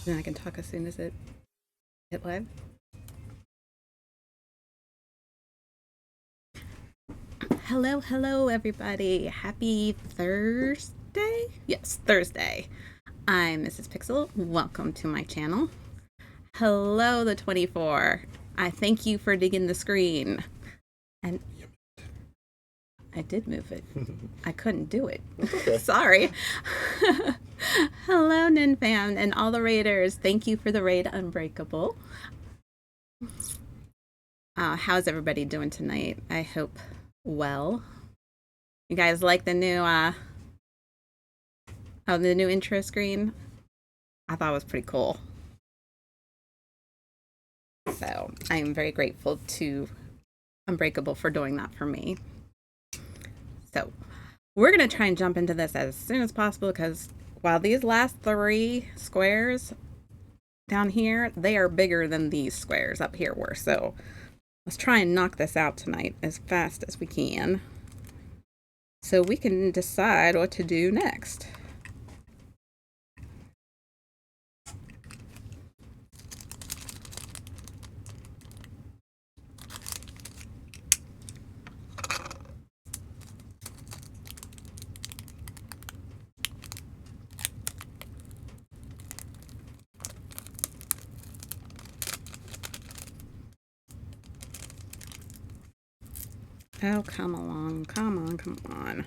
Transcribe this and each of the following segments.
And I can talk as soon as it hit live. Hello, hello, everybody. Happy Thursday? Yes, Thursday. I'm Mrs. Pixel. Welcome to my channel. Hello, the 24. I thank you for digging the screen. And I did move it. I couldn't do it. Okay. Sorry. Hello, NinFam and all the raiders. Thank you for the raid, Unbreakable. How's everybody doing tonight? I hope well. You guys like the new the new intro screen? I thought it was pretty cool. So I am very grateful to Unbreakable for doing that for me. So we're gonna try and jump into this as soon as possible, because while these last 3 squares down here, they are bigger than these squares up here were. So let's try and knock this out tonight as fast as we can, so we can decide what to do next. Oh, come along. Come on, come on.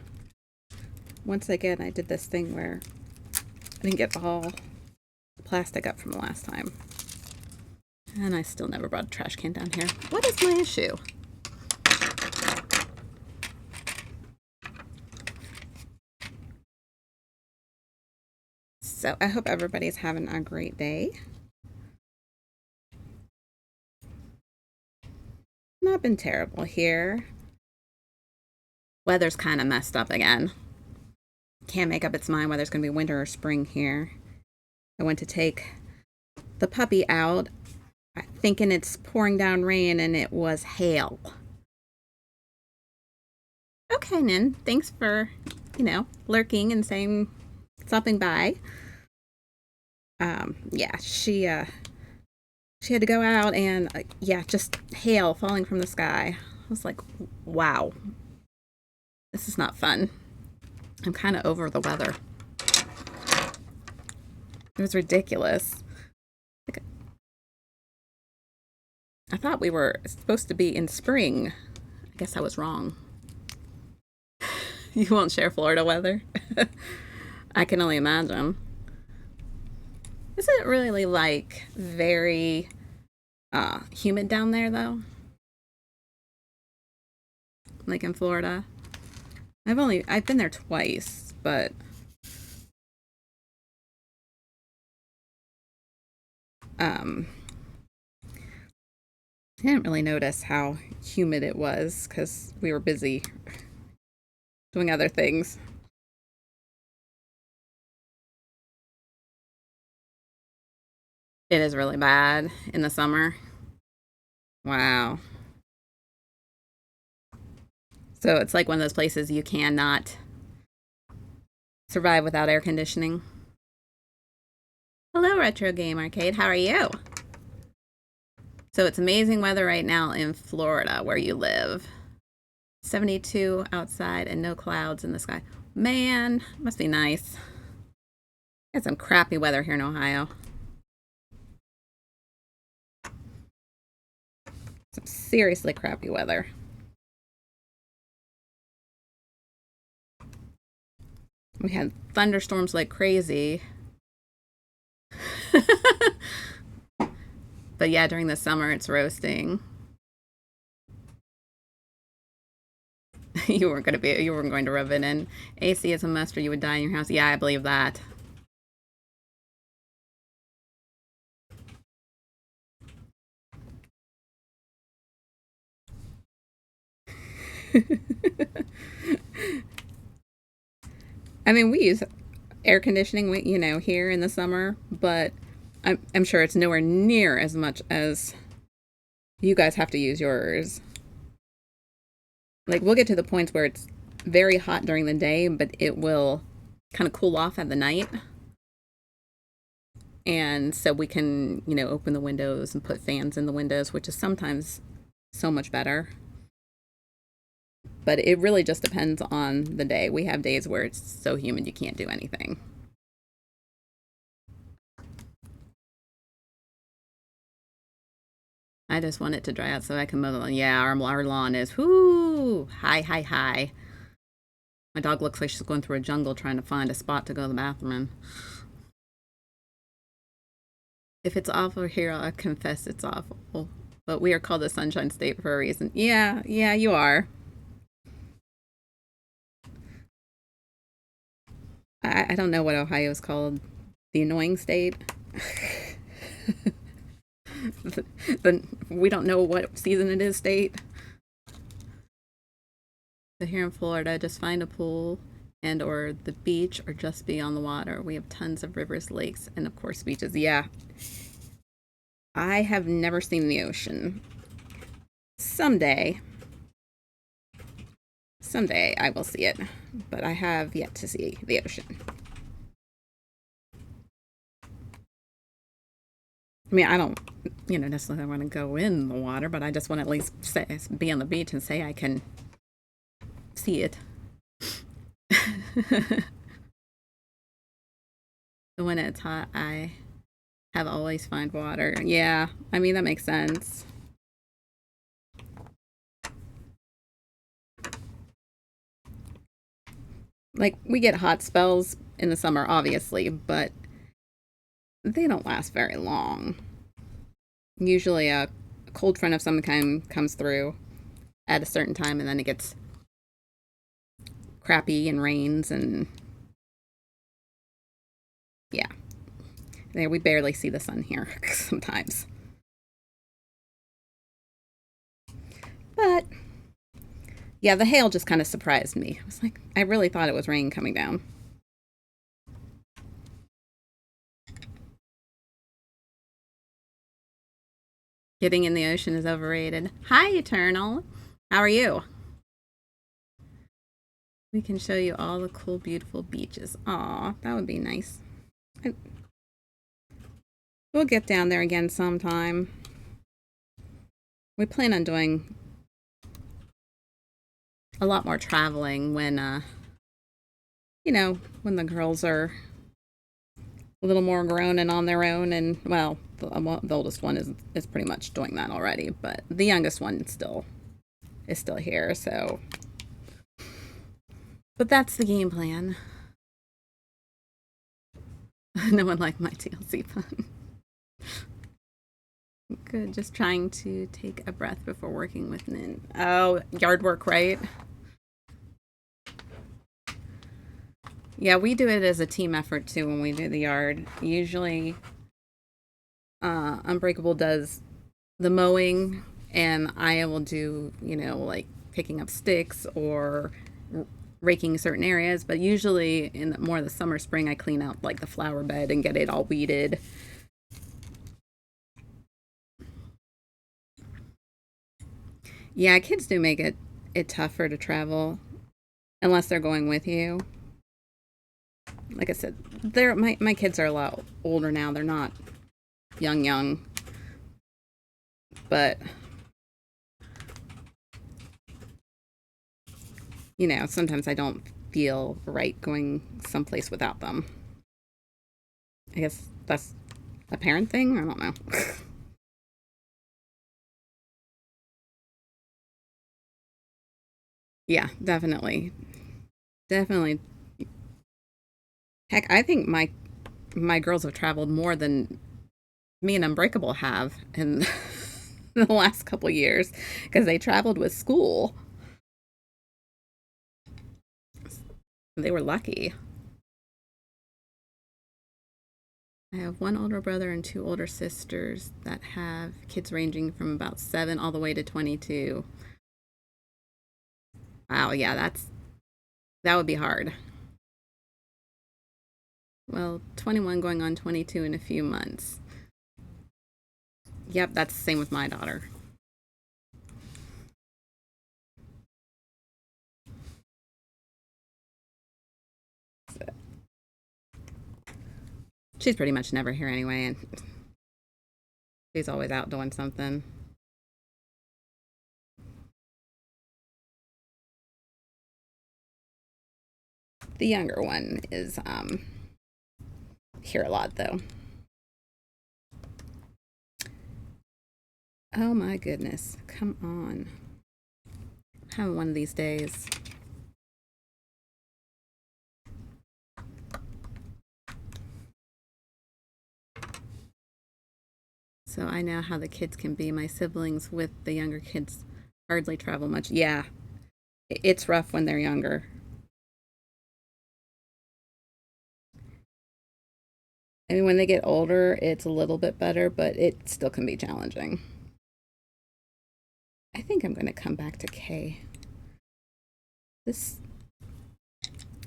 Once again, I did this thing where I didn't get all the plastic up from the last time. And I still never brought a trash can down here. What is my issue? So I hope everybody's having a great day. Not been terrible here. Weather's kind of messed up again. Can't make up its mind whether it's going to be winter or spring here. I went to take the puppy out thinking it's pouring down rain, and it was hail. Okay, Nin. Thanks for, lurking and saying, stopping by. Yeah, she had to go out, and just hail falling from the sky. I was like, wow. This is not fun. I'm kind of over the weather. It was ridiculous. I thought we were supposed to be in spring. I guess I was wrong. You won't share Florida weather? I can only imagine. Isn't it really very humid down there though? Like in Florida? I've been there twice, but I didn't really notice how humid it was because we were busy doing other things. It is really bad in the summer. Wow. So it's like one of those places you cannot survive without air conditioning. Hello, Retro Game Arcade. How are you? So it's amazing weather right now in Florida, where you live. 72 outside and no clouds in the sky. Man, must be nice. Got some crappy weather here in Ohio. Some seriously crappy weather. We had thunderstorms like crazy. But yeah, during the summer it's roasting. You weren't going to rub it in. AC is a must or you would die in your house. Yeah, I believe that. I mean, we use air conditioning, here in the summer, but I'm sure it's nowhere near as much as you guys have to use yours. Like, we'll get to the points where it's very hot during the day, but it will kind of cool off at the night. And so we can, open the windows and put fans in the windows, which is sometimes so much better. But it really just depends on the day. We have days where it's so humid you can't do anything. I just want it to dry out so I can mow the lawn. Yeah, our lawn is, whoo, high, high, high. My dog looks like she's going through a jungle trying to find a spot to go to the bathroom in. If it's awful here, I confess it's awful. But we are called the Sunshine State for a reason. Yeah, you are. I don't know what Ohio is called. The annoying state. We don't know what season it is state. So here in Florida, just find a pool and or the beach or just be on the water. We have tons of rivers, lakes, and of course beaches. Yeah. I have never seen the ocean. Someday I will see it, but I have yet to see the ocean. I mean, I don't, necessarily want to go in the water, but I just want to at least be on the beach and say I can see it. When it's hot, I have always find water. Yeah, I mean, that makes sense. Like, we get hot spells in the summer, obviously, but they don't last very long. Usually, a cold front of some kind comes through at a certain time, and then it gets crappy and rains, and yeah. There, we barely see the sun here sometimes. But yeah, the hail just kind of surprised me. I was like, I really thought it was rain coming down. Getting in the ocean is overrated. Hi, Eternal. How are you? We can show you all the cool, beautiful beaches. Aw, that would be nice. We'll get down there again sometime. We plan on doing a lot more traveling when, when the girls are a little more grown and on their own. And, well, the oldest one is pretty much doing that already, but the youngest one is still here, so. But that's the game plan. No one liked my TLC pun. Good, just trying to take a breath before working with Nin. Oh, yard work, right? Yeah, we do it as a team effort too when we do the yard. Usually, Unbreakable does the mowing, and I will do, like picking up sticks or raking certain areas. But usually, in more of the summer, spring, I clean out like the flower bed and get it all weeded. Yeah, kids do make it tougher to travel unless they're going with you. Like I said, my kids are a lot older now. They're not young, but sometimes I don't feel right going someplace without them. I guess that's a parent thing. I don't know. Yeah, definitely. Heck, I think my girls have traveled more than me and Unbreakable have in the last couple years because they traveled with school. They were lucky. I have one older brother and two older sisters that have kids ranging from about 7 all the way to 22. Wow, yeah, that would be hard. Well, 21 going on 22 in a few months. Yep, that's the same with my daughter. She's pretty much never here anyway, and she's always out doing something. The younger one is here a lot though. Oh my goodness. Come on. I'm having one of these days. So I know how the kids can be. My siblings with the younger kids hardly travel much. Yeah, it's rough when they're younger. I mean, when they get older, it's a little bit better, but it still can be challenging. I think I'm going to come back to K. This,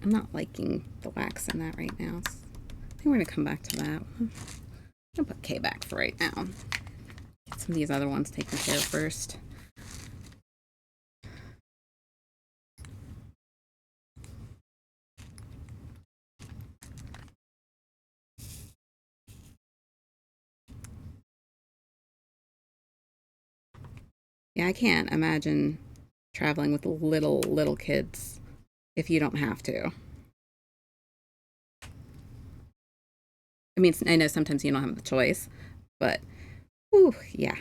I'm not liking the wax in that right now. I think we're going to come back to that. I'm going to put K back for right now. Get some of these other ones taken care of first. Yeah, I can't imagine traveling with little kids if you don't have to. I mean, I know sometimes you don't have the choice, but whew, yeah.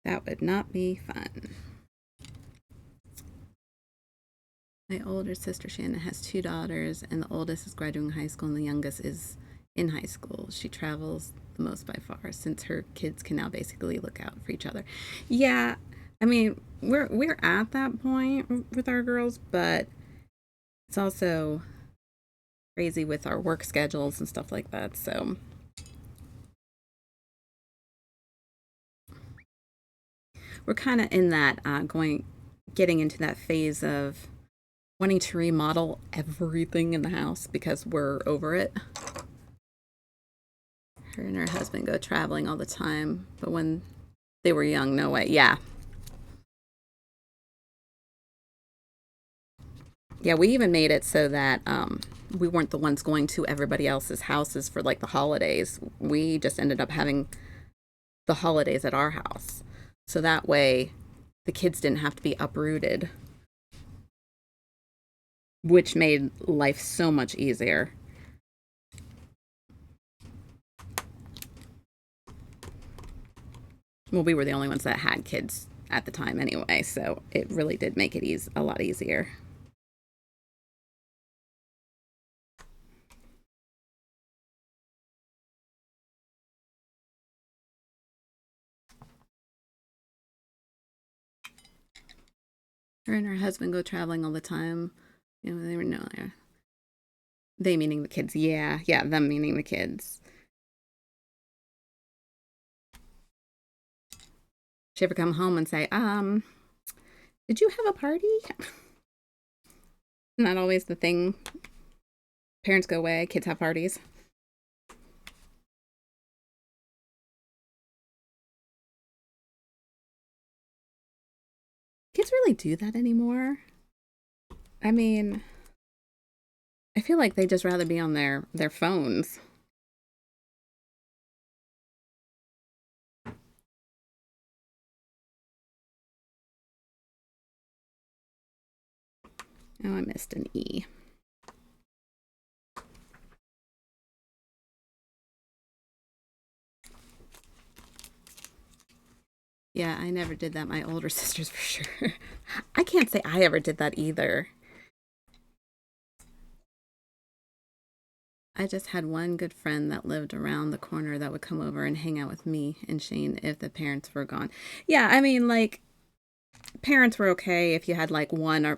That would not be fun. My older sister Shannon has two daughters, and the oldest is graduating high school, and the youngest is in high school. She travels the most by far since her kids can now basically look out for each other. Yeah, I mean, we're at that point with our girls, but it's also crazy with our work schedules and stuff like that. So we're kind of in that getting into that phase of wanting to remodel everything in the house because we're over it. Her and her husband go traveling all the time, but when they were young, no way. Yeah. Yeah, we even made it so that we weren't the ones going to everybody else's houses for like the holidays. We just ended up having the holidays at our house. So that way the kids didn't have to be uprooted, which made life so much easier. Well, we were the only ones that had kids at the time anyway, so it really did make it a lot easier. Her and her husband go traveling all the time. You know, they were no, they meaning the kids. Yeah, yeah, them meaning the kids. She ever come home and say, did you have a party? Not always the thing. Parents go away, kids have parties. Kids really do that anymore. I mean, I feel like they just rather be on their phones. Oh, I missed an E. Yeah, I never did that. My older sisters for sure. I can't say I ever did that either. I just had one good friend that lived around the corner that would come over and hang out with me and Shane if the parents were gone. Yeah, I mean, like parents were okay if you had like one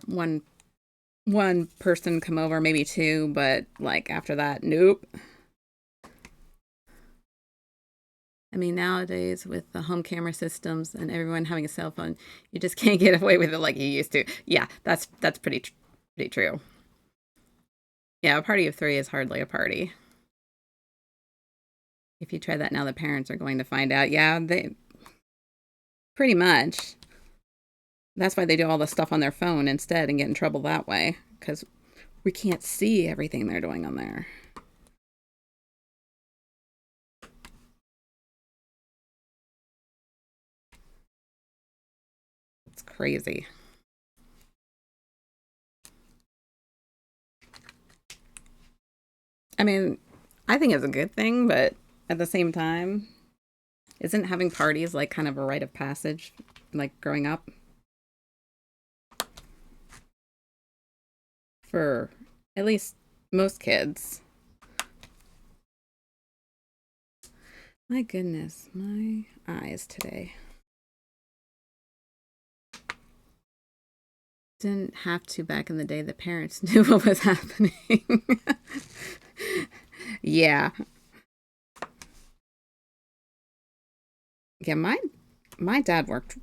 person come over, maybe two, but like after that, nope. I mean, nowadays with the home camera systems and everyone having a cell phone, you just can't get away with it like you used to. Yeah, that's pretty true. Yeah, a party of three is hardly a party. If you try that now, the parents are going to find out. Yeah, they pretty much. That's why they do all the stuff on their phone instead and get in trouble that way. Because we can't see everything they're doing on there. It's crazy. I mean, I think it's a good thing, but at the same time, isn't having parties like kind of a rite of passage, like growing up for at least most kids? My goodness, my eyes today. Didn't have to back in the day. The parents knew what was happening. Yeah. Yeah, my dad worked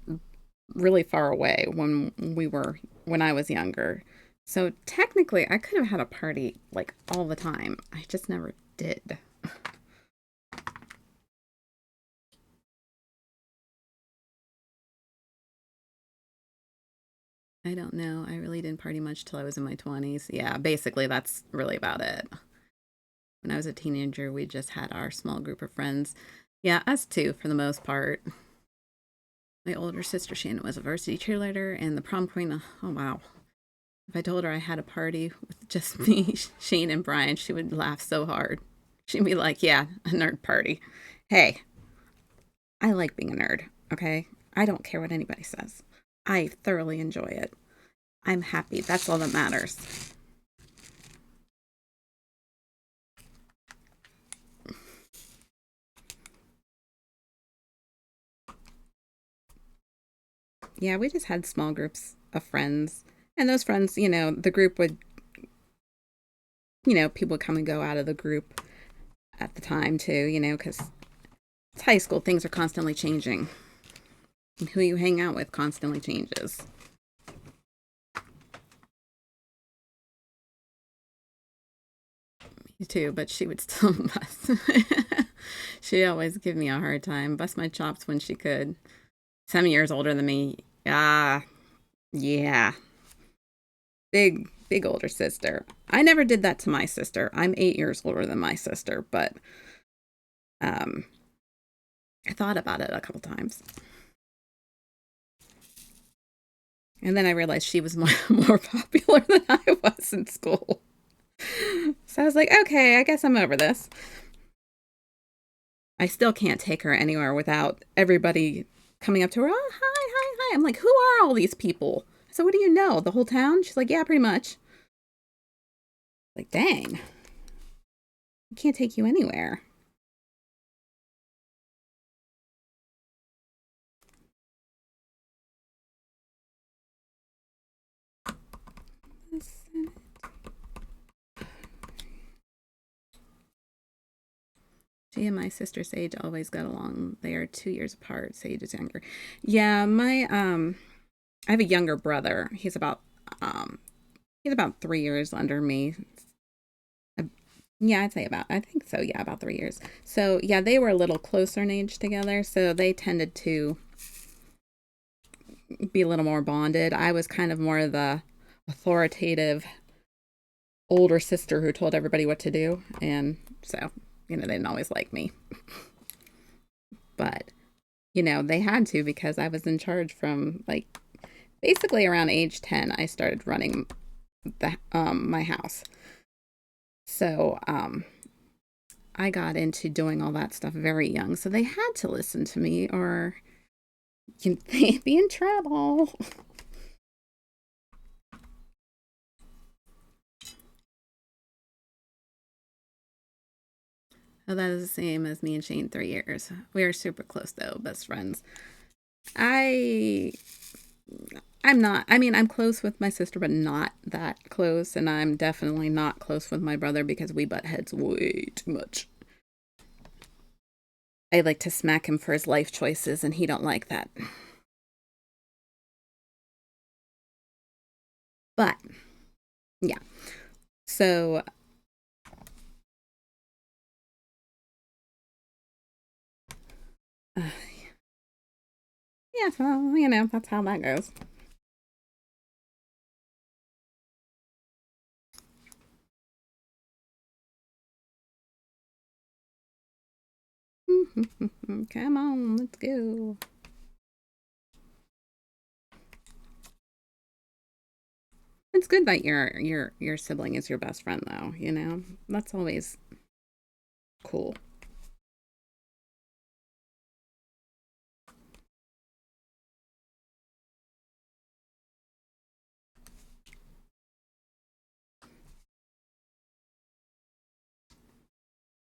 really far away when I was younger. So technically I could have had a party like all the time. I just never did. I don't know. I really didn't party much till I was in my 20s. Yeah, basically that's really about it. When I was a teenager, we just had our small group of friends. Yeah, us too for the most part. My older sister Shannon was a varsity cheerleader and the prom queen. Oh wow. If I told her I had a party with just me, Shane, and Brian, she would laugh so hard. She'd be like, "Yeah, a nerd party." Hey, I like being a nerd, okay? I don't care what anybody says. I thoroughly enjoy it. I'm happy. That's all that matters. Yeah, we just had small groups of friends. And those friends, the group would, people would come and go out of the group at the time too, because it's high school. Things are constantly changing. And who you hang out with constantly changes. Me too, but she would still bust. She'd always give me a hard time, bust my chops when she could. 7 years older than me. Ah, yeah. Big older sister. I never did that to my sister. I'm 8 years older than my sister, but um, I thought about it a couple times. And then I realized she was more popular than I was in school. So I was like, okay, I guess I'm over this. I still can't take her anywhere without everybody coming up to her. Oh, hi, hi, hi. I'm like, who are all these people? So what do you know? The whole town? She's like, yeah, pretty much. Like, dang, I can't take you anywhere. She and my sister Sage always got along. They are 2 years apart. Sage is younger. Yeah, I have a younger brother. Um he's about 3 years under me. Yeah, I think so. Yeah, about 3 years. So yeah, they were a little closer in age together. So they tended to be a little more bonded. I was kind of more the authoritative older sister who told everybody what to do. And so, they didn't always like me. But, they had to because I was in charge from like basically around age 10. I started running my house. So, I got into doing all that stuff very young. So they had to listen to me or they'd be in trouble. Oh, that is the same as me and Shane, 3 years. We are super close though, best friends. I I'm not. I mean, I'm close with my sister, but not that close. And I'm definitely not close with my brother because we butt heads way too much. I like to smack him for his life choices, and he don't like that. But yeah, so uh, yeah, so that's how that goes. Come on, let's go. It's good that your sibling is your best friend though, you know? That's always cool.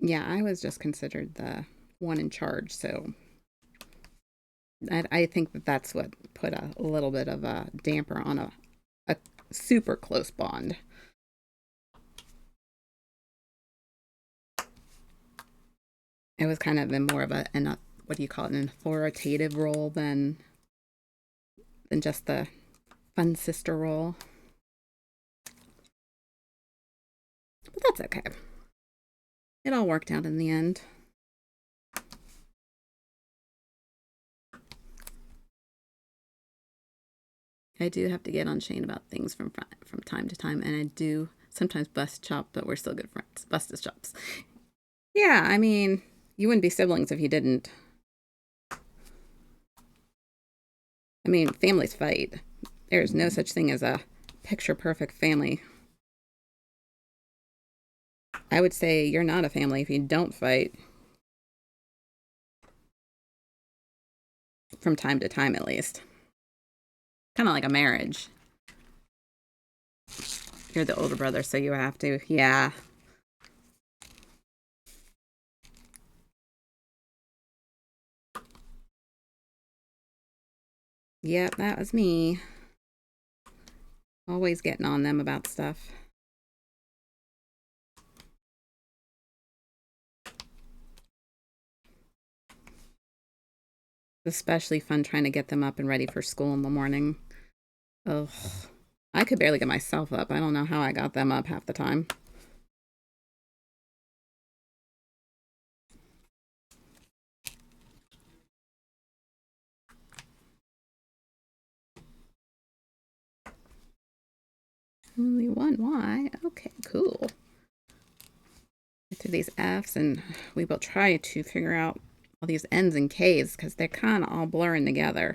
Yeah, I was just considered the one in charge, so I think that that's what put a little bit of a damper on a super close bond. It was kind of in more of an what do you call it, an authoritative role than just the fun sister role. But that's okay. It all worked out in the end. I do have to get on Shane about things from time to time, and I do sometimes bust chop, but we're still good friends. Bust his chops. Yeah, I mean, you wouldn't be siblings if you didn't. I mean, families fight. There's no such thing as a picture perfect family. I would say you're not a family if you don't fight from time to time, at least. Kind of like a marriage. You're the older brother, so you have to. Yeah. Yep, that was me. Always getting on them about stuff. Especially fun trying to get them up and ready for school in the morning. Ugh. I could barely get myself up. I don't know how I got them up half the time. Only one Y. Okay, cool. Get through these F's and we will try to figure out all these N's and K's because they're kind of all blurring together.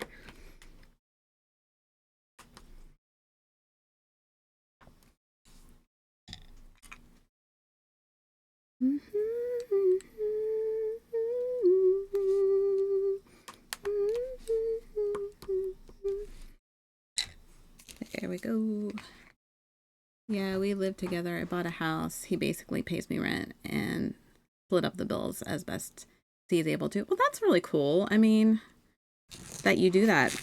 There we go. Yeah, we live together. I bought a house. He basically pays me rent and split up the bills as best he's able to. Well, that's really cool. I mean, that you do that.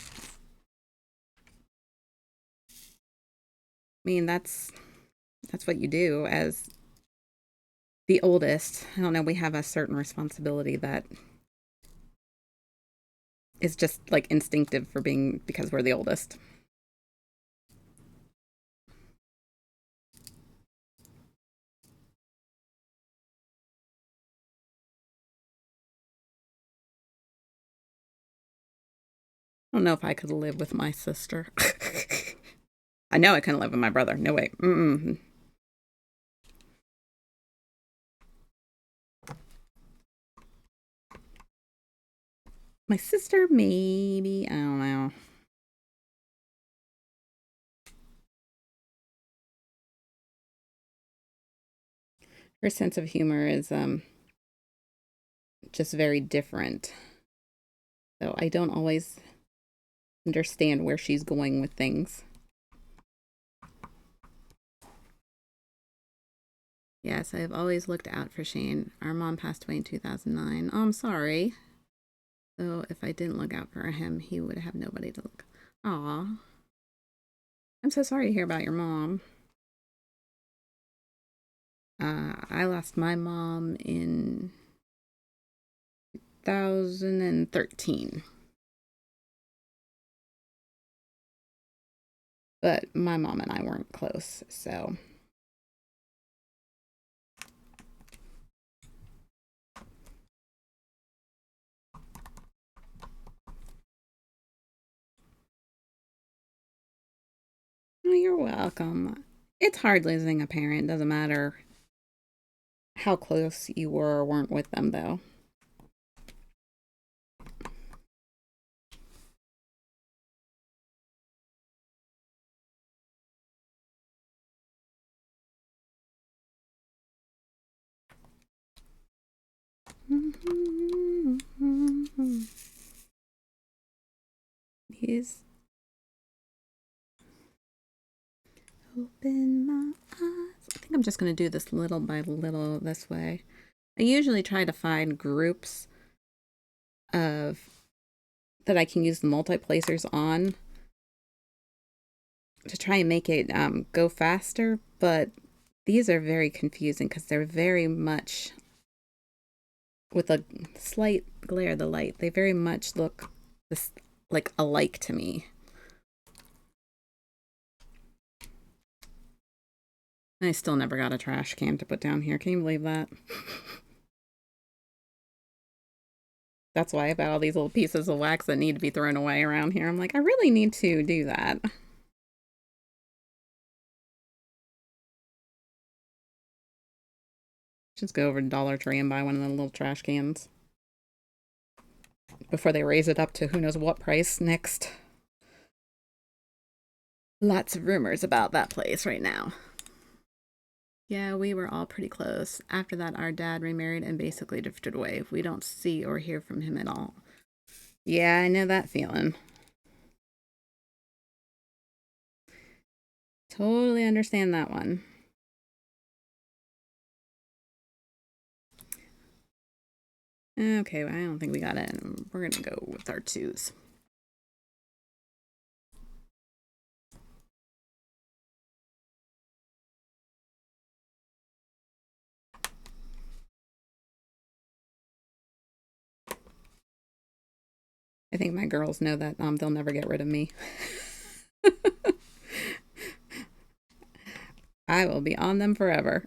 I mean, that's what you do as the oldest. I don't know, we have a certain responsibility that is just like instinctive for being because we're the oldest. I don't know if I could live with my sister. I know I couldn't live with my brother. No way. Mm-mm. My sister, maybe. I don't know. Her sense of humor is just very different. So I don't always understand where she's going with things. Yes, I've always looked out for Shane. Our mom passed away in 2009. Oh, I'm sorry. So if I didn't look out for him, he would have nobody to look. Aw. I'm so sorry to hear about your mom. I lost my mom in 2013. But my mom and I weren't close, so. Oh, you're welcome. It's hard losing a parent. Doesn't matter how close you were or weren't with them, though. These open my eyes. I think I'm just going to do this little by little this way. I usually try to find groups of that I can use the multi-placers on to try and make it go faster, but these are very confusing because they're very much, with a slight glare of the light, they very much look this like alike to me. I still never got a trash can to put down here. Can you believe that? That's why I've got all these little pieces of wax that need to be thrown away around here. I'm like, I really need to do that. Just go over to Dollar Tree and buy one of the little trash cans before they raise it up to who knows what price next. Lots of rumors about that place right now. Yeah, we were all pretty close. After that, our dad remarried and basically drifted away. We don't see or hear from him at all. Yeah, I know that feeling. Totally understand that one. Okay, well, I don't think we got it. We're going to go with our twos. I think my girls know that they'll never get rid of me. I will be on them forever.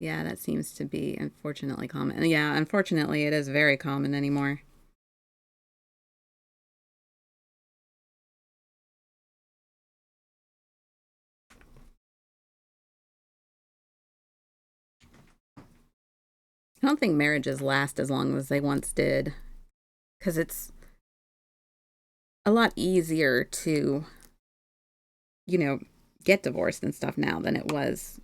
Yeah, that seems to be unfortunately common. Yeah, unfortunately, it is very common anymore. I don't think marriages last as long as they once did, because it's a lot easier to, get divorced and stuff now than it was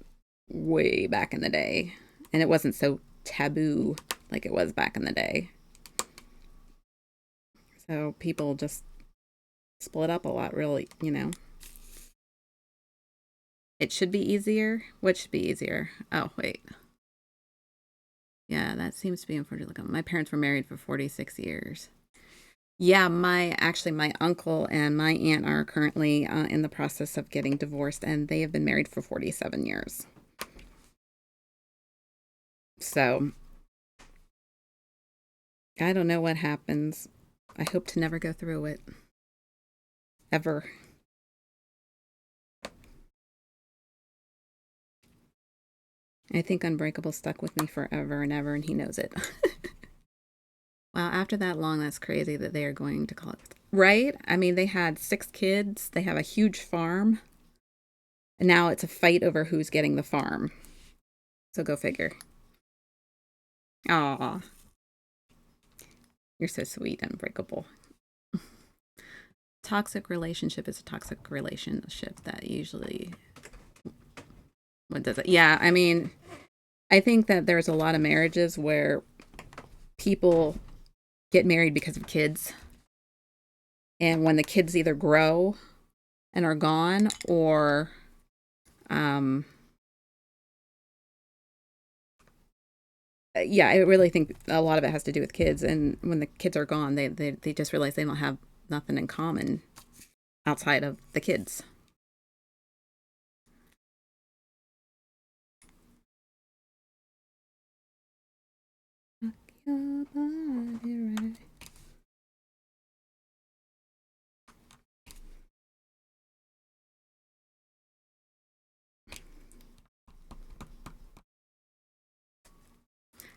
way back in the day. And it wasn't so taboo like it was back in the day. So people just split up a lot, really. It should be easier. What should be easier? Oh, wait. Yeah, that seems to be unfortunately. My parents were married for 46 years. Yeah, my uncle and my aunt are currently in the process of getting divorced, and they have been married for 47 years. So I don't know what happens. I hope to never go through it. Ever. I think Unbreakable stuck with me forever and ever, and he knows it. Wow, after that long, that's crazy that they are going to call it. Right? I mean, they had 6 kids, they have a huge farm, and now it's a fight over who's getting the farm. So go figure. Aw. You're so sweet, Unbreakable. Toxic relationship is a toxic relationship that usually. What does it? Yeah, I mean, I think that there's a lot of marriages where people get married because of kids. And when the kids either grow and are gone, or yeah, I really think a lot of it has to do with kids. And when the kids are gone, they just realize they don't have nothing in common outside of the kids. Your body right.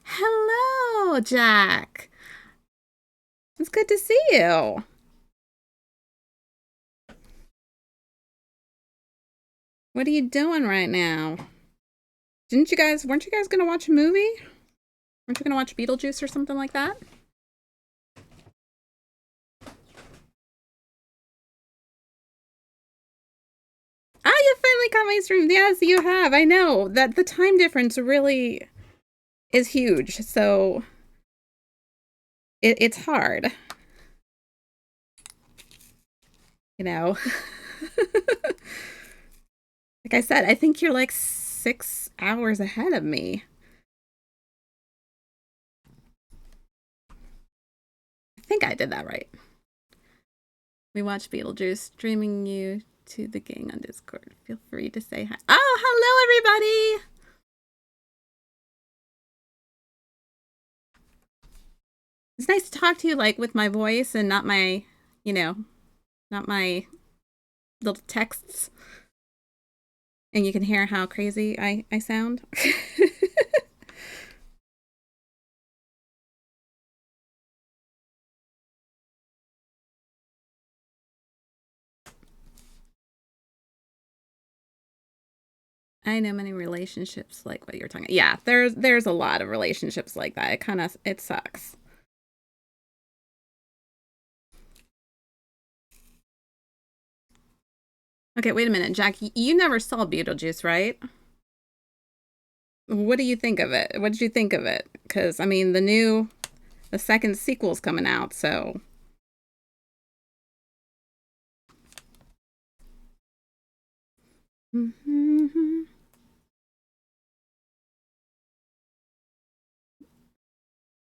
Hello, Jack. It's good to see you. What are you doing right now? Weren't you guys going to watch a movie? Weren't you going to watch Beetlejuice or something like that? Ah, you finally finally got my stream. Yes, you have. I know that the time difference really is huge. So it's hard. You know? Like I said, I think you're like 6 hours ahead of me. I think I did that right. We watched Beetlejuice, streaming you to the gang on Discord. Feel free to say hi. Oh, hello, everybody! It's nice to talk to you, like, with my voice and not my, you know, not my little texts. And you can hear how crazy I sound. I know many relationships like what you're talking about. Yeah, there's a lot of relationships like that. It sucks. Okay, wait a minute, Jack. You never saw Beetlejuice, right? What do you think of it? What did you think of it? Because, I mean, the second sequel's coming out, so.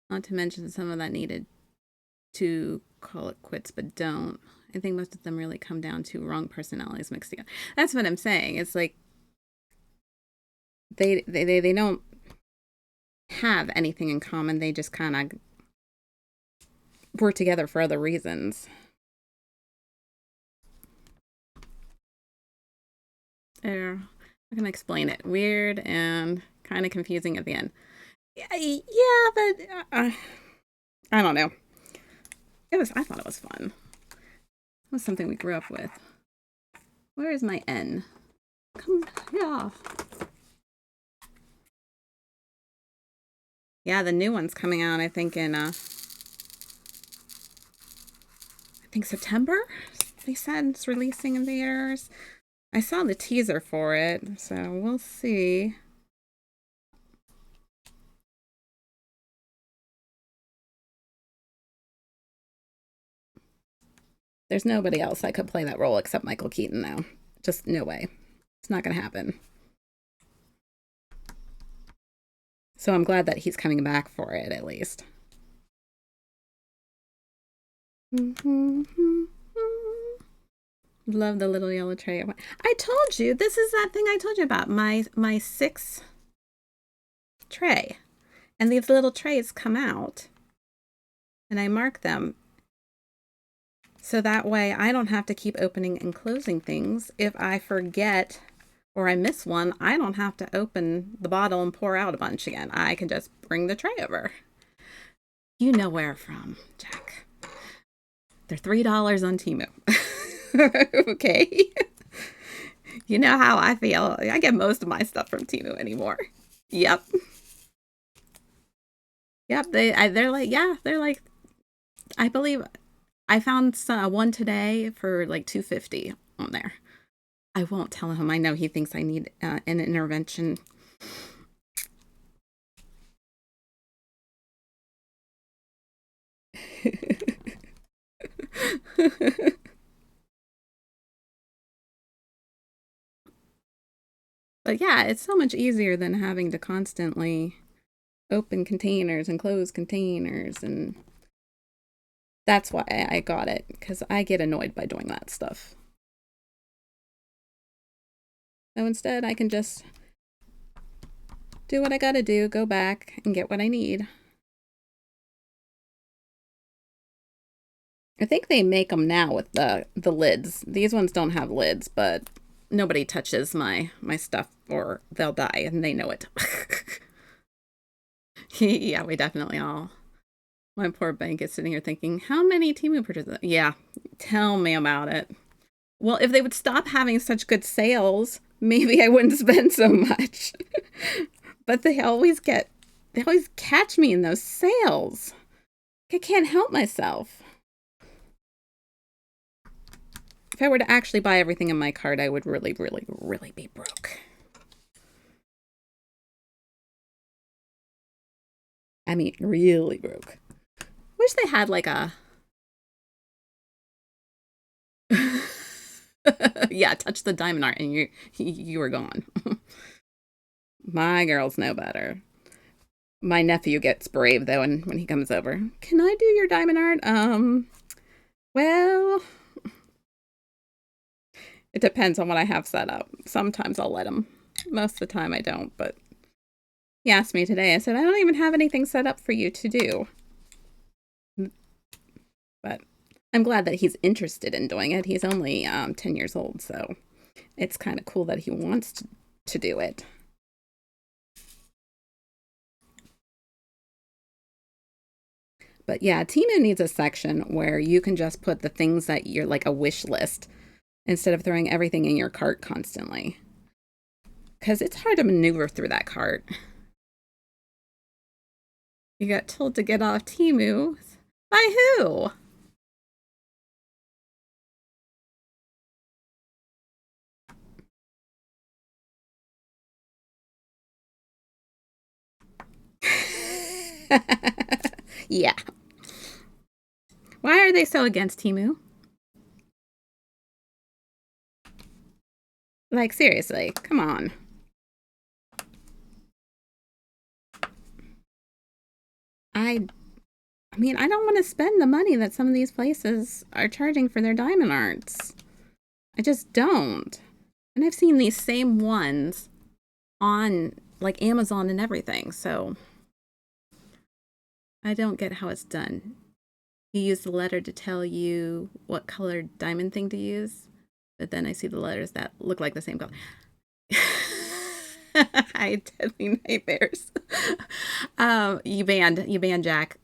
Not to mention some of that needed to call it quits, but don't. I think most of them really come down to wrong personalities mixed together. That's what I'm saying. It's like they don't have anything in common. They just kind of work together for other reasons. I'm gonna explain it. Weird and kind of confusing at the end. Yeah, but I don't know. I thought it was fun. It was something we grew up with. Where is my N? Come here. Yeah, the new one's coming out, I think, in September. They said it's releasing in theaters. I saw the teaser for it, so we'll see. There's nobody else that could play that role except Michael Keaton, though. Just no way. It's not going to happen. So I'm glad that he's coming back for it, at least. Love the little yellow tray. I told you, this is that thing I told you about, my 6 tray. And these little trays come out, and I mark them. So that way I don't have to keep opening and closing things. If I forget or I miss one, I don't have to open the bottle and pour out a bunch again. I can just bring the tray over. You know where from, Jack. They're $3 on Temu. Okay. You know how I feel. I get most of my stuff from Temu anymore. Yep. Yep. They're like, I believe I found one today for like $2.50 on there. I won't tell him. I know he thinks I need an intervention. But yeah, it's so much easier than having to constantly open containers and close containers, and that's why I got it, because I get annoyed by doing that stuff. So instead, I can just do what I gotta do, go back, and get what I need. I think they make them now with the lids. These ones don't have lids, but nobody touches my stuff or they'll die, and they know it. Yeah, we definitely all. My poor bank is sitting here thinking, how many Temu purchases? Yeah, tell me about it. Well, if they would stop having such good sales, maybe I wouldn't spend so much. But they always catch me in those sales. I can't help myself. If I were to actually buy everything in my cart, I would really, really, really be broke. I mean, really broke. Wish they had like a... yeah, touch the diamond art and you were gone. My girls know better. My nephew gets brave though, and when he comes over, can I do your diamond art? Well, it depends on what I have set up. Sometimes I'll let him. Most of the time I don't, but he asked me today. I said, I don't even have anything set up for you to do. But I'm glad that he's interested in doing it. He's only 10 years old, so it's kind of cool that he wants to do it. But yeah, Temu needs a section where you can just put the things that you're like a wish list instead of throwing everything in your cart constantly. Because it's hard to maneuver through that cart. You got told to get off Temu. By who? Yeah. Why are they so against Temu? Like, seriously, come on. I mean, I don't want to spend the money that some of these places are charging for their diamond arts. I just don't. And I've seen these same ones on like Amazon and everything, so I don't get how it's done. You use the letter to tell you what colored diamond thing to use, but then I see the letters that look like the same color. I had deadly nightmares. You banned Jack.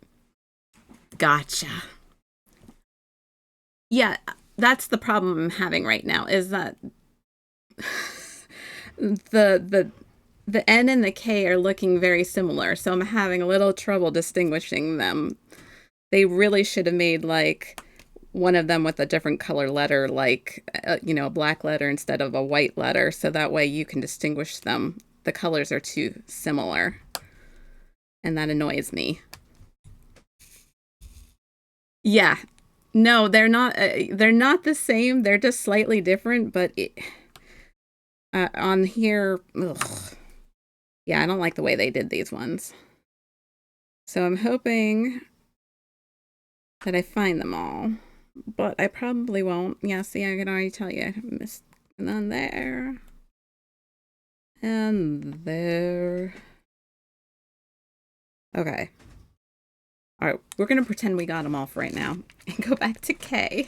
Gotcha. Yeah, that's the problem I'm having right now, is that the N and the K are looking very similar, so I'm having a little trouble distinguishing them. They really should have made like one of them with a different color letter, like a black letter instead of a white letter, so that way you can distinguish them. The colors are too similar, and that annoys me. Yeah, no, they're not. They're not the same. They're just slightly different, but on here, ugh. Yeah, I don't like the way they did these ones. So I'm hoping that I find them all, but I probably won't. Yeah, see, I can already tell you. I missed none there. And there. Okay. All right, we're going to pretend we got them all for right now and go back to K.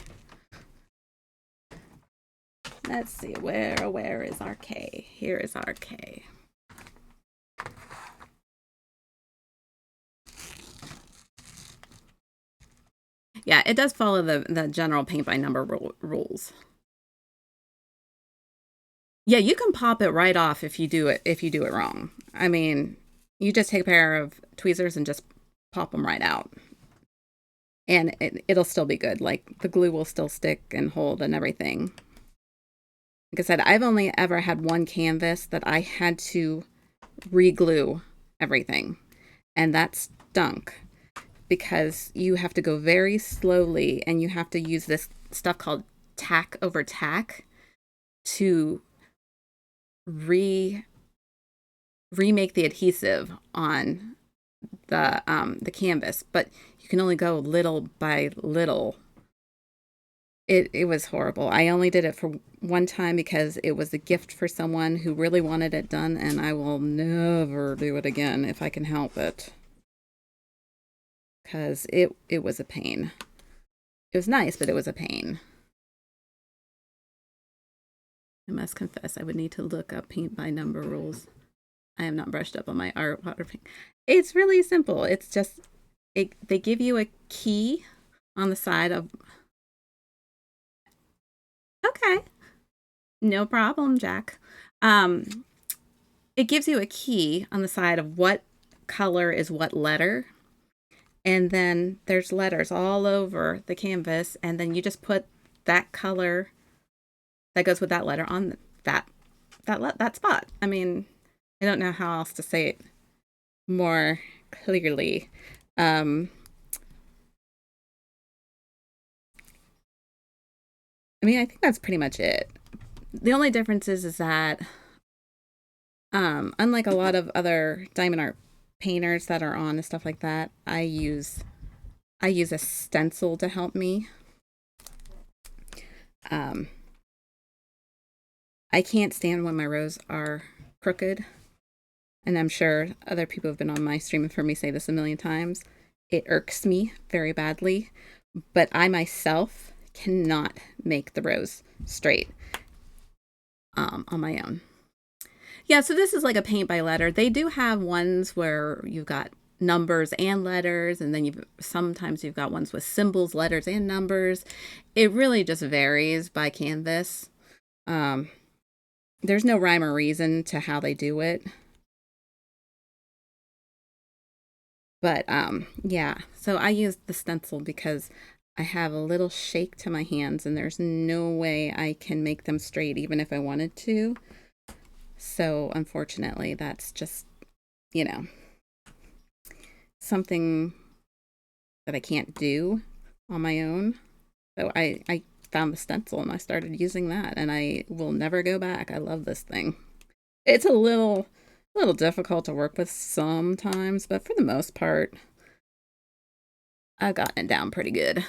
Let's see, where is our K? Here is our K. Yeah, it does follow the general paint by number rules. Yeah, you can pop it right off if you do it wrong. I mean, you just take a pair of tweezers and just pop them right out. And it'll still be good. Like, the glue will still stick and hold and everything. Like I said, I've only ever had one canvas that I had to re-glue everything. And that stunk because you have to go very slowly and you have to use this stuff called tack over tack to remake the adhesive on the canvas, but you can only go little by little. It was horrible. I only did it for one time because it was a gift for someone who really wanted it done, and I will never do it again if I can help it. Because it was a pain. It was nice, but it was a pain. I must confess, I would need to look up paint by number rules. I am not brushed up on my art water paint. It's really simple. It's just, they give you a key on the side of... Okay. No problem, Jack. It gives you a key on the side of what color is what letter. And then there's letters all over the canvas. And then you just put that color that goes with that letter on that spot. I mean, I don't know how else to say it more clearly. I mean, I think that's pretty much it. The only difference is that unlike a lot of other diamond art painters that are on and stuff like that, I use a stencil to help me. I can't stand when my rows are crooked, and I'm sure other people have been on my stream and heard me say this a million times. It irks me very badly, but I myself cannot make the rows straight on my own. Yeah, so this is like a paint by letter. They do have ones where you've got numbers and letters, and then sometimes you've got ones with symbols, letters, and numbers. It really just varies by canvas. There's no rhyme or reason to how they do it. But yeah, so I use the stencil because I have a little shake to my hands, and there's no way I can make them straight even if I wanted to. So unfortunately, that's just, something that I can't do on my own. So I found the stencil and I started using that, and I will never go back. I love this thing. It's a little difficult to work with sometimes, but for the most part, I've gotten it down pretty good.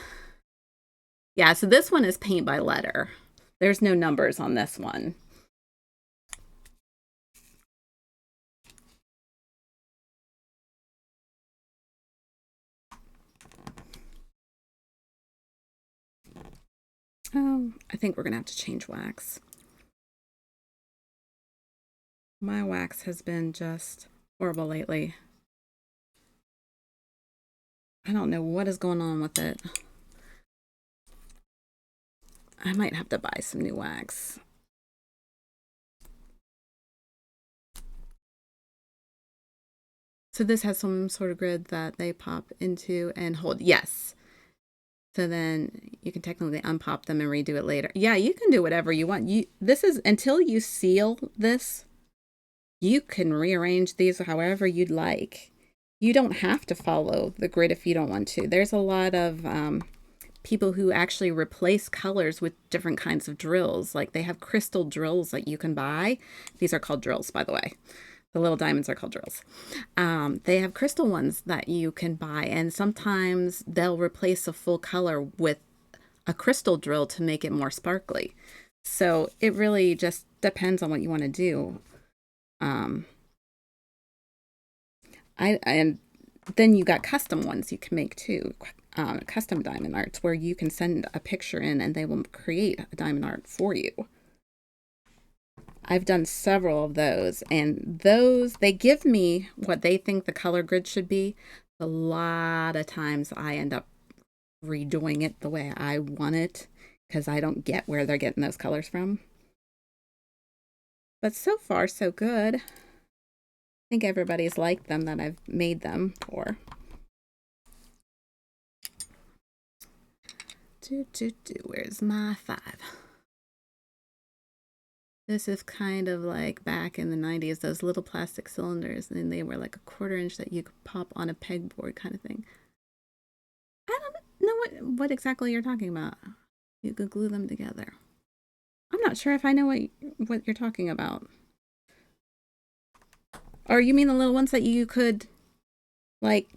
Yeah, so this one is paint by letter. There's no numbers on this one. Oh, I think we're going to have to change wax. My wax has been just horrible lately. I don't know what is going on with it. I might have to buy some new wax. So this has some sort of grid that they pop into and hold. Yes. So then you can technically unpop them and redo it later. Yeah, you can do whatever you want. This is until you seal this, you can rearrange these however you'd like. You don't have to follow the grid if you don't want to. There's a lot of people who actually replace colors with different kinds of drills. Like they have crystal drills that you can buy. These are called drills, by the way. The little diamonds are called drills. They have crystal ones that you can buy, and sometimes they'll replace a full color with a crystal drill to make it more sparkly. So it really just depends on what you want to do. And then you got custom ones you can make too. Custom diamond arts where you can send a picture in and they will create a diamond art for you. I've done several of those, and they give me what they think the color grid should be. A lot of times I end up redoing it the way I want it because I don't get where they're getting those colors from. But so far, so good. I think everybody's liked them that I've made them for. Where's my 5? This is kind of like back in the 90s, those little plastic cylinders, and they were like a 1/4 inch that you could pop on a pegboard kind of thing. I don't know what exactly you're talking about. You could glue them together. I'm not sure if I know what you're talking about. Or you mean the little ones that you could, like...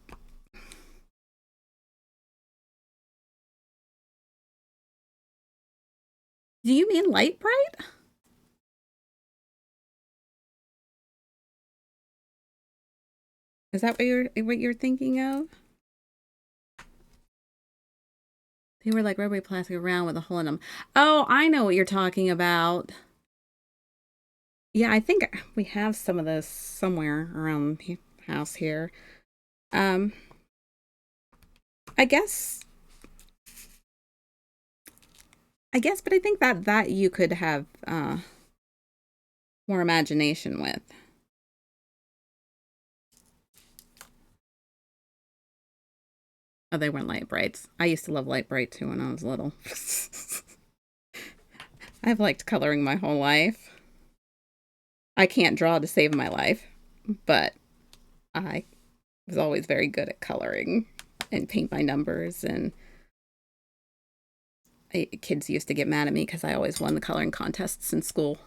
Do you mean Lite-Brite? Is that what you're thinking of? They were like rubbery plastic around with a hole in them. Oh, I know what you're talking about. Yeah, I think we have some of those somewhere around the house here. I guess, but I think that you could have more imagination with. Oh, they weren't Lite-Brites. I used to love Lite-Brite too when I was little. I've liked coloring my whole life. I can't draw to save my life, but I was always very good at coloring and paint by numbers. And kids used to get mad at me because I always won the coloring contests in school.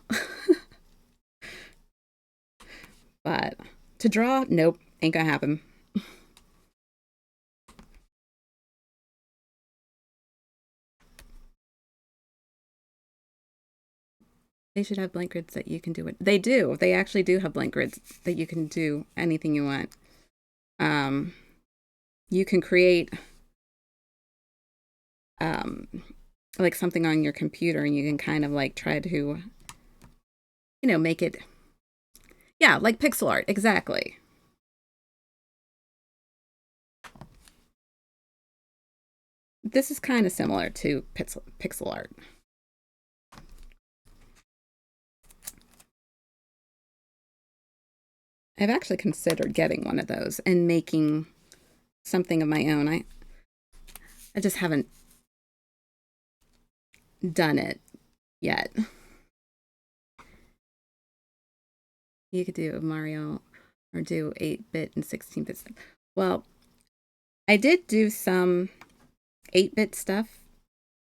But to draw, nope, ain't gonna happen. They should have blank grids that you can do it. They do. They actually do have blank grids that you can do anything you want. Um, you can create um, like something on your computer, and you can kind of like try to, make it. Yeah, like pixel art, exactly. This is kind of similar to pixel art. I've actually considered getting one of those and making something of my own. I just haven't done it yet. You could do Mario or do 8-bit and 16-bit. Well, I did do some 8-bit stuff,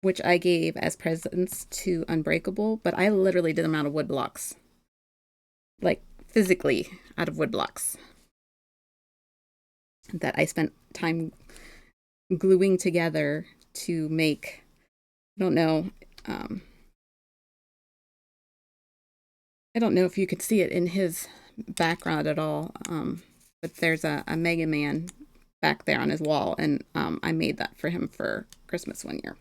which I gave as presents to Unbreakable, but I literally did them out of wood blocks. Like physically out of wood blocks. That I spent time gluing together to make. I don't know. I don't know if you could see it in his background at all, but there's a Mega Man back there on his wall, and I made that for him for Christmas one year.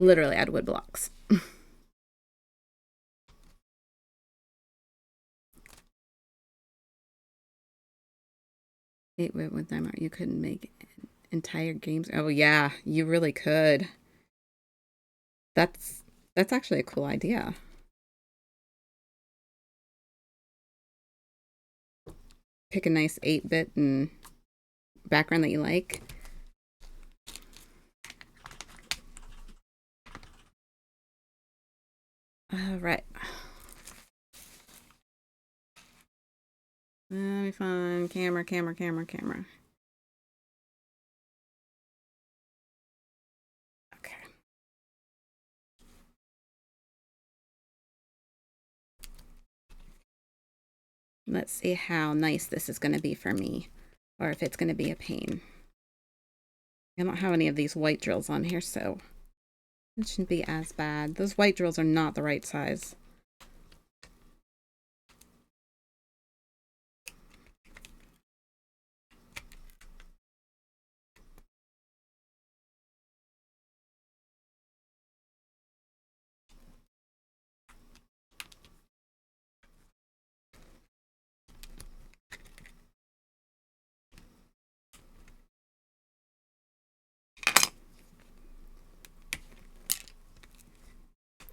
Literally out of wood blocks. 8-bit with time art, you couldn't make entire games. Oh yeah, you really could. That's actually a cool idea. Pick a nice 8-bit and background that you like. All right. Let me find camera. Okay. Let's see how nice this is going to be for me, or if it's going to be a pain. I don't have any of these white drills on here, so it shouldn't be as bad. Those white drills are not the right size.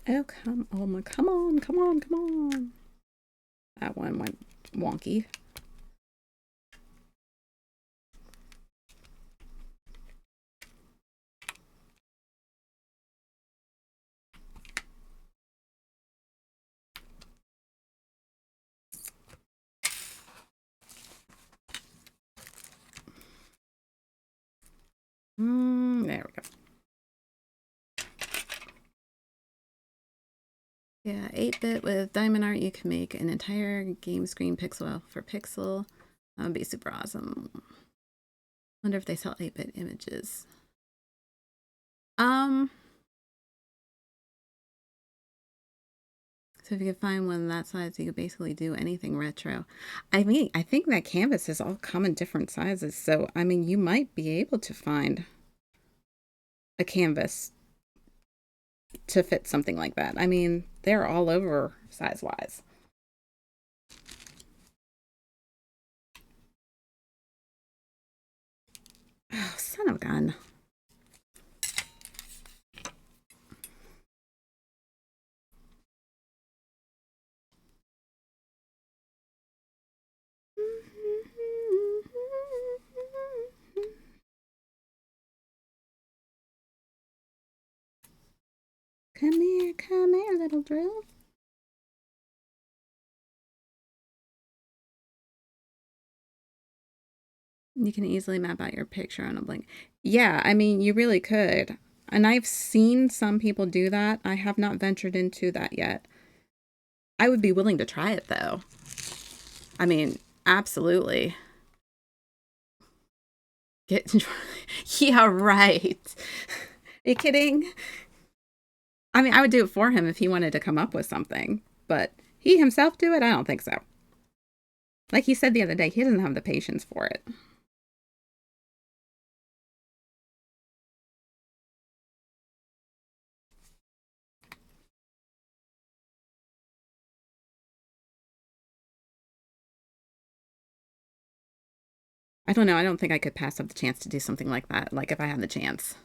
Oh, come on. That one went wonky. There we go. Yeah, 8-bit with diamond art, you can make an entire game screen pixel for pixel. That would be super awesome. Wonder if they sell 8-bit images. So if you could find one that size, you could basically do anything retro. I mean, I think that canvases all come in different sizes. So, I mean, you might be able to find a canvas to fit something like that. I mean, they're all over size-wise. Oh, son of a gun. come here, little drill. You can easily map out your picture on a blank. Yeah, I mean, you really could. And I've seen some people do that. I have not ventured into that yet. I would be willing to try it though. I mean, absolutely. Get Yeah, right. Are you kidding? I mean, I would do it for him if he wanted to come up with something, but he himself do it? I don't think so. Like he said the other day, he doesn't have the patience for it. I don't know. I don't think I could pass up the chance to do something like that, like if I had the chance.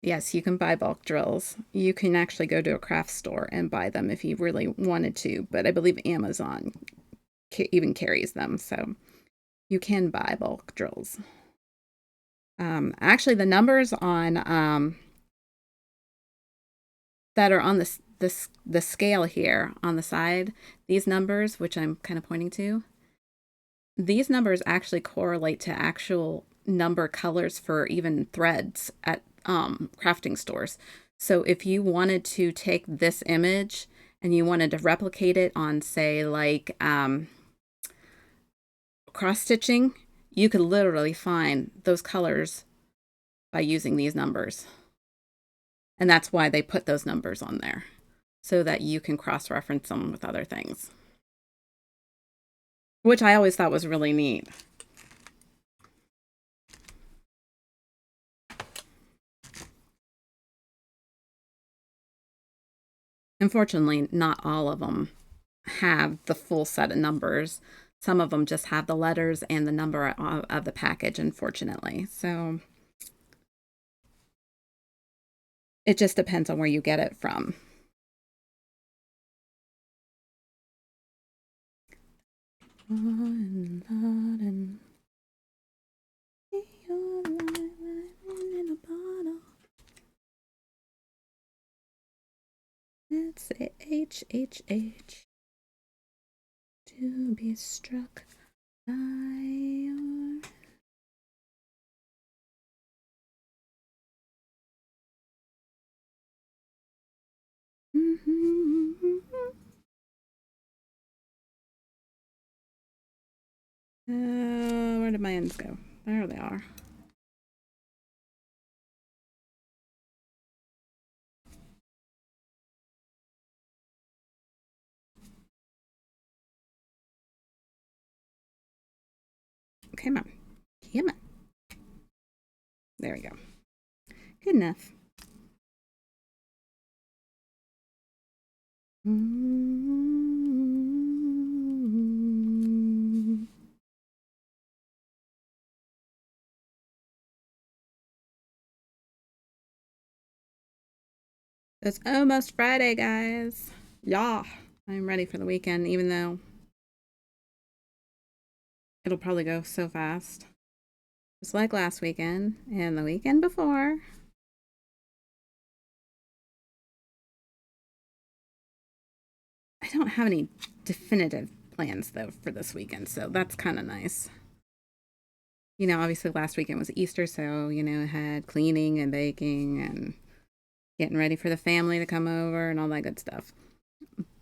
Yes, you can buy bulk drills. You can actually go to a craft store and buy them if you really wanted to, but I believe Amazon even carries them, so you can buy bulk drills. Actually, the numbers on that are on the scale here on the side, these numbers, which I'm kind of pointing to, these numbers actually correlate to actual number colors for even threads at crafting stores. So if you wanted to take this image and you wanted to replicate it on, say, like cross stitching, you could literally find those colors by using these numbers. And that's why they put those numbers on there, so that you can cross-reference them with other things, which I always thought was really neat. Unfortunately, not all of them have the full set of numbers. Some of them just have the letters and the number of the package, unfortunately. So it just depends on where you get it from. Let's say H, H, H. To be struck by your... Where did my ends go? There they are. Come on. Come on. There we go. Good enough. It's almost Friday, guys. Yeah, I'm ready for the weekend, even though it'll probably go so fast. Just like last weekend and the weekend before. I don't have any definitive plans, though, for this weekend, so that's kind of nice. You know, obviously last weekend was Easter, so, you know, had cleaning and baking and getting ready for the family to come over and all that good stuff.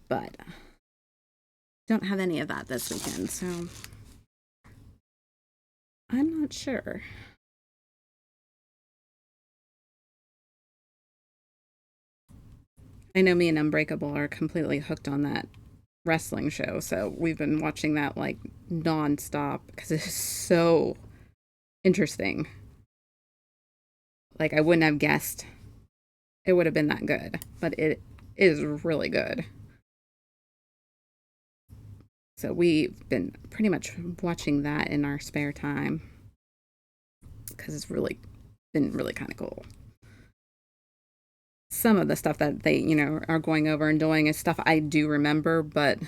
But don't have any of that this weekend, so I'm not sure. I know me and Unbreakable are completely hooked on that wrestling show, so we've been watching that like nonstop because it's so interesting. Like I wouldn't have guessed it would have been that good, but it is really good. So we've been pretty much watching that in our spare time because it's really been really kind of cool. Some of the stuff that they, you know, are going over and doing is stuff I do remember, but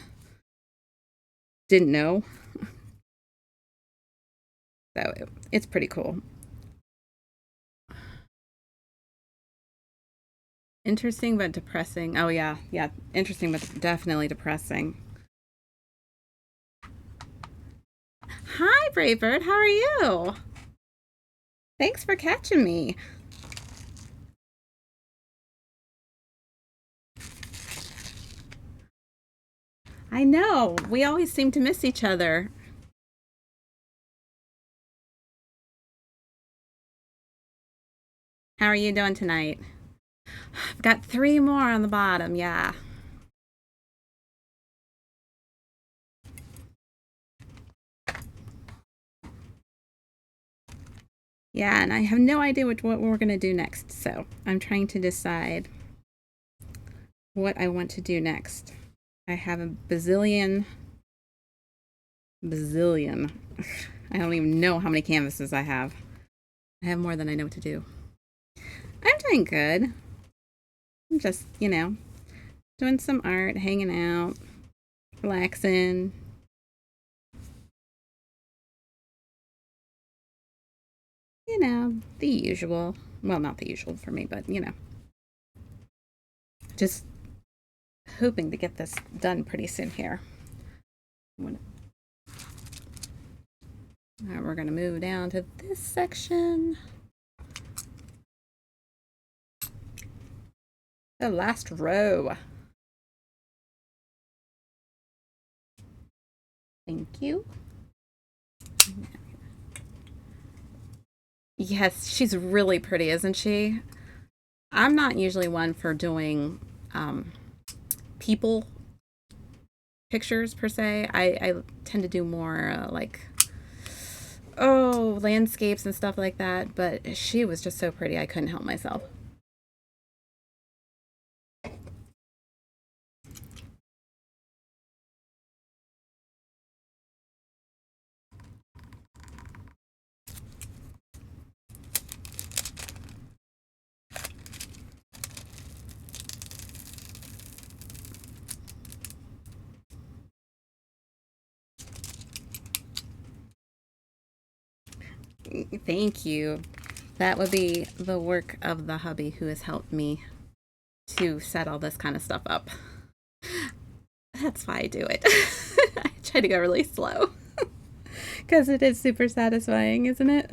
didn't know. So it's pretty cool. Interesting but depressing. Oh yeah, yeah. Interesting but definitely depressing. Hi, Bravebird. How are you? Thanks for catching me. I know. We always seem to miss each other. How are you doing tonight? I've got three more on the bottom. Yeah. Yeah, and I have no idea what we're going to do next. So I'm trying to decide what I want to do next. I have a bazillion. I don't even know how many canvases I have. I have more than I know what to do. I'm doing good. I'm just, doing some art, hanging out, relaxing. The usual. Well, not the usual for me, but, just hoping to get this done pretty soon here. All right, we're going to move down to this section. The last row. Thank you. Yes, she's really pretty, isn't she? I'm not usually one for doing people pictures per se. I tend to do more landscapes and stuff like that. But she was just so pretty, I couldn't help myself. Thank you. That would be the work of the hubby who has helped me to set all this kind of stuff up. That's why I do it. I try to go really slow because it is super satisfying, isn't it?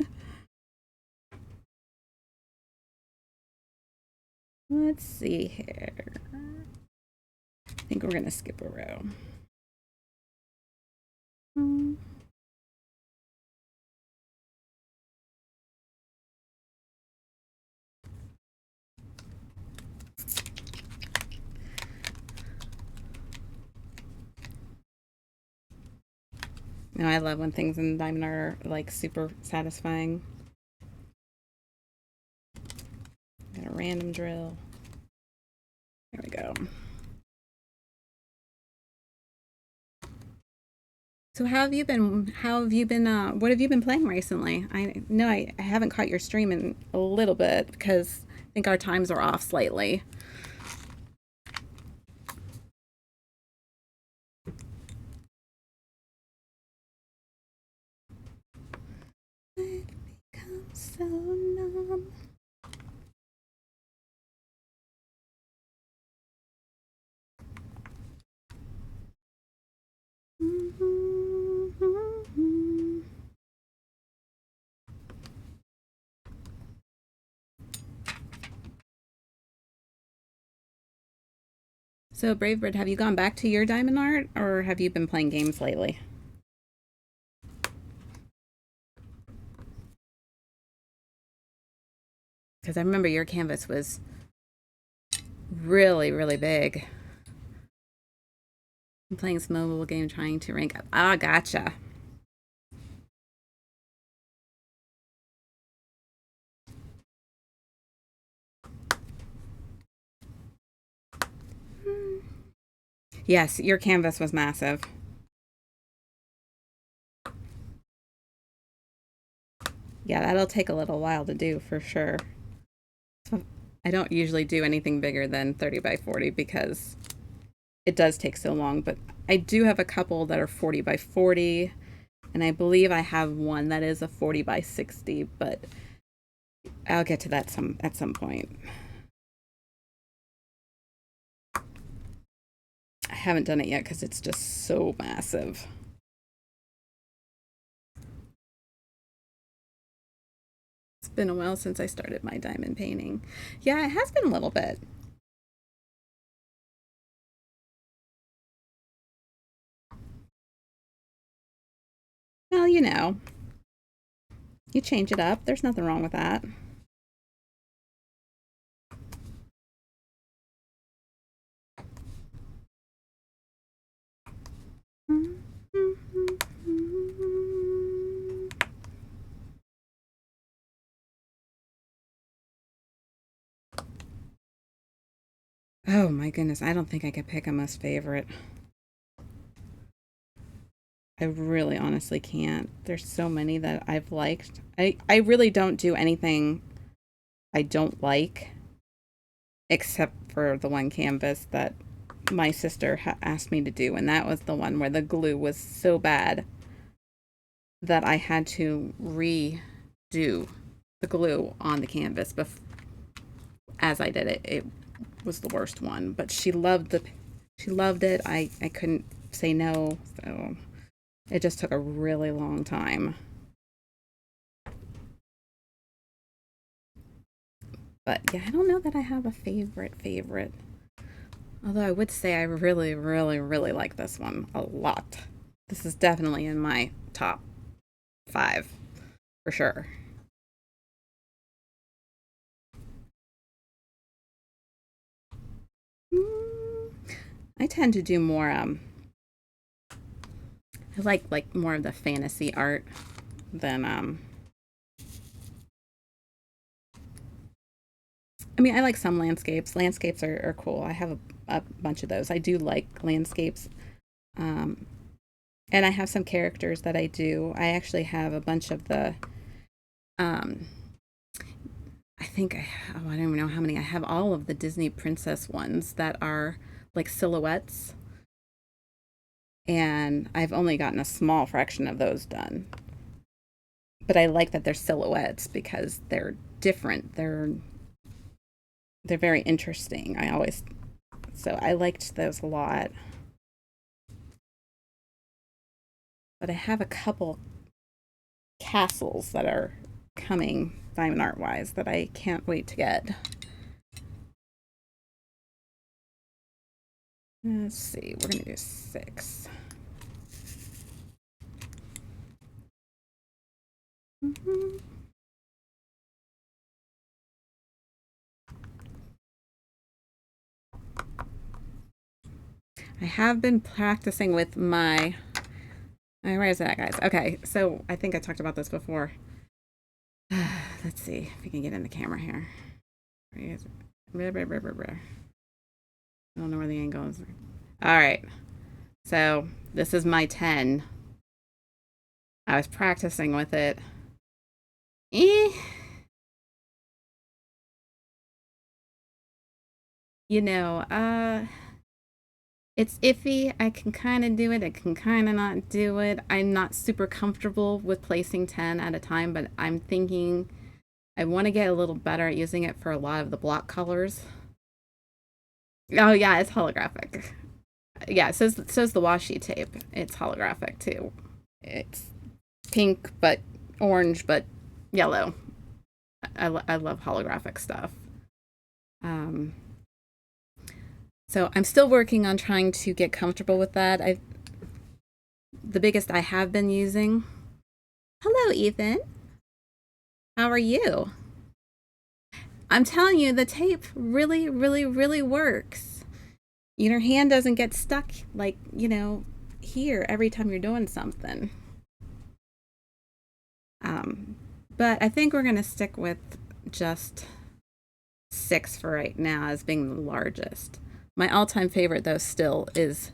Let's see here. I think we're going to skip a row. Hmm. No, I love when things in Diamond are like super satisfying. Got a random drill. There we go. So how have you been? How have you been? What have you been playing recently? I know I haven't caught your stream in a little bit because I think our times are off slightly. I've become so numb. So, Bravebird, have you gone back to your diamond art, or have you been playing games lately? Because I remember your canvas was really, really big. I'm playing this mobile game trying to rank up. Ah, gotcha. Yes, your canvas was massive. Yeah, that'll take a little while to do for sure. So I don't usually do anything bigger than 30 by 40 because it does take so long, but I do have a couple that are 40 by 40, and I believe I have one that is a 40 by 60, but I'll get to that at some point. I haven't done it yet because it's just so massive. It's been a while since I started my diamond painting. Yeah, it has been a little bit. Well, you know, you change it up. There's nothing wrong with that. Oh my goodness, I don't think I could pick a most favorite. I really honestly can't. There's so many that I've liked. I really don't do anything I don't like except for the one canvas that my sister asked me to do, and that was the one where the glue was so bad that I had to redo the glue on the canvas as I did it. It was the worst one, but she loved it. I couldn't say no, so it just took a really long time. But yeah, I don't know that I have a favorite. Although I would say I really, really, really like this one a lot. This is definitely in my top 5 for sure. I tend to do more I like more of the fantasy art than I mean, I like some landscapes. Landscapes are cool. I have a bunch of those. I do like landscapes. Um, and I have some characters that I do. I actually have a bunch of the um, I think I don't even know how many. I have all of the Disney princess ones that are like silhouettes, and I've only gotten a small fraction of those done. But I like that they're silhouettes because they're different. They're very interesting. So I liked those a lot. But I have a couple castles that are coming diamond art wise that I can't wait to get. Let's see, we're gonna do 6. Mm-hmm. I have been practicing with my. Where is that, guys? Okay, so I think I talked about this before. Let's see if we can get in the camera here. I don't know where the angle is. All right, so this is my 10. I was practicing with it. Eh. You know, it's iffy. I can kind of do it. I can kind of not do it. I'm not super comfortable with placing 10 at a time, but I'm thinking I want to get a little better at using it for a lot of the block colors. Oh yeah, it's holographic. Yeah, so's the washi tape. It's holographic too. It's pink but orange but yellow. I love holographic stuff. Um, so I'm still working on trying to get comfortable with that. The biggest I have been using. Hello, Ethan. How are you? I'm telling you, the tape really, really, really works. Your hand doesn't get stuck like, here every time you're doing something. But I think we're going to stick with just 6 for right now as being the largest. My all-time favorite, though, still is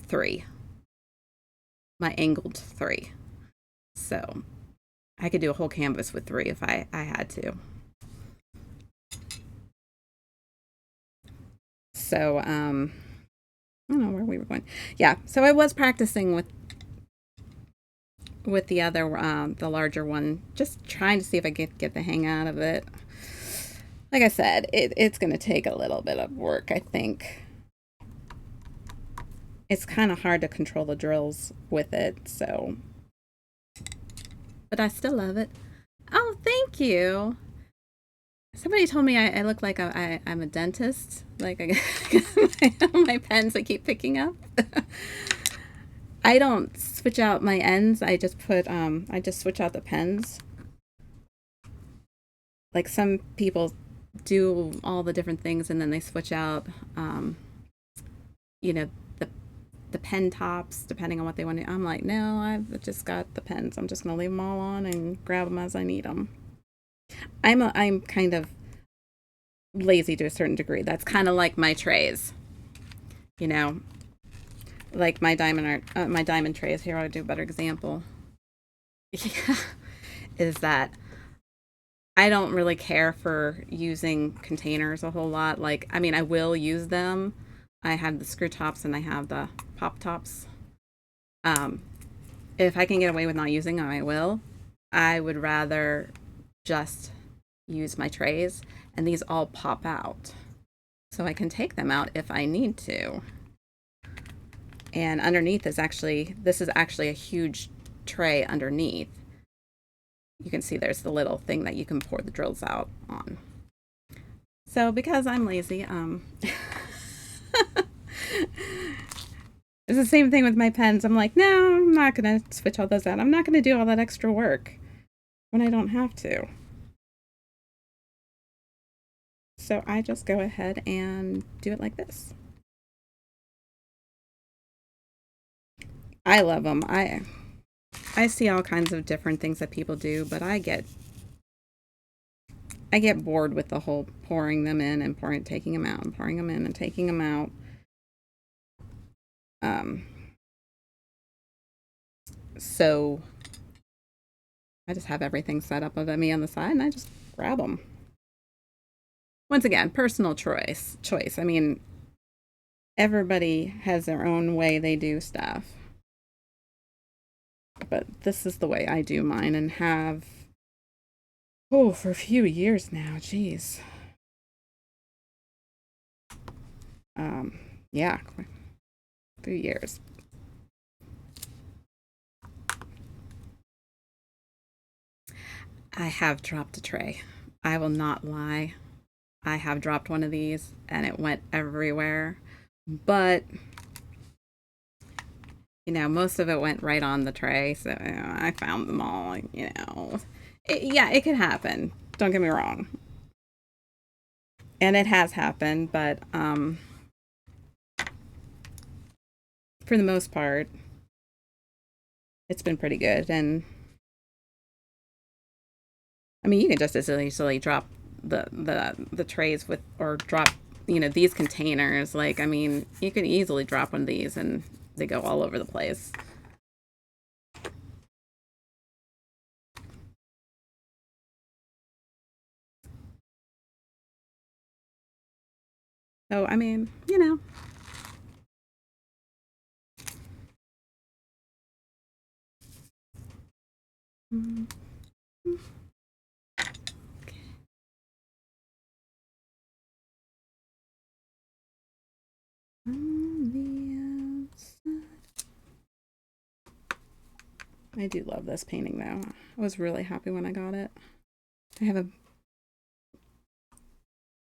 3. My angled 3. So I could do a whole canvas with 3 if I had to. So I don't know where we were going. Yeah, so I was practicing with the other, the larger one, just trying to see if I could get the hang out of it. Like I said, it's going to take a little bit of work, I think. it's kind of hard to control the drills with it, so. But I still love it. Oh, thank you. Somebody told me I look like I'm a dentist. Like I got my pens I keep picking up. I don't switch out my ends. I just switch out the pens. Like some people do all the different things and then they switch out, um, you know, the the pen tops depending on what they want to. I'm like, no, I've just got the pens. I'm just gonna leave them all on and grab them as I need them. I'm kind of lazy to a certain degree. That's kind of like my trays, you know, like my diamond trays. Here, I'll do a better example. Yeah, is that I don't really care for using containers a whole lot. Like, I mean, I will use them. I have the screw tops and I have the pop tops. Um, if I can get away with not using them, I will. I would rather just use my trays, and these all pop out. So I can take them out if I need to. And underneath this is actually a huge tray underneath. You can see there's the little thing that you can pour the drills out on. So because I'm lazy, it's the same thing with my pens. I'm like, no, I'm not going to switch all those out. I'm not going to do all that extra work when I don't have to. So I just go ahead and do it like this. I love them. I see all kinds of different things that people do, but I get bored with the whole pouring them in and taking them out, and pouring them in and taking them out. Um, so I just have everything set up of me on the side, and I just grab them. Once again, personal choice. Choice. I mean, everybody has their own way they do stuff, but this is the way I do mine, and have for a few years now. Jeez. Um, yeah, a few years. I have dropped a tray. I will not lie. I have dropped one of these and it went everywhere. But, most of it went right on the tray. So I found them all, yeah, it could happen. Don't get me wrong. And it has happened, but for the most part, it's been pretty good. And I mean, you can just as easily drop the trays with, or drop, these containers. Like, I mean, you could easily drop one of these and they go all over the place. So, I mean, Mm, okay. On the outside. I do love this painting though. I was really happy when I got it. I have a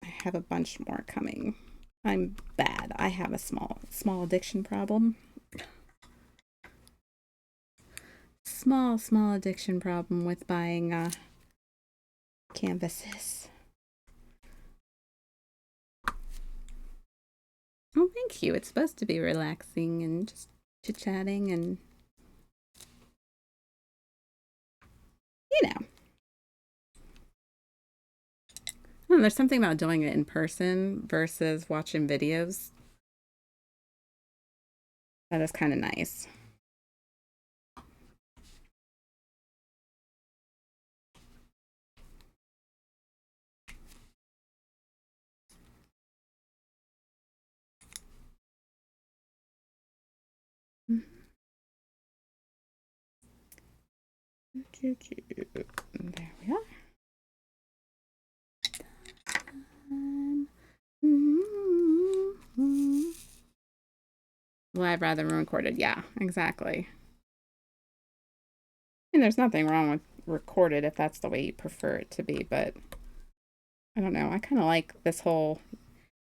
I have a bunch more coming. I'm bad. I have a small addiction problem. Small addiction problem with buying canvases. Oh, thank you. It's supposed to be relaxing and just chit-chatting and you know. There's something about doing it in person versus watching videos that is kind of nice. There we are. live rather than recorded. Yeah, exactly. And there's nothing wrong with recorded if that's the way you prefer it to be, but I don't know. I kind of like this whole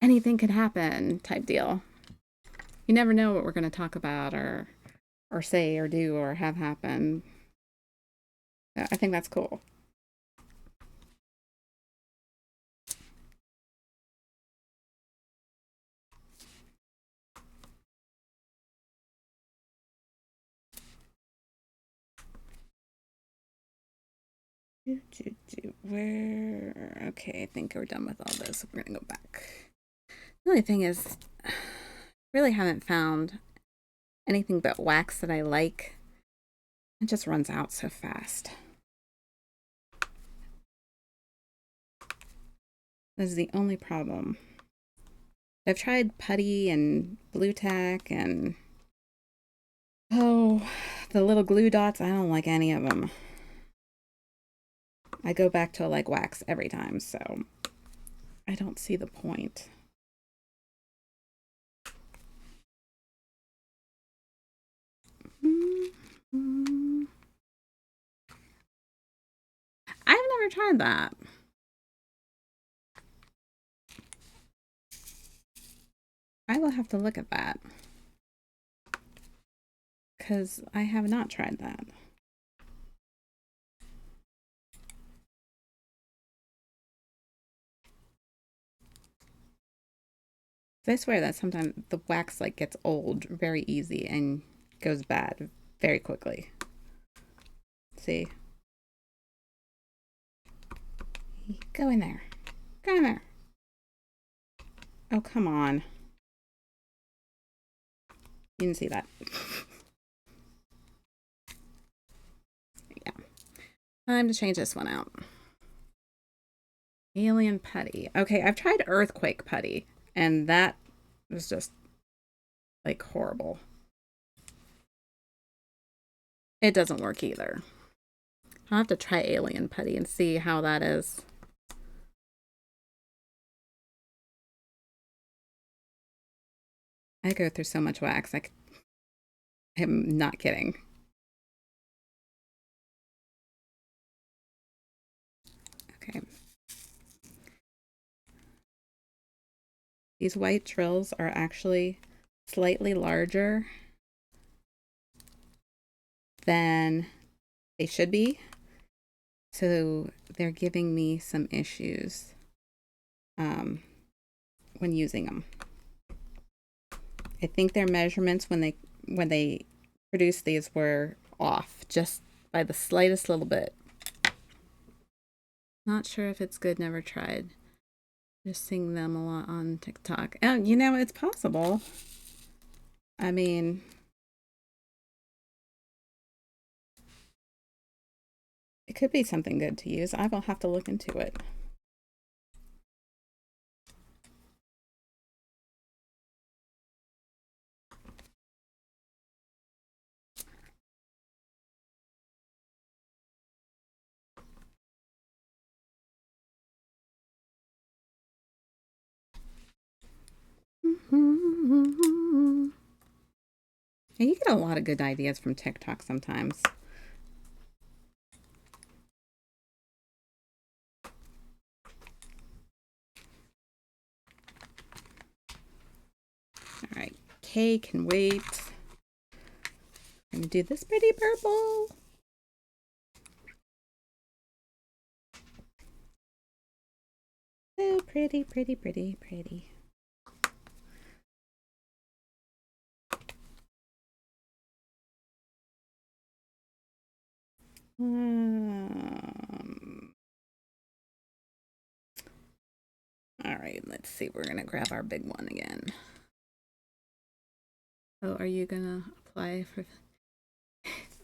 anything could happen type deal. You never know what we're going to talk about or say or do or have happen. I think that's cool. Where? Okay, I think we're done with all this. We're gonna go back. The only thing is, really haven't found anything but wax that I like. It just runs out so fast. This is the only problem. I've tried putty and blue tack and the little glue dots. I don't like any of them. I go back to like wax every time, so I don't see the point. I've never tried that. I will have to look at that because I have not tried that. I swear that sometimes the wax like gets old very easy and goes bad very quickly. See? Go in there. Go in there. Oh, come on. You didn't see that. Yeah. Time to change this one out. Alien putty. Okay, I've tried earthquake putty, and that was just like horrible. It doesn't work either. I'll have to try alien putty and see how that is. I go through so much wax. I'm not kidding. Okay. These white drills are actually slightly larger than they should be. So they're giving me some issues when using them. I think their measurements when they produced these were off just by the slightest little bit. Not sure if it's good, never tried. Just seeing them a lot on TikTok. And you know, it's possible. I mean, it could be something good to use. I will have to look into it. And you get a lot of good ideas from TikTok sometimes. All right, K can wait. I'm gonna do this pretty purple. So pretty, pretty, pretty, pretty. All right, let's see. We're gonna grab our big one again. Oh, are you gonna apply for?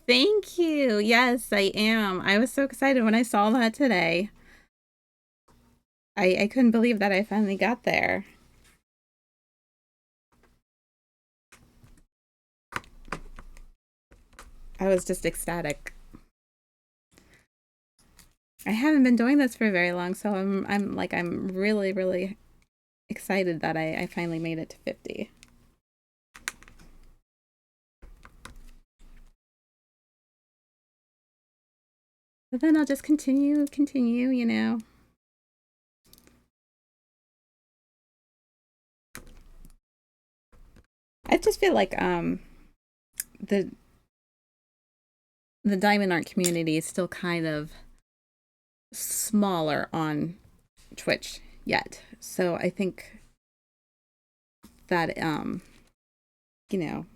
Thank you. Yes, I am. I was so excited when I saw that today. I couldn't believe that I finally got there. I was just ecstatic. I haven't been doing this for very long, so I'm really, really excited that I finally made it to 50. But then I'll just continue, you know. I just feel like the the diamond art community is still kind of smaller on Twitch yet. So I think that you know,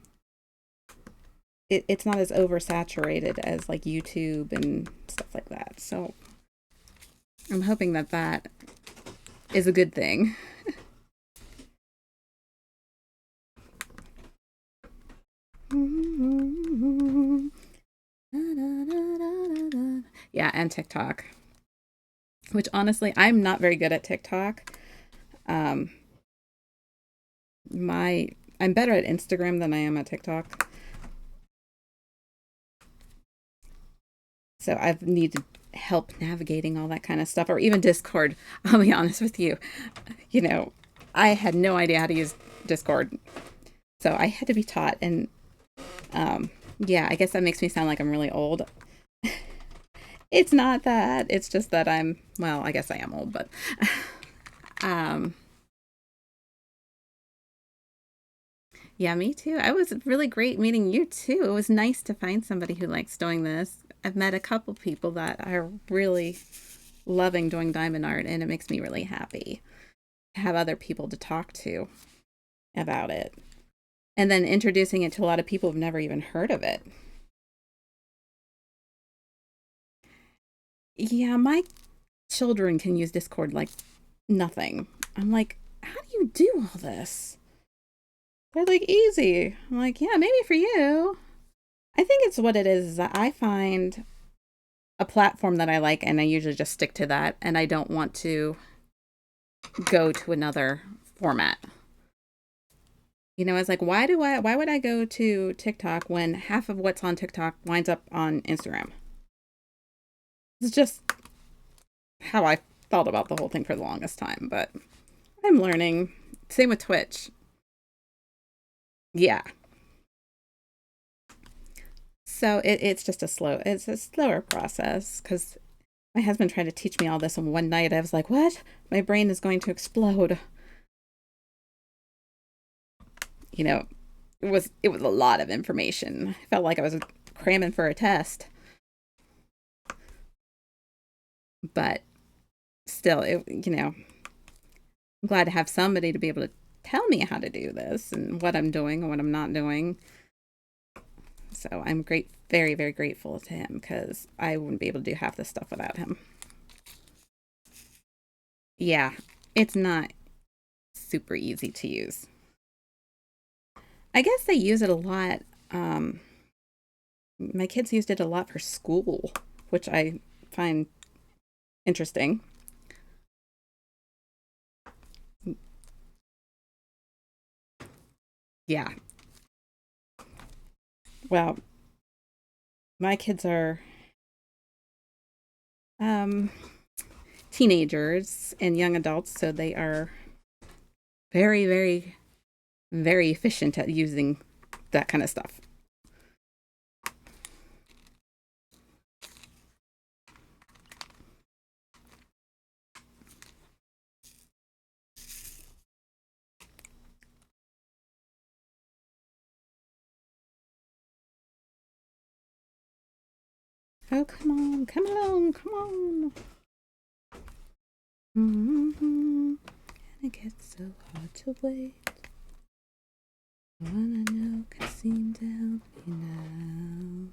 it's not as oversaturated as like YouTube and stuff like that. So I'm hoping that that is a good thing. Yeah, and TikTok. Which honestly, I'm not very good at TikTok. Um, my I'm better at Instagram than I am at TikTok. So I need to help navigating all that kind of stuff, or even Discord. I'll be honest with you. You know, I had no idea how to use Discord, so I had to be taught. And yeah, I guess that makes me sound like I'm really old. It's not that. It's just that I'm, well, I guess I am old, but um, yeah, me too. I was really great meeting you too. It was nice to find somebody who likes doing this. I've met a couple people that are really loving doing diamond art, and it makes me really happy to have other people to talk to about it. And then introducing it to a lot of people who've never even heard of it. Yeah, my children can use Discord like nothing. I'm like, how do you do all this? They're like, easy. I'm like, yeah, maybe for you. I think it's what it is that I find a platform that I like, and I usually just stick to that, and I don't want to go to another format. You know, it's like, why would I go to TikTok when half of what's on TikTok winds up on Instagram? It's just how I thought about the whole thing for the longest time, but I'm learning. Same with Twitch. Yeah. So it's just it's a slower process because my husband tried to teach me all this, and one night I was like, what? My brain is going to explode. You know, it was a lot of information. I felt like I was cramming for a test, but still, I'm glad to have somebody to be able to tell me how to do this and what I'm doing and what I'm not doing. So I'm very, very grateful to him because I wouldn't be able to do half this stuff without him. Yeah, it's not super easy to use. I guess they use it a lot. Um, my kids used it a lot for school, which I find interesting. Yeah. Well, my kids are um, teenagers and young adults, so they are very, very, very efficient at using that kind of stuff. Oh, come on, come along, come on. Mm-hmm. And it gets so hard to wait. One I know can seem to help me now.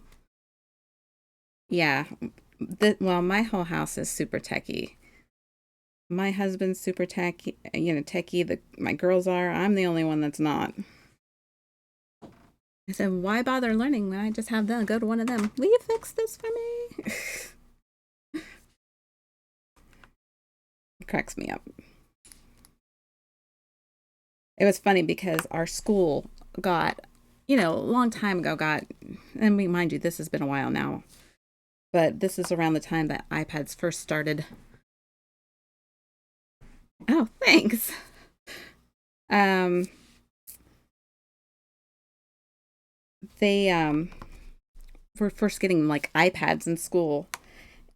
Yeah, well, my whole house is super techie. My husband's super techie, techie. My girls are. I'm the only one that's not. I said, why bother learning when I just have them go to one of them? Will you fix this for me? It cracks me up. It was funny because our school got, a long time ago and we mind you, this has been a while now, but this is around the time that iPads first started. Oh, thanks. Um, they were first getting like iPads in school,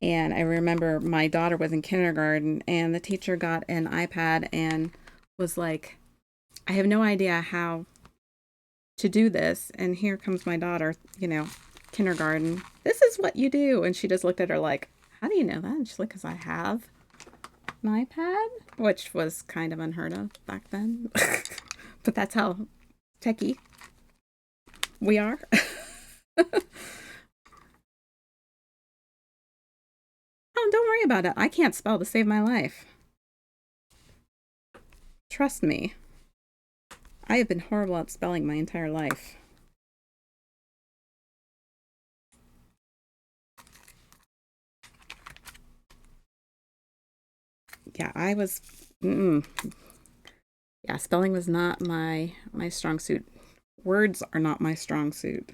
And I remember my daughter was in kindergarten and the teacher got an iPad and was like, I have no idea how to do this. And here comes my daughter, kindergarten. This is what you do. And she just looked at her like, how do you know that? And she's like, because I have an iPad, which was kind of unheard of back then. But that's how techie we are. Oh, don't worry about it. I can't spell to save my life. Trust me. I have been horrible at spelling my entire life. Yeah, I was. Yeah, spelling was not my strong suit. Words are not my strong suit.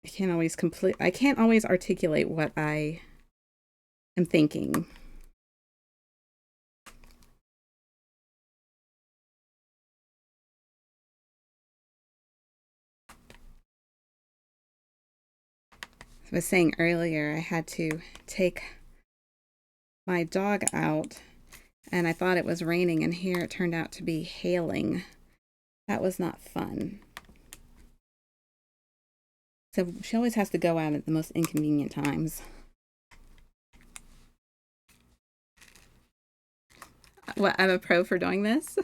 I can't always articulate what I am thinking. I was saying earlier, I had to take my dog out and I thought it was raining, and here it turned out to be hailing. That was not fun. So she always has to go out at the most inconvenient times. What, I'm a pro for doing this?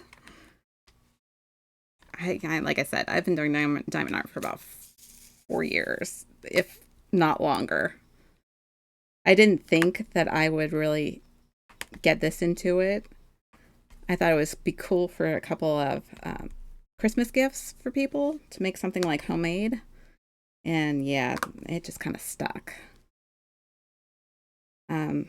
Like I said, I've been doing diamond art for about 4 years, if not longer. I didn't think that I would really get this into it. I thought it would be cool for a couple of Christmas gifts for people to make something like homemade. And yeah, it just kind of stuck. And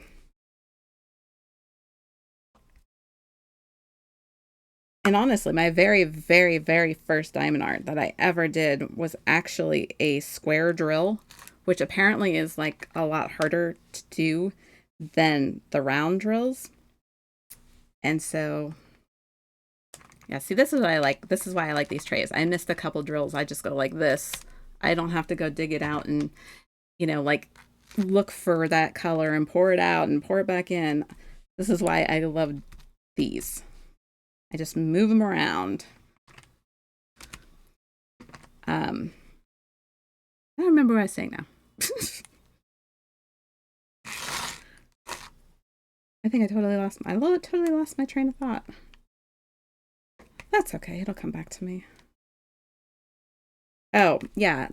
honestly, my very, very, very first diamond art that I ever did was actually a square drill, which apparently is like a lot harder to do than the round drills. And so, yeah, see, this is what I like. This is why I like these trays. I missed a couple drills. I just go like this. I don't have to go dig it out and, like look for that color and pour it out and pour it back in. This is why I love these. I just move them around. I don't remember what I was saying now. I think I totally lost my train of thought. That's okay. It'll come back to me. Oh, yeah.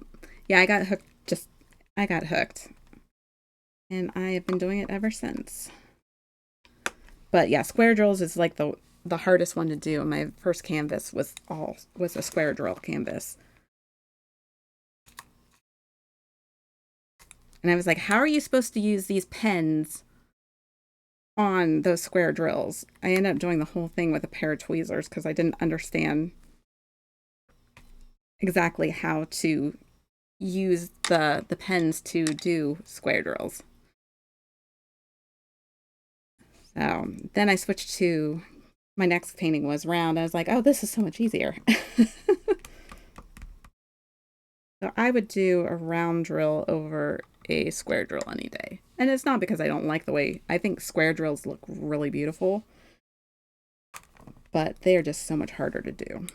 Yeah, I got hooked. I got hooked. And I have been doing it ever since. But yeah, square drills is like the hardest one to do. And my first canvas was a square drill canvas. And I was like, how are you supposed to use these pens on those square drills? I ended up doing the whole thing with a pair of tweezers because I didn't understand exactly how to use the pens to do square drills. So then I switched to my next painting was round. I was like, oh, this is so much easier. So I would do a round drill over a square drill any day. And it's not because I don't like the way, I think square drills look really beautiful, but they are just so much harder to do.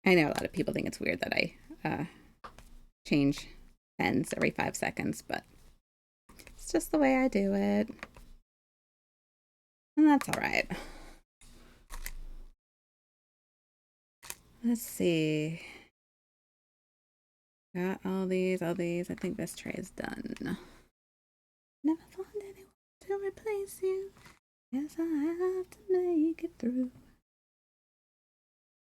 I know a lot of people think it's weird that I change pens every 5 seconds, but it's just the way I do it. And that's all right. Let's see. Got all these. I think this tray is done. Never found anyone to replace you. Guess I have to make it through.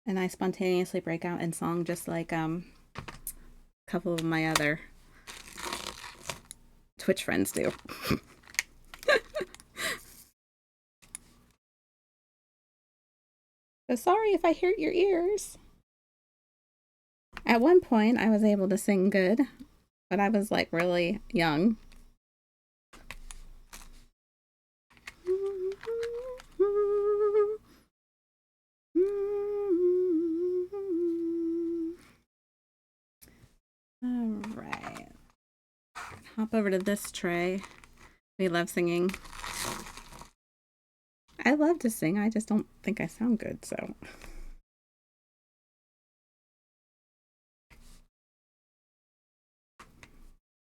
And I spontaneously break out in song just like a couple of my other Twitch friends do. So sorry if I hurt your ears. At one point, I was able to sing good, but I was like really young. All right. Hop over to this tray. We love singing. I love to sing. I just don't think I sound good, so.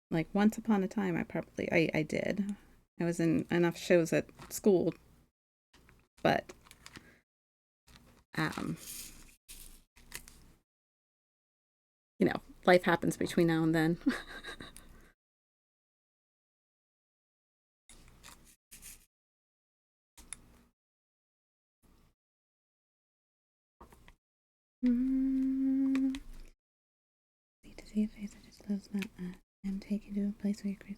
Like once upon a time, I did. I was in enough shows at school, but you know, life happens between now and then. Need to see a face that just loves that and take you to a place where you're crazy.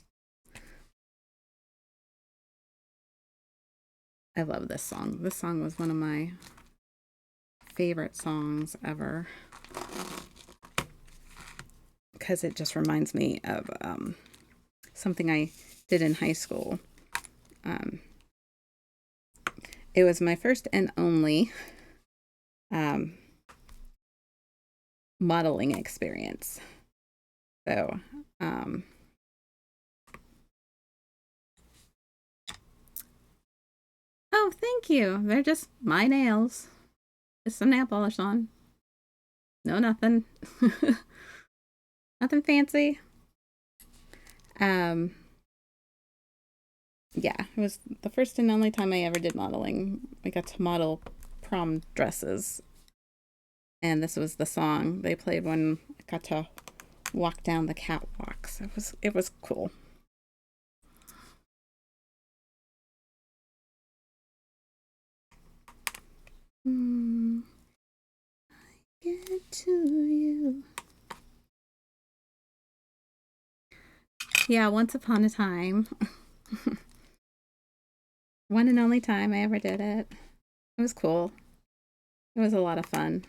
I love this song. This song was one of my favorite songs ever because it just reminds me of something I did in high school. It was my first and only modeling experience. So, oh, thank you. They're just my nails. Just some nail polish on. No, nothing. Nothing fancy. Yeah, it was the first and only time I ever did modeling. I got to model prom dresses. And this was the song they played when I got to walk down the catwalks. It was cool. I get to you. Yeah, once upon a time. One and only time I ever did it. It was cool. It was a lot of fun.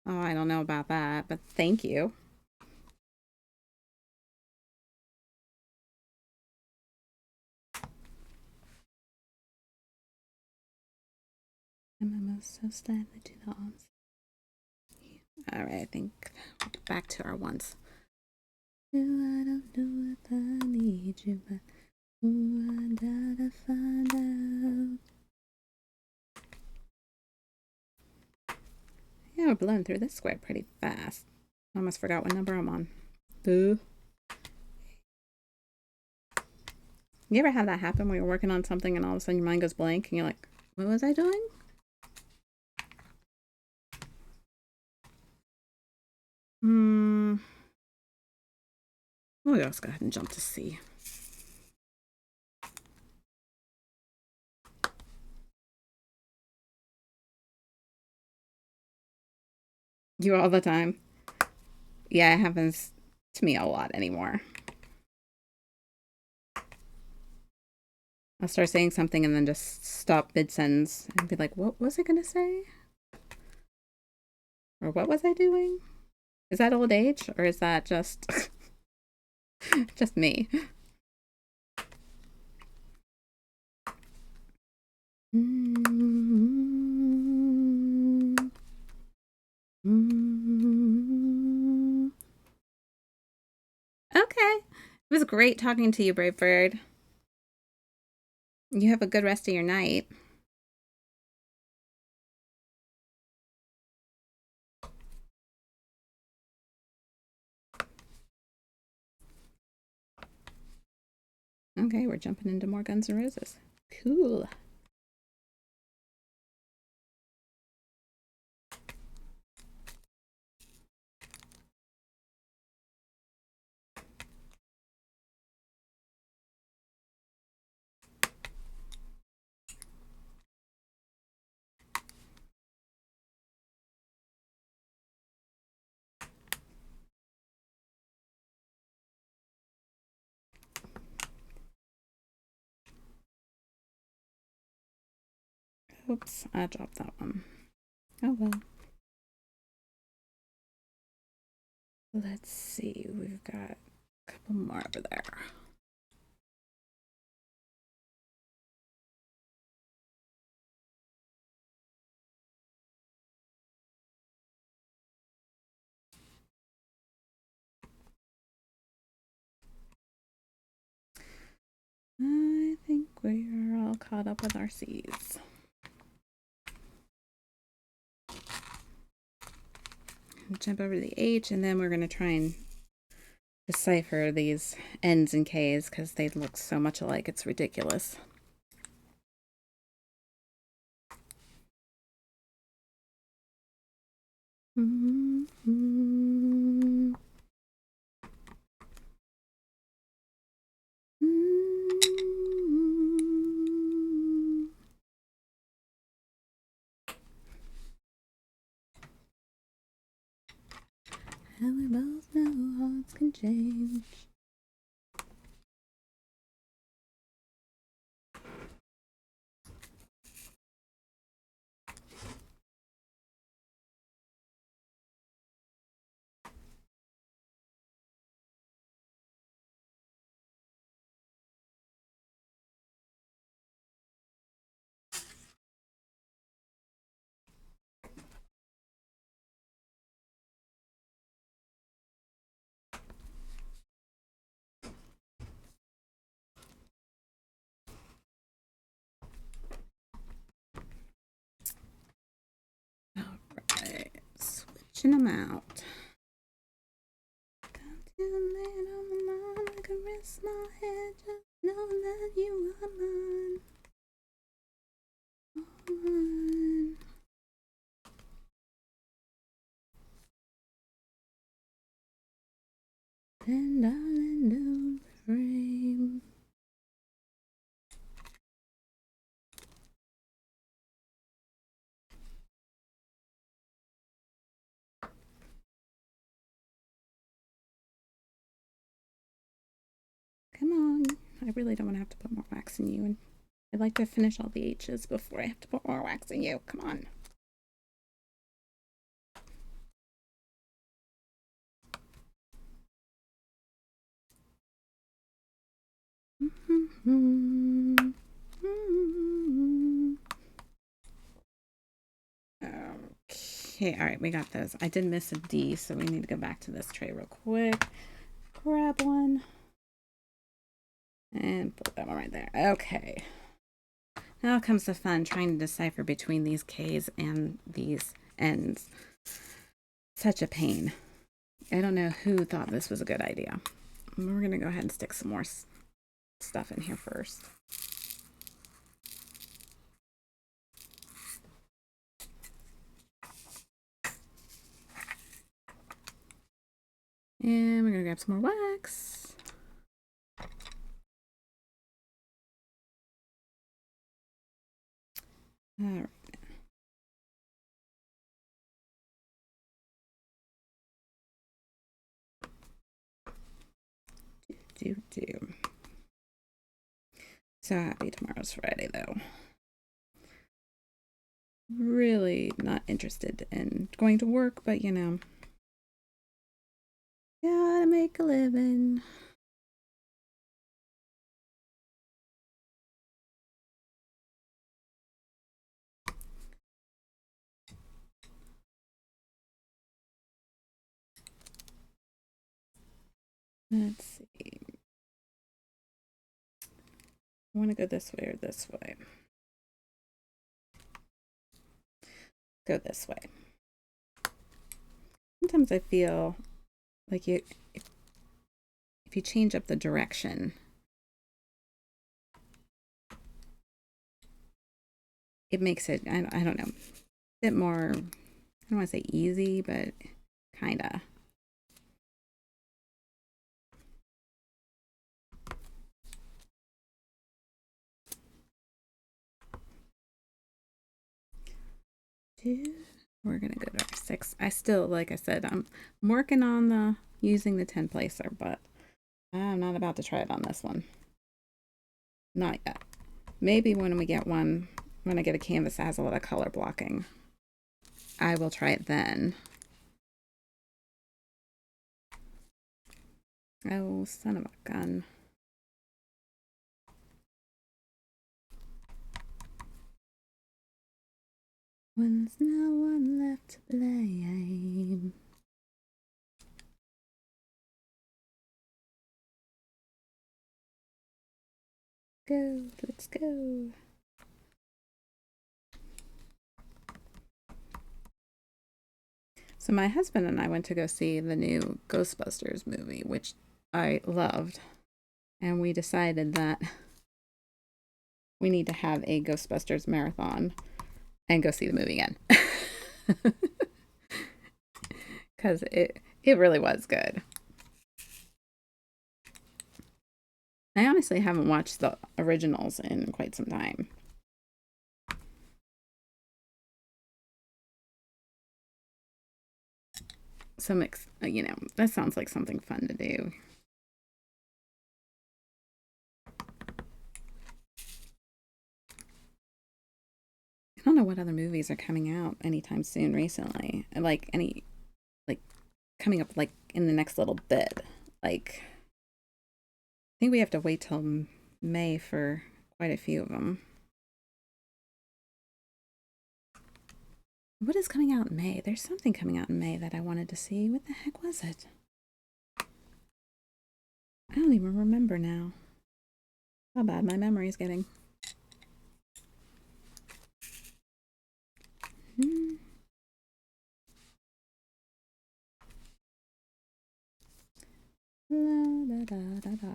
Oh, I don't know about that, but thank you. I'm so sadly to the arms. All right, I think back to our ones. I don't know if I need you, but I gotta find out. Yeah, we're blowing through this square pretty fast. I almost forgot what number I'm on. You ever have that happen where you're working on something and all of a sudden your mind goes blank and you're like, what was I doing? We'll just go ahead and jump to C. You all the time. Yeah, it happens to me a lot anymore. I'll start saying something and then just stop mid-sentence and be like, what was I gonna say? Or what was I doing? Is that old age or is that just just me? Okay. It was great talking to you, Brave Bird. You have a good rest of your night. Okay, we're jumping into more Guns N' Roses. Cool. Oops, I dropped that one. Oh well. Let's see, we've got a couple more over there. I think we are all caught up with our C's. Jump over to the H, and then we're going to try and decipher these N's and K's because they look so much alike, it's ridiculous. And we both know hearts can change. Alright, switching them out. Got to lay on the line, I can rest my head, just knowing that you are mine. Mine. And darling, don't refrain. Come on. I really don't want to have to put more wax in you, and I'd like to finish all the H's before I have to put more wax in you. Come on. Okay, all right, we got those. I did miss a D, so we need to go back to this tray real quick. Grab one. And put that one right there. Okay. Now comes the fun, trying to decipher between these K's and these N's. Such a pain. I don't know who thought this was a good idea. We're going to go ahead and stick some more stuff in here first. And we're going to grab some more wax. All right. Do. So happy tomorrow's Friday, though. Really not interested in going to work, but you know, gotta make a living. Let's see. I want to go this way or this way. Go this way. Sometimes I feel like if you change up the direction, it makes it, I don't know, a bit more, I don't want to say easy, but kind of. We're gonna go to our 6. I still, like I said, I'm working on the using the 10 placer, but I'm not about to try it on this one. Not yet. Maybe when we get one when I get a canvas that has a lot of color blocking. I will try it then. Oh, son of a gun. When there's no one left to blame. Go, let's go. So my husband and I went to go see the new Ghostbusters movie, which I loved. And we decided that we need to have a Ghostbusters marathon and go see the movie again. Because it really was good. I honestly haven't watched the originals in quite some time. You know, that sounds like something fun to do. I don't know what other movies are coming out anytime soon recently. Like coming up like in the next little bit. Like, I think we have to wait till May for quite a few of them. What is coming out in May? There's something coming out in May that I wanted to see. What the heck was it? I don't even remember now. How bad my memory is getting. La da da da da.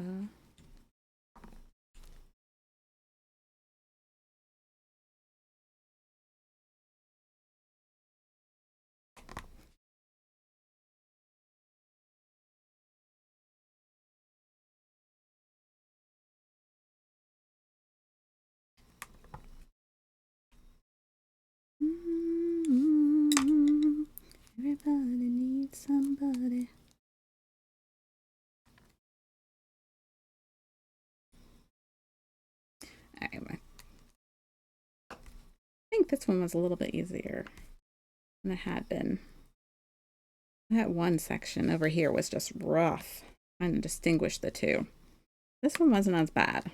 Everybody needs somebody. Anyway, I think this one was a little bit easier than it had been. That one section over here was just rough, trying to distinguish the two. This one wasn't as bad.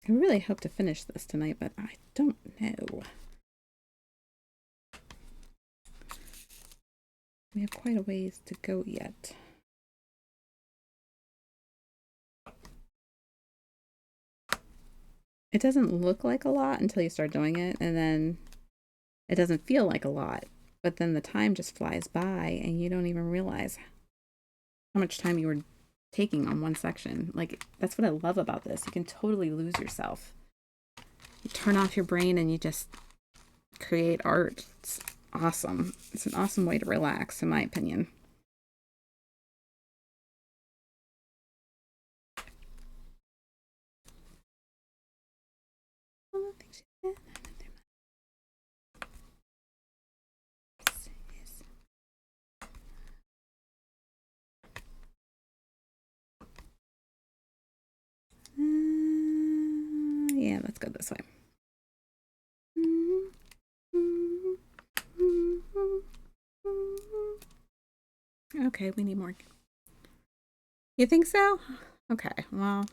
I really hope to finish this tonight, but I don't know. We have quite a ways to go yet. It doesn't look like a lot until you start doing it, and then it doesn't feel like a lot. But then the time just flies by, and you don't even realize how much time you were taking on one section. Like, that's what I love about this. You can totally lose yourself. You turn off your brain and you just create art. It's awesome. It's an awesome way to relax, in my opinion. Yeah, let's go this way. Okay, we need more. You think so? Okay, well,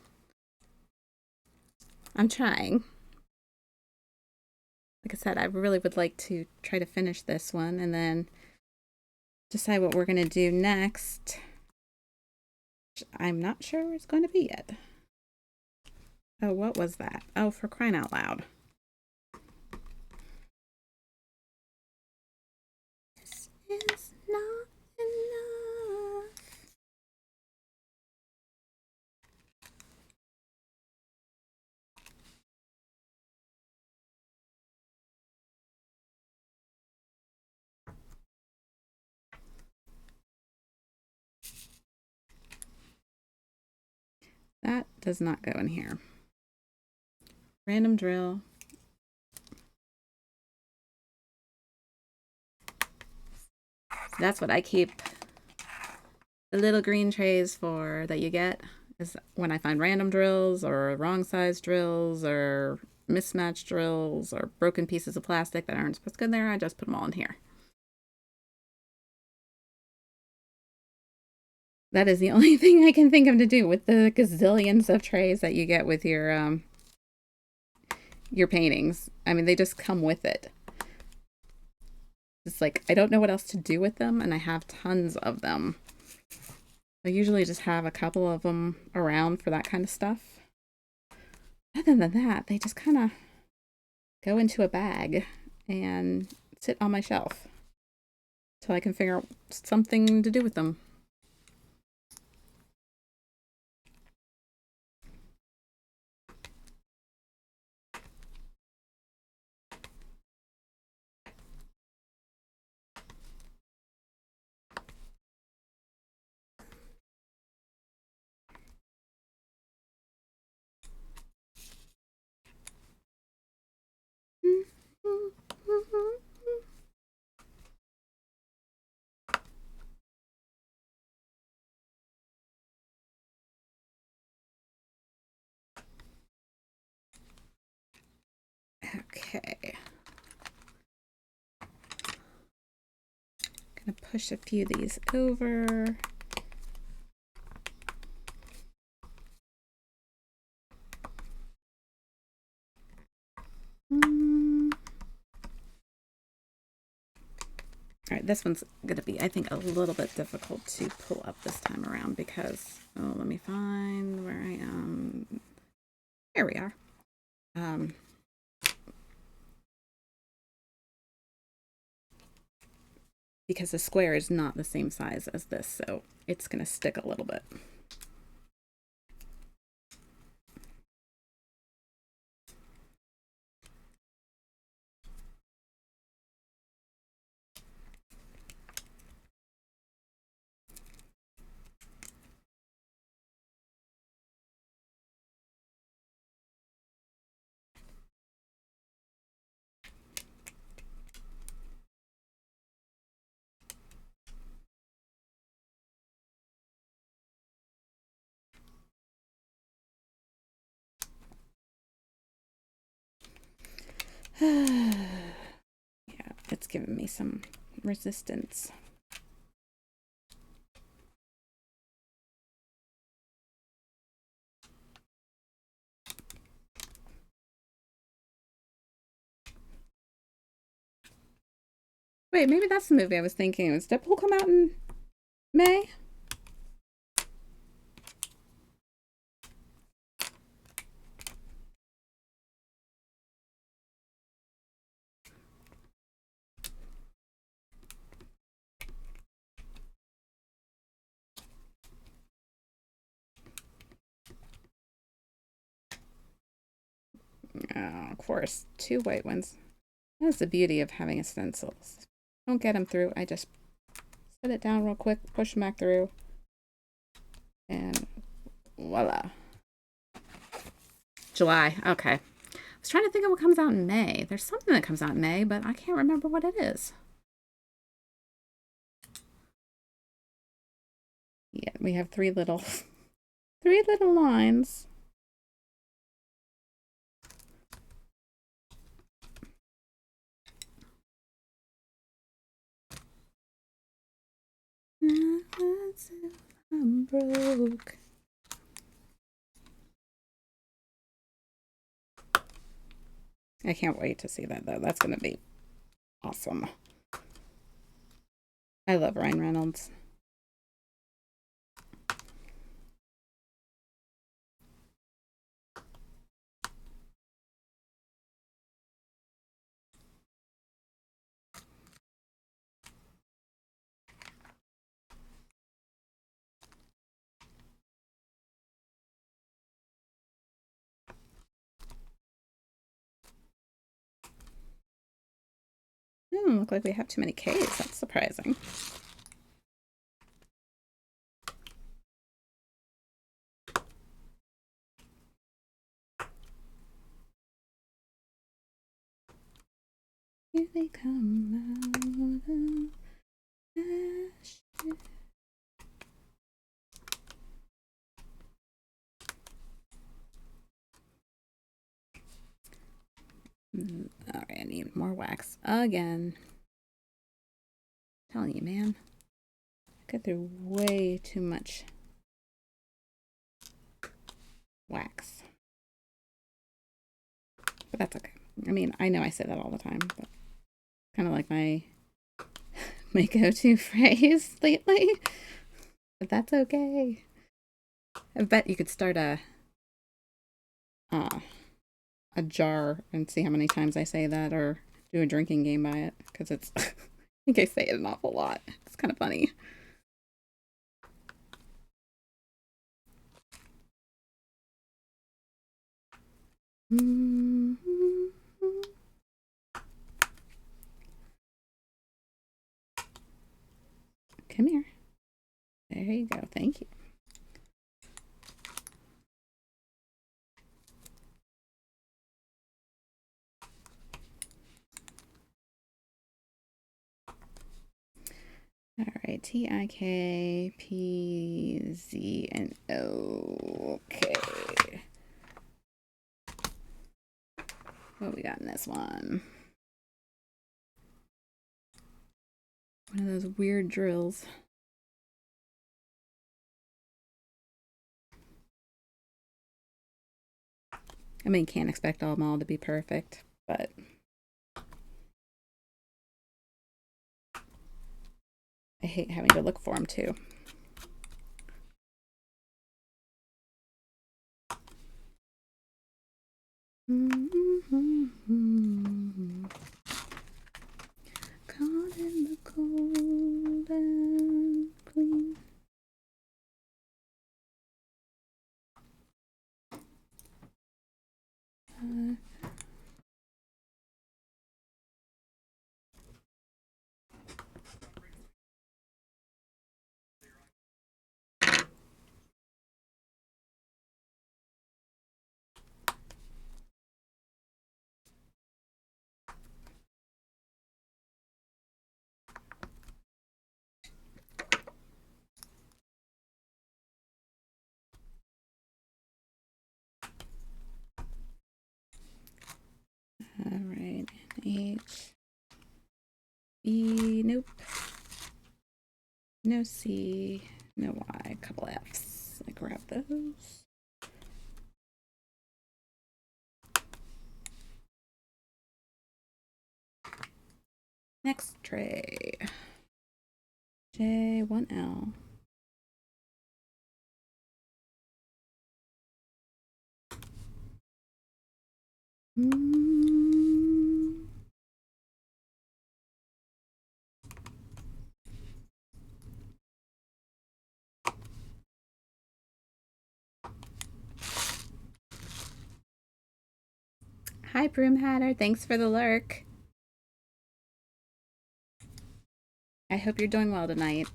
I'm trying. Like I said, I really would like to try to finish this one and then decide what we're going to do next. I'm not sure where it's going to be yet. Oh, what was that? Oh, for crying out loud. This is not enough. That does not go in here. Random drill. That's what I keep the little green trays for that you get, is when I find random drills or wrong size drills or mismatched drills or broken pieces of plastic that aren't supposed to go in there, I just put them all in here. That is the only thing I can think of to do with the gazillions of trays that you get with your paintings. I mean, they just come with it. It's like, I don't know what else to do with them, and I have tons of them. I usually just have a couple of them around for that kind of stuff. Other than that, they just kind of go into a bag and sit on my shelf till I can figure out something to do with them. Okay. Gonna push a few of these over. All right, this one's gonna be, I think, a little bit difficult to pull up this time around because, oh, let me find where I am. Here we are. Because the square is not the same size as this, so it's gonna stick a little bit. Yeah, it's giving me some resistance. Wait, maybe that's the movie I was thinking. Was Deadpool come out in May? Oh, of course, 2 white ones. That's the beauty of having a stencil. Don't get them through. I just set it down real quick, push them back through, and voila. July. Okay. I was trying to think of what comes out in May. There's something that comes out in May, but I can't remember what it is. Yeah, we have three little lines. I'm broke. I can't wait to see that, though. That's going to be awesome. I love Ryan Reynolds. Doesn't look like we have too many Ks. That's surprising. Here they come out of All right, I need more wax again. I'm telling you, man. I go through way too much wax. But that's okay. I mean, I know I say that all the time, but kind of like my go-to phrase lately. But that's okay. I bet you could start a jar and see how many times I say that, or do a drinking game by it, because it's I think I say it an awful lot. It's kind of funny. Come here. There you go. Thank you. All right, T-I-K, P, Z, and O. Okay. What we got in this one? One of those weird drills. I mean, can't expect them all to be perfect, but I hate having to look for them too. Caught in the cold and clean. All right, H, B, nope. No C, no Y, a couple F's. I grab those. Next tray. J, 1L. Hi, Broom Hatter. Thanks for the lurk. I hope you're doing well tonight.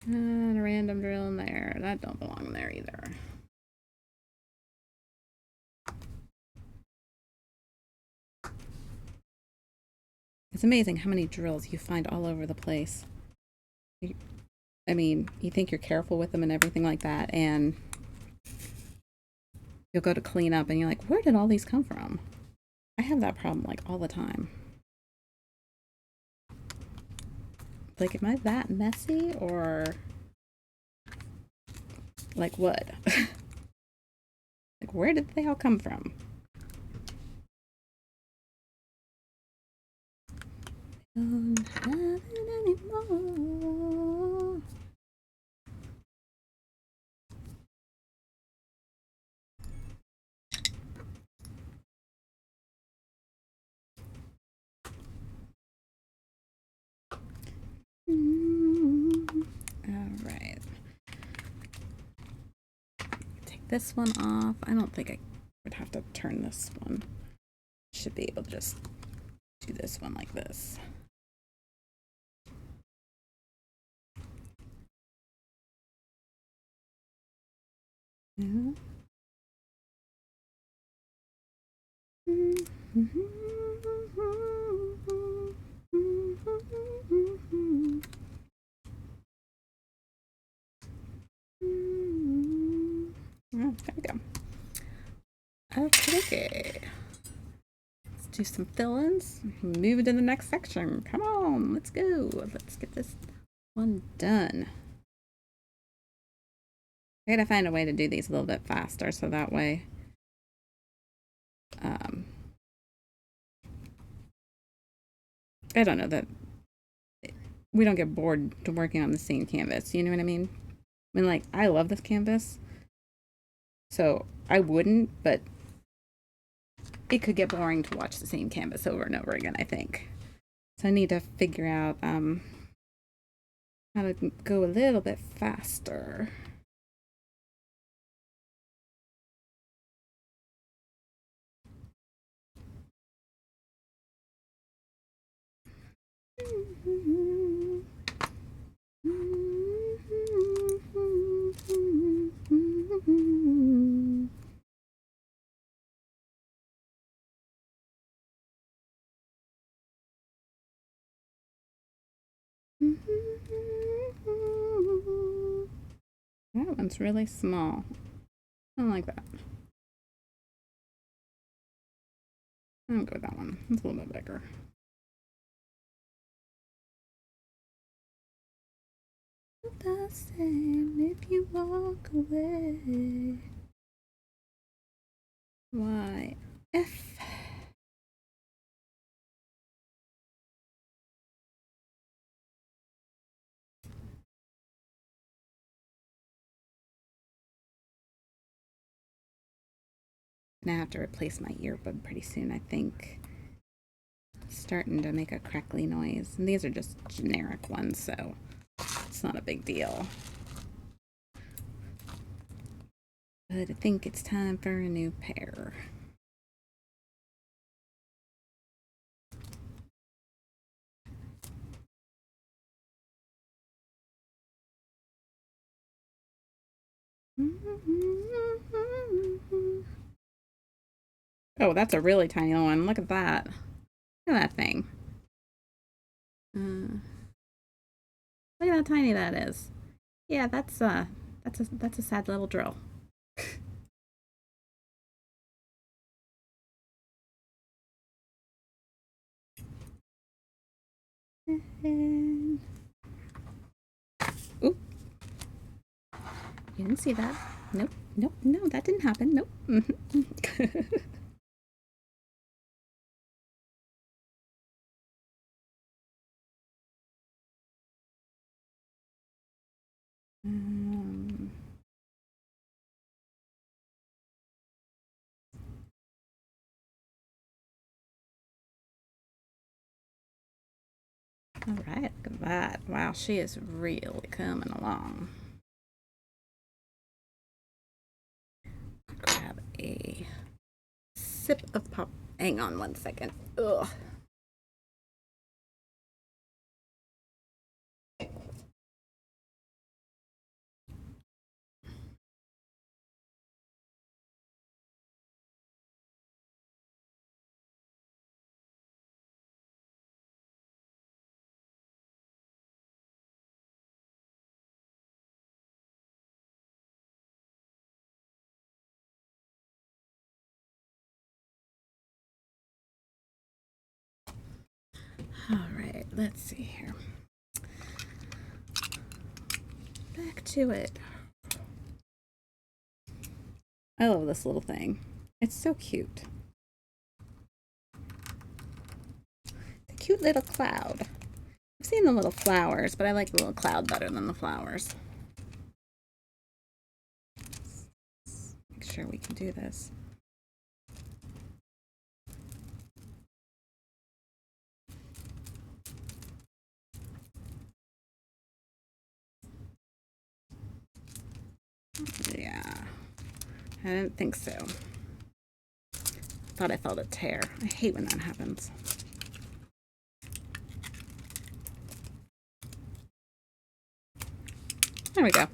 And a random drill in there. That don't belong there either. It's amazing how many drills you find all over the place. I mean, you think you're careful with them and everything like that, and you'll go to clean up and you're like, where did all these come from? I have that problem like all the time. Like, am I that messy, or like what? Like, where did they all come from? Don't have it anymore. All right. Take this one off. I don't think I would have to turn this one. Should be able to just do this one like this. Yeah. Oh, there we go. Okay. Let's do some fill-ins. Move into the next section. Come on, let's go. Let's get this one done. I gotta find a way to do these a little bit faster so that way I don't know, that we don't get bored to working on the same canvas. You know what I mean? I mean, like, I love this canvas, so I wouldn't, but it could get boring to watch the same canvas over and over again, I think. So I need to figure out how to go a little bit faster. That one's really small. I don't like that. I'll go with that one. It's a little bit bigger. The same if you walk away. Why? F. I'm gonna have to replace my earbud pretty soon, I think. It's starting to make a crackly noise. And these are just generic ones, so it's not a big deal. But I think it's time for a new pair. Oh, that's a really tiny one. Look at that. Look at that thing. Look at how tiny that is. Yeah, that's a sad little drill. And... Oop. You didn't see that. Nope. Nope. No, that didn't happen. Nope. All right, look at that. Wow, she is really coming along. Grab a sip of pop. Hang on one second. Ugh. All right, let's see here. Back to it. I love this little thing. It's so cute. It's a cute little cloud. I've seen the little flowers, but I like the little cloud better than the flowers. Make sure we can do this. Yeah, I didn't think so. thought I felt a tear. I hate when that happens. There we go.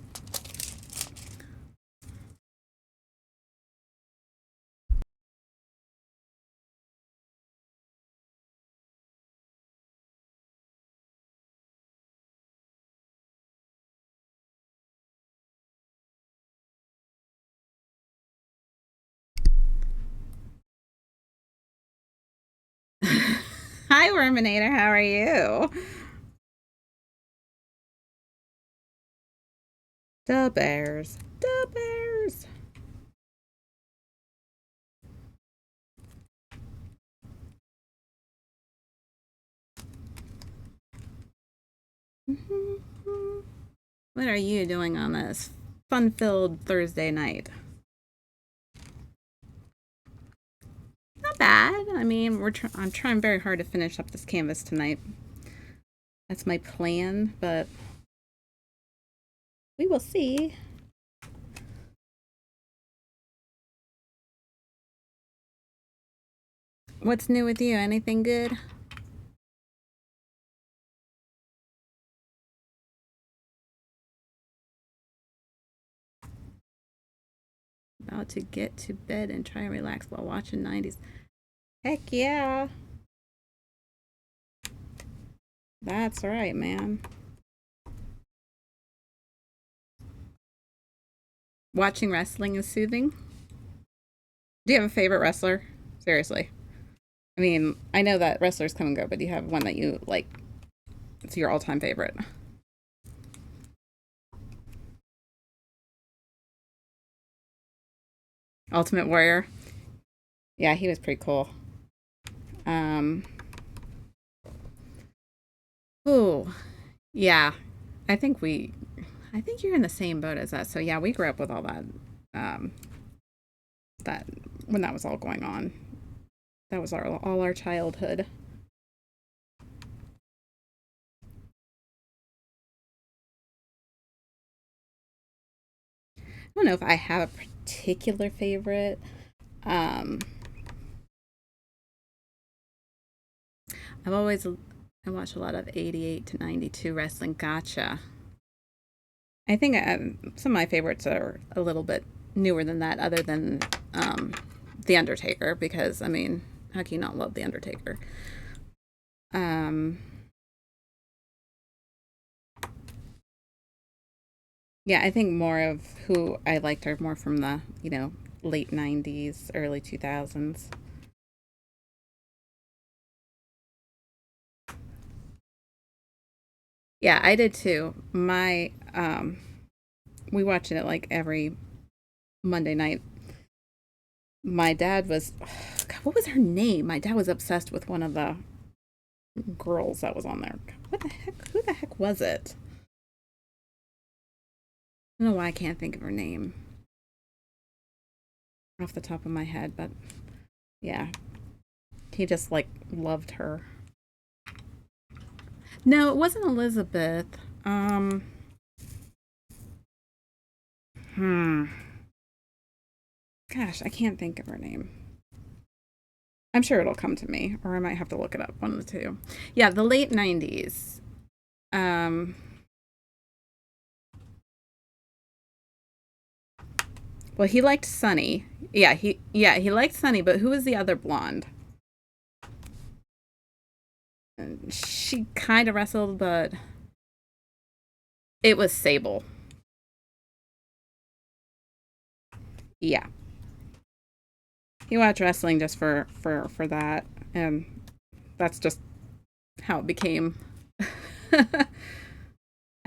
Hi, Worminator. How are you? The bears. The bears. What are you doing on this fun-filled Thursday night? Not bad. I mean, I'm trying very hard to finish up this canvas tonight. That's my plan, but we will see. What's new with you? Anything good? About to get to bed and try and relax while watching 90s. Heck yeah. That's right, man. Watching wrestling is soothing. Do you have a favorite wrestler? Seriously. I mean, I know that wrestlers come and go, but do you have one that you like? It's your all-time favorite. Ultimate Warrior. Yeah, he was pretty cool. Um. Oh, yeah. I think we. I think you're in the same boat as us. So yeah, we grew up with all that. Um. That when that was all going on. That was all our childhood. I don't know if I have a particular favorite. Um, I've always I watch a lot of 88 to 92 wrestling. Gotcha. I think some of my favorites are a little bit newer than that, other than The Undertaker, because, I mean, how can you not love The Undertaker? Um, yeah, I think more of who I liked are more from the, late 90s, early 2000s. Yeah, I did too. We watched it like every Monday night. My dad was, God, what was her name? My dad was obsessed with one of the girls that was on there. What the heck? Who the heck was it? I don't know why I can't think of her name off the top of my head, but yeah, he just like loved her. No, it wasn't Elizabeth. Um, hmm. Gosh, I can't think of her name. I'm sure it'll come to me, or I might have to look it up. One of the two. Yeah, the late 90s. Um, well, he liked Sunny. Yeah, he liked Sunny, but who was the other blonde? She kind of wrestled, but it was Sable. Yeah, he watched wrestling just for that, and that's just how it became a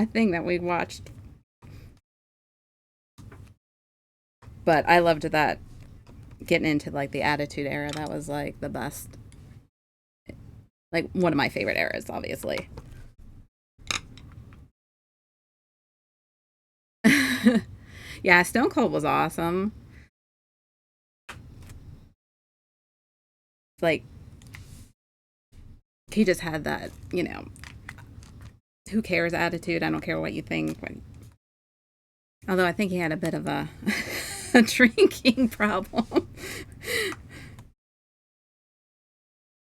thing that we watched. But I loved that, getting into like the Attitude Era. That was like the best, like one of my favorite eras, obviously. Yeah, Stone Cold was awesome. Like he just had that, who cares attitude. I don't care what you think. Although I think he had a bit of a, a drinking problem.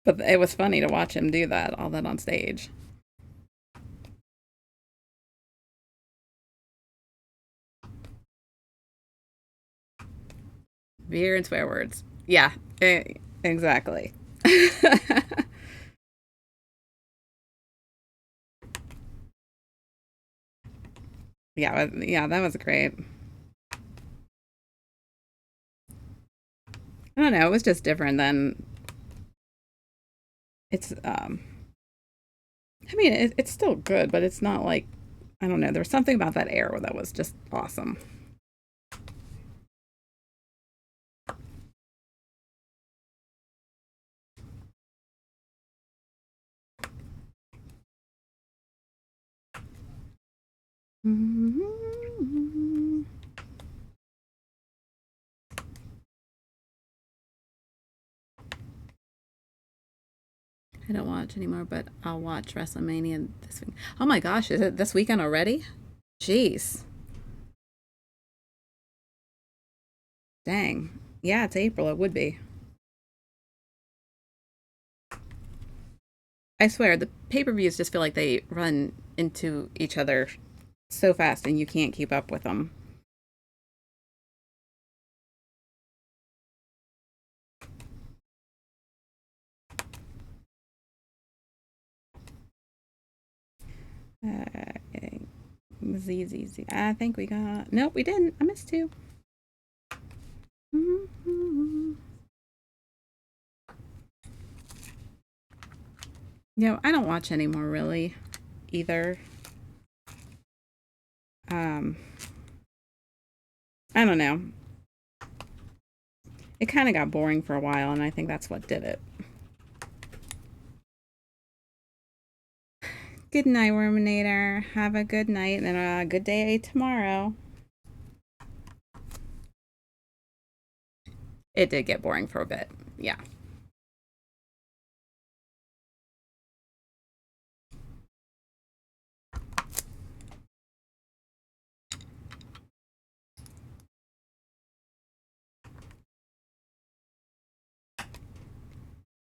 But it was funny to watch him do that, all that on stage. Beer and swear words. Yeah, exactly. Yeah, that was great. I don't know, it was just different than it's I mean, it's still good, but it's not like I don't know. There was something about that era that was just awesome. Mm-hmm. I don't watch anymore, but I'll watch WrestleMania this week. Oh my gosh, is it this weekend already? Jeez. Dang. Yeah, it's April. It would be. I swear, the pay per views just feel like they run into each other so fast and you can't keep up with them. Z. I think we got. Nope, we didn't. I missed two. Mm-hmm. I don't watch anymore really either. Um, I don't know. It kind of got boring for a while, and I think that's what did it. Good night, Worminator. Have a good night and a good day tomorrow. It did get boring for a bit. Yeah.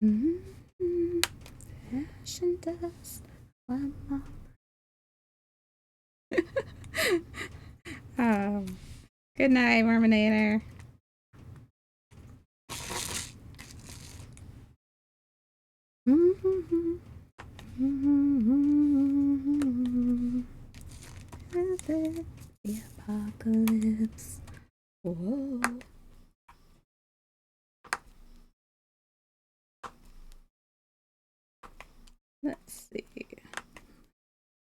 Mm-hmm. Fashion dust. Good night, Worminator. Mm-hmm. Mm-hmm. The apocalypse. Whoa. Let's see.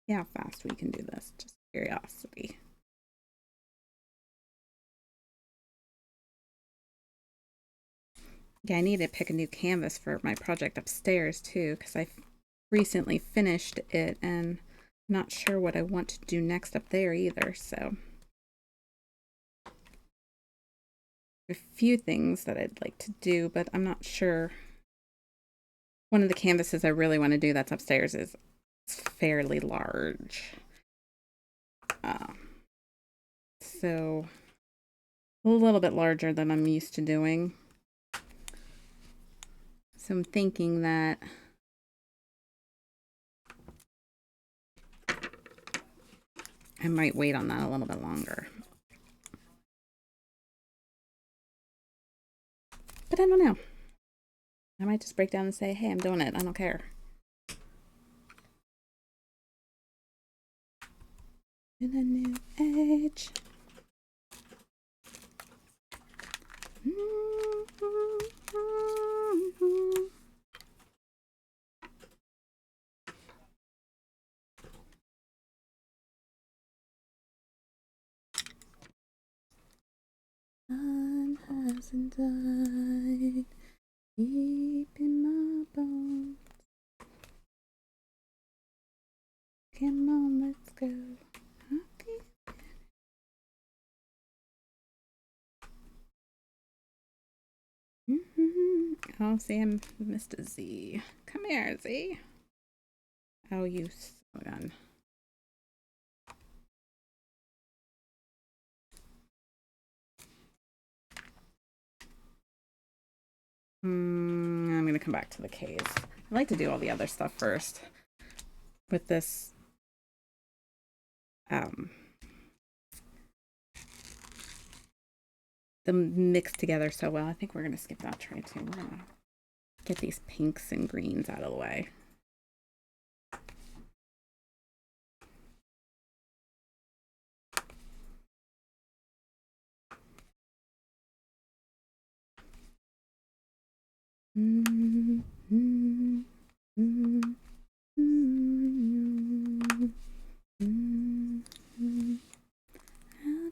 Yeah, how fast we can do this. Just curiosity. Yeah, I need to pick a new canvas for my project upstairs too, because I recently finished it and I'm not sure what I want to do next up there either. So, a few things that I'd like to do, but I'm not sure. One of the canvases I really want to do that's upstairs is fairly large. Um, so, a little bit larger than I'm used to doing. So, I'm thinking that I might wait on that a little bit longer. But I don't know. I might just break down and say, hey, I'm doing it. I don't care. In a new age. Sun hasn't died deep in my bones. Come on, let's go. Okay. Oh, see, I missed a Z. Come here, Z. Oh, you son. I'm gonna come back to the K's. I like to do all the other stuff first. With this, them mixed together so well. I think we're going to skip that tray too. We're going to get these pinks and greens out of the way. How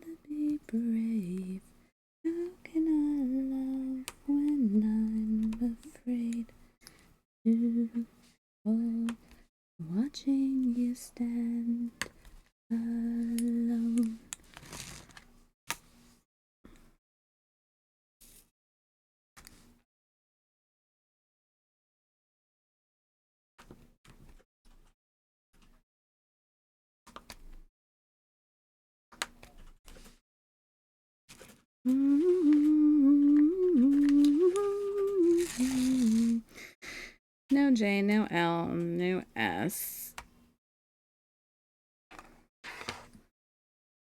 to be brave. How can I love when I'm afraid to fall? Watching you stand alone. No J, no L, no S.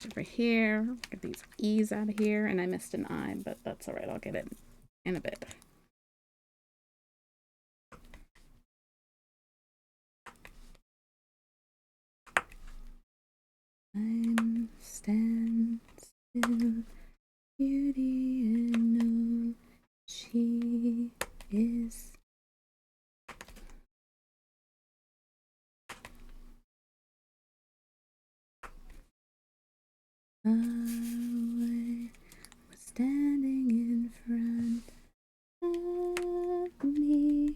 Over here, get these E's out of here, and I missed an I, but that's all right. I'll get it in a bit. I'm stand still, beauty and all she is. I was standing in front of me.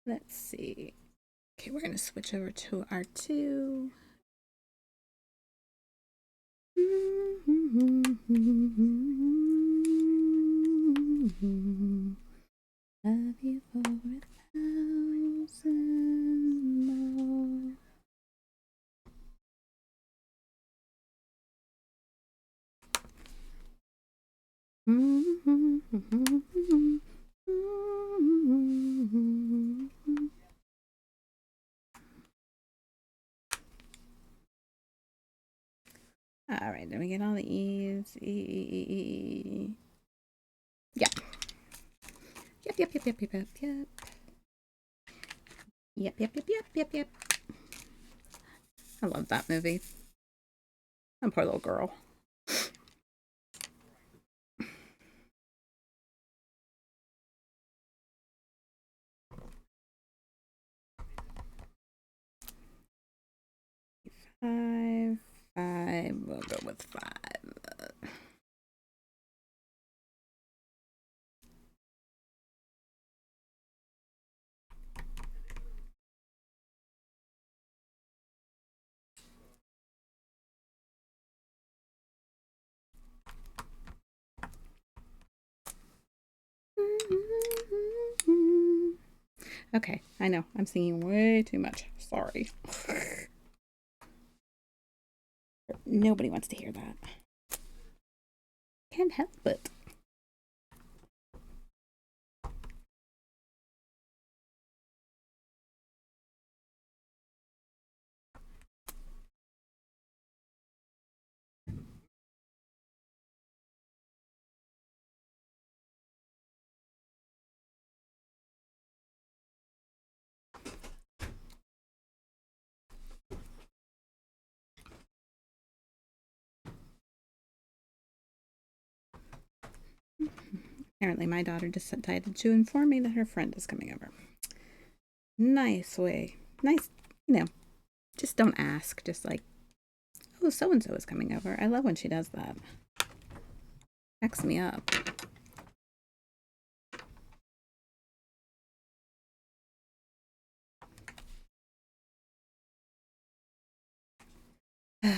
Let's see. Okay, we're going to switch over to R2. Love you for 1,000 more. All right, did we get all the E's? E. Yeah. Yep. I love that movie. That poor little girl. Five. We'll go with 5. Okay, I know. I'm singing way too much. Sorry. Nobody wants to hear that. Can't help it. Apparently, my daughter decided to inform me that her friend is coming over. Nice way. Nice, you know, just don't ask. Just like, oh, so and so is coming over. I love when she does that. Cracks me up.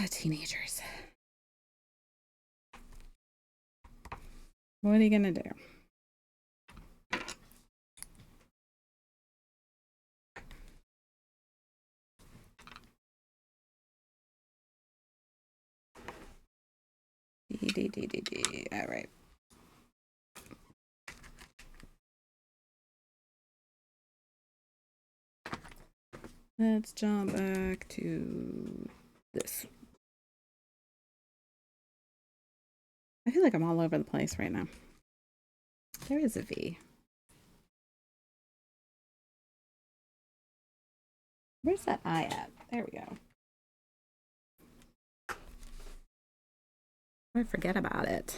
Teenagers. What are you gonna do? D. All right. Let's jump back to this. I feel like I'm all over the place right now. There is a V. Where's that I at? There we go. I forget about it.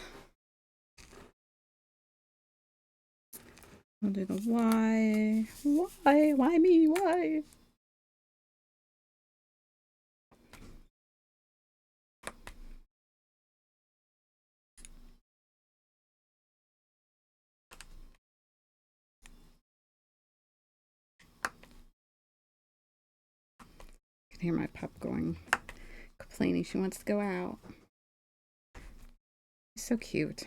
I'll do the Y. Why? Why me? Why? I can hear my pup going, complaining she wants to go out. She's so cute.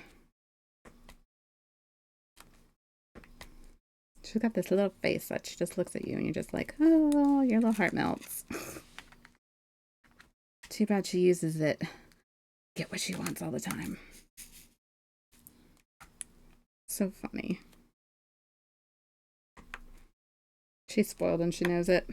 She's got this little face that she just looks at you and you're just like, oh, your little heart melts. Too bad she uses it. Get what she wants all the time. So funny. She's spoiled and she knows it.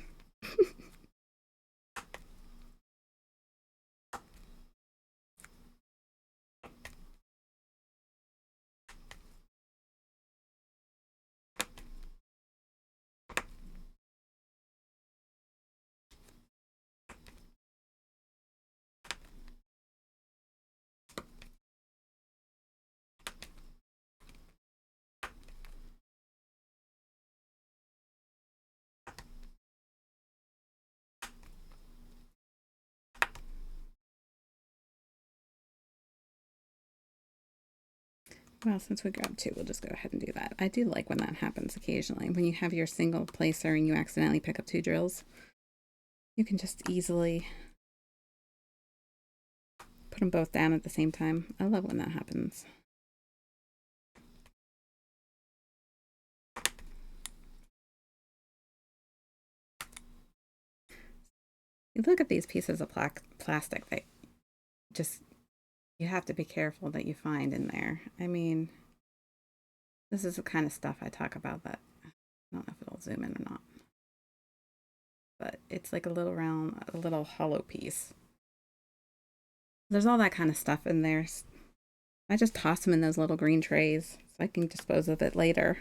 Well, since we grabbed two, we'll just go ahead and do that. I do like when that happens occasionally. When you have your single placer and you accidentally pick up two drills, you can just easily put them both down at the same time. I love when that happens. You look at these pieces of plastic that just, you have to be careful that you find in there. I mean, this is the kind of stuff I talk about that I don't know if it'll zoom in or not. But it's like a little round, a little hollow piece. There's all that kind of stuff in there. I just toss them in those little green trays so I can dispose of it later.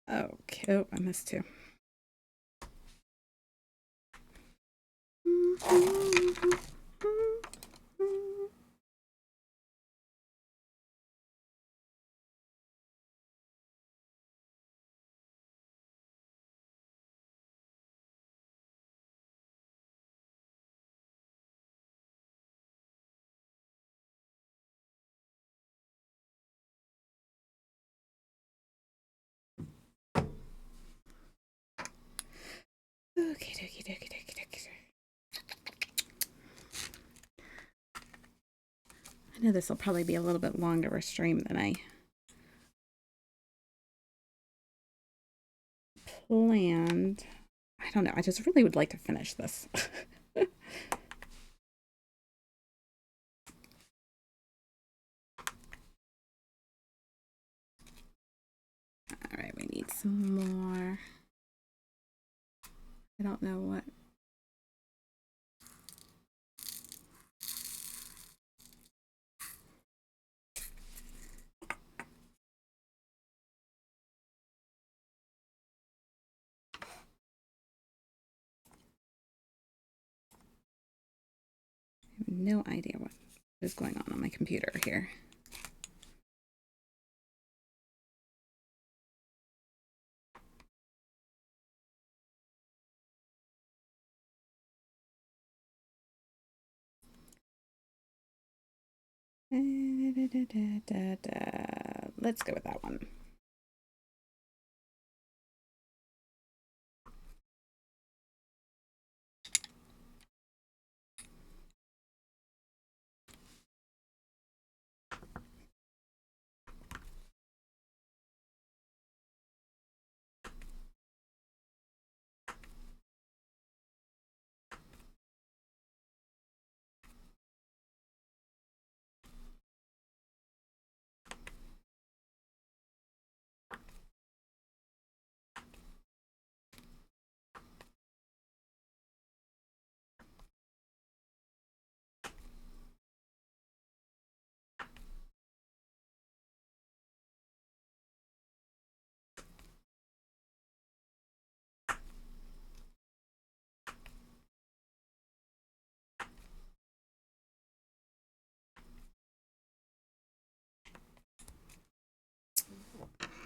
Okay. Oh, I missed two. Okay, dokie, dokie, dokie, dokie. I know this will probably be a little bit longer of a stream than I planned. I don't know. I just really would like to finish this. All right, we need some more. I don't know what. I have no idea what is going on my computer here. Let's go with that one.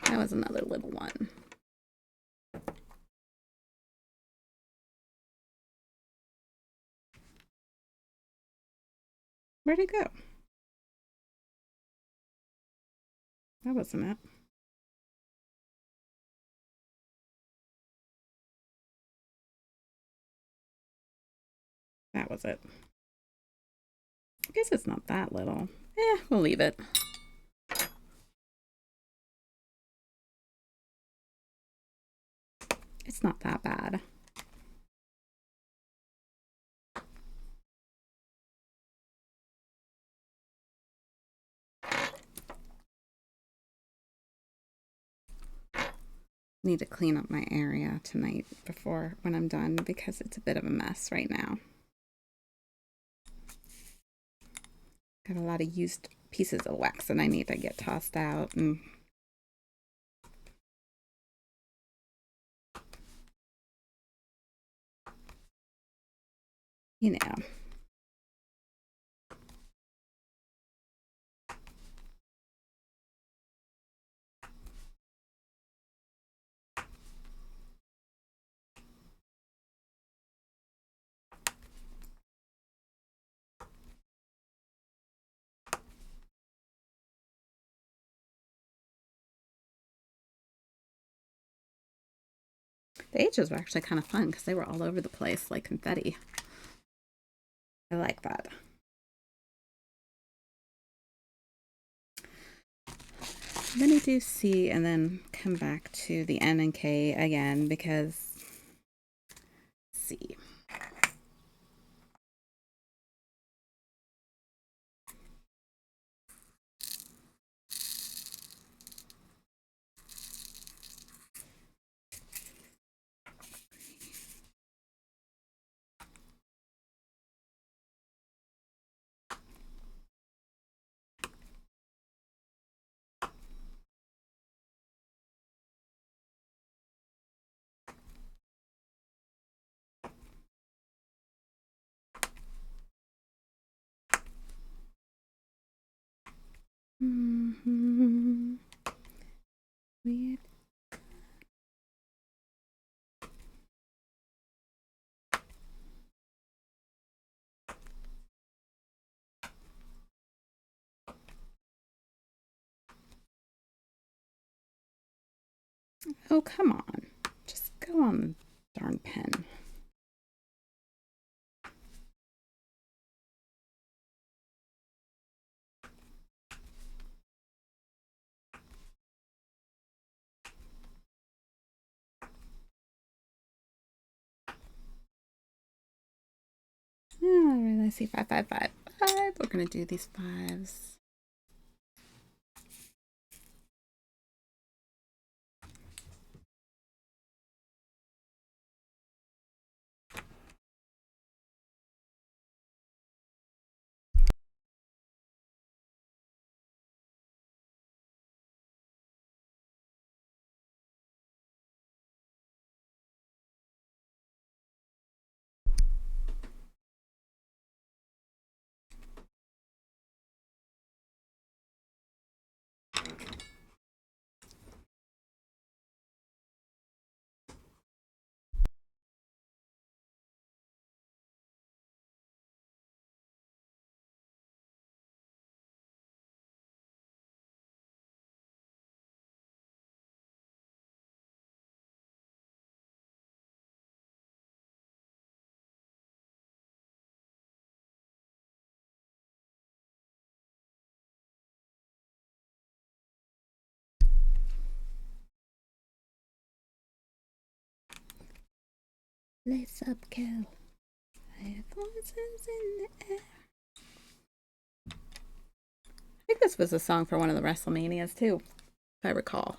That was another little one. Where'd it go? That wasn't it. That was it. I guess it's not that little. We'll leave it. It's not that bad. Need to clean up my area tonight before when I'm done because it's a bit of a mess right now. Got a lot of used pieces of wax that I need to get tossed out and you know. The H's were actually kind of fun because they were all over the place like confetti. I like that. Then I do C and then come back to the N and K again because C. Weird. Oh, come on. Just go on the darn pen. All right, let's see. 5, 5, 5, 5. We're going to do these fives. Lace up, Kel. I have voices in the air. I think this was a song for one of the WrestleManias too, if I recall.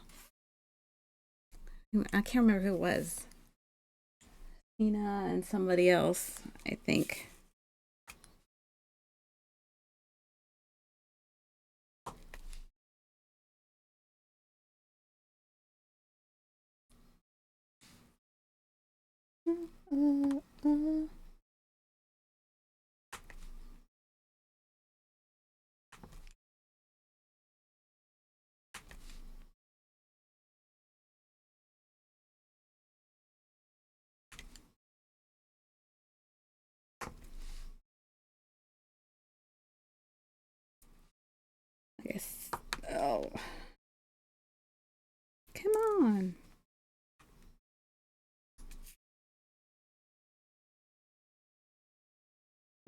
I can't remember who it was. Cena and somebody else, I think. Yes. Oh. Come on.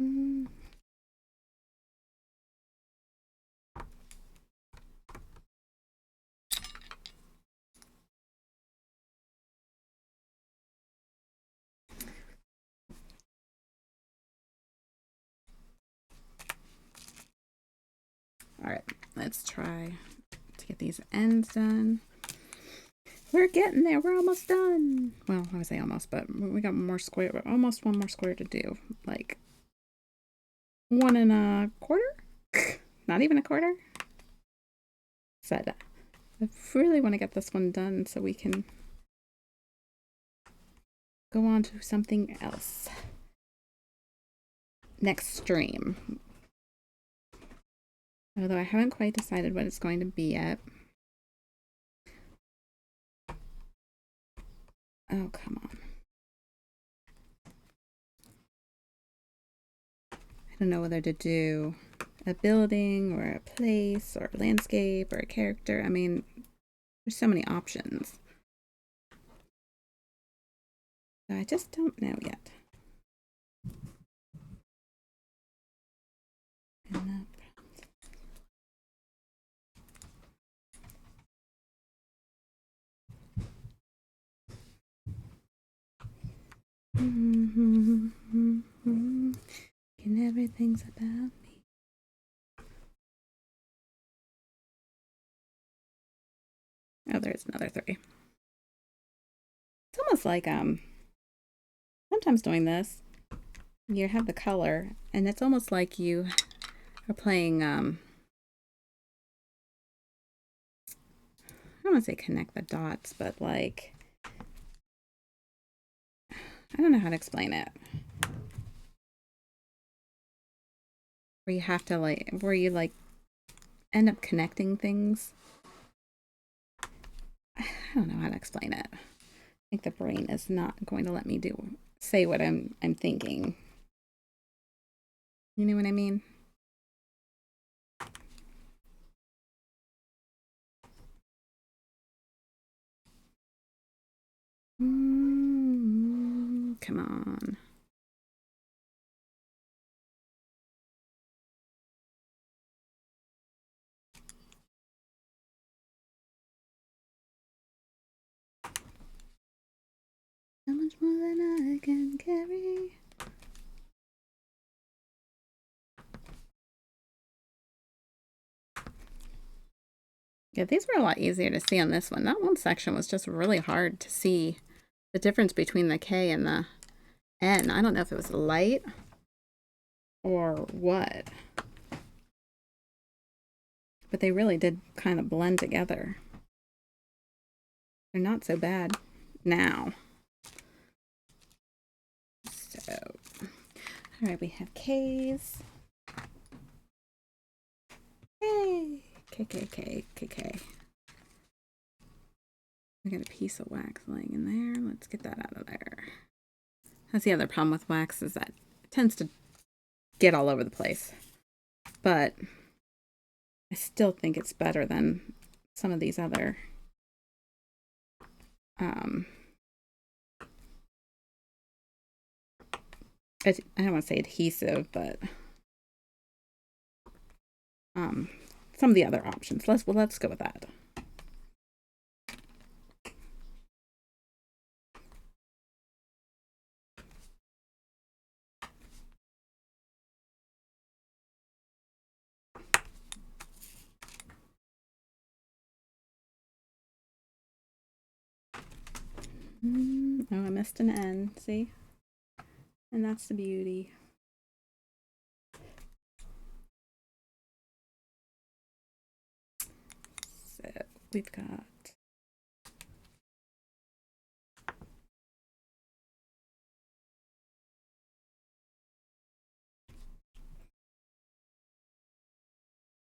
Mm. All right, let's try to get these ends done. We're getting there. We're almost done. Well, I would say almost, but we got more square. Almost one more square to do. Like 1.25. Not even a quarter. Said I really want to get this one done so we can go on to something else next stream. Although I haven't quite decided what it's going to be yet. Oh, come on. I don't know whether to do a building or a place or a landscape or a character. I mean, there's so many options. I just don't know yet. And everything's about me. Oh, there's another 3. It's almost like sometimes doing this, you have the color, and it's almost like you are playing I don't want to say connect the dots, but like I don't know how to explain it. Where you have to where you end up connecting things. I don't know how to explain it. I think the brain is not going to let me say what I'm thinking. You know what I mean? Come on. How much more than I can carry? Yeah, these were a lot easier to see on this one. That one section was just really hard to see the difference between the K and the N. I don't know if it was light or what. But they really did kind of blend together. They're not so bad now. So, all right, we have K's. Hey, K, K, K, K, K. I got a piece of wax laying in there. Let's get that out of there. That's the other problem with wax, is that it tends to get all over the place. But I still think it's better than some of these other I don't want to say adhesive, but some of the other options. Let's go with that. Oh, I missed an N, see? And that's the beauty. So we've got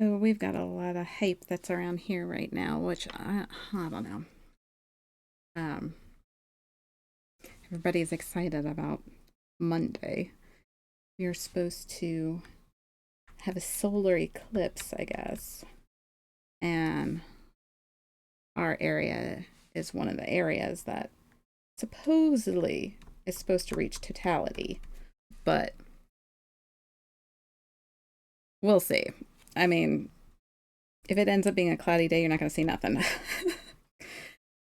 so we've got a lot of hype that's around here right now, which I don't know. Everybody's excited about Monday. We're supposed to have a solar eclipse, I guess. And our area is one of the areas that supposedly is supposed to reach totality, but we'll see. I mean, if it ends up being a cloudy day, you're not going to see nothing.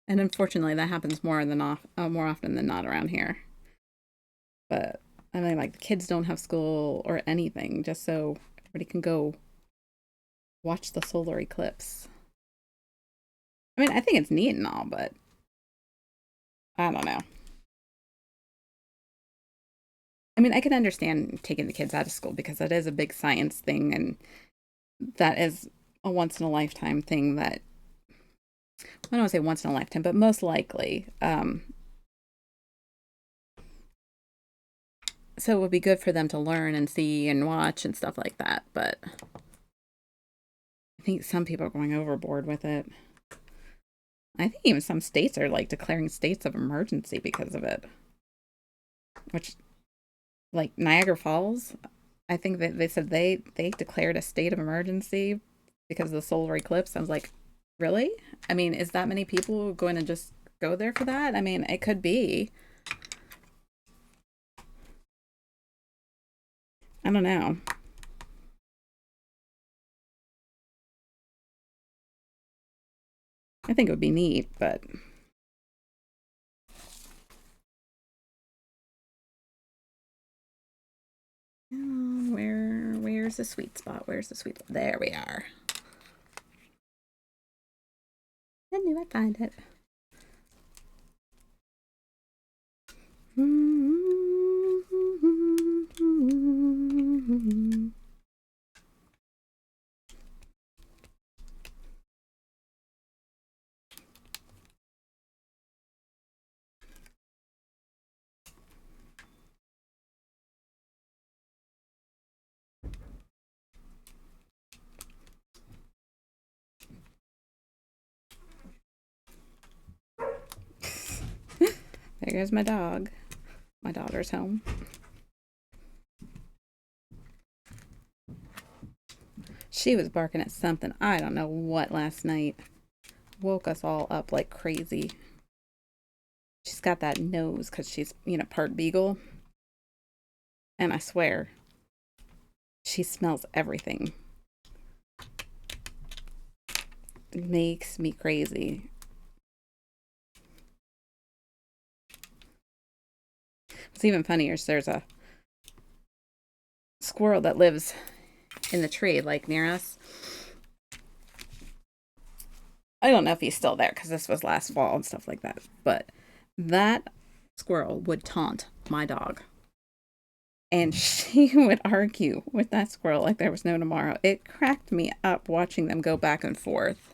And unfortunately, that happens more often than not around here. But I mean, like, the kids don't have school or anything, just so everybody can go watch the solar eclipse. I mean, I think it's neat and all, but I don't know. I mean, I can understand taking the kids out of school because that is a big science thing, and that is a once in a lifetime thing that I don't want to say once in a lifetime, but most likely. So it would be good for them to learn and see and watch and stuff like that. But I think some people are going overboard with it. I think even some states are like declaring states of emergency because of it. Which, like Niagara Falls, I think that they said they declared a state of emergency because of the solar eclipse. I was like, really? I mean, is that many people going to just go there for that? I mean, it could be. I don't know. I think it would be neat, but where's the sweet spot? Where's the sweet spot? There we are. I knew I'd find it. There goes my dog. My daughter's home. She was barking at something. I don't know what last night. Woke us all up like crazy. She's got that nose because she's, part beagle. And I swear, she smells everything. It makes me crazy. What's even funnier is there's a squirrel that lives in the tree, like near us. I don't know if he's still there because this was last fall and stuff like that. But that squirrel would taunt my dog. And she would argue with that squirrel like there was no tomorrow. It cracked me up watching them go back and forth.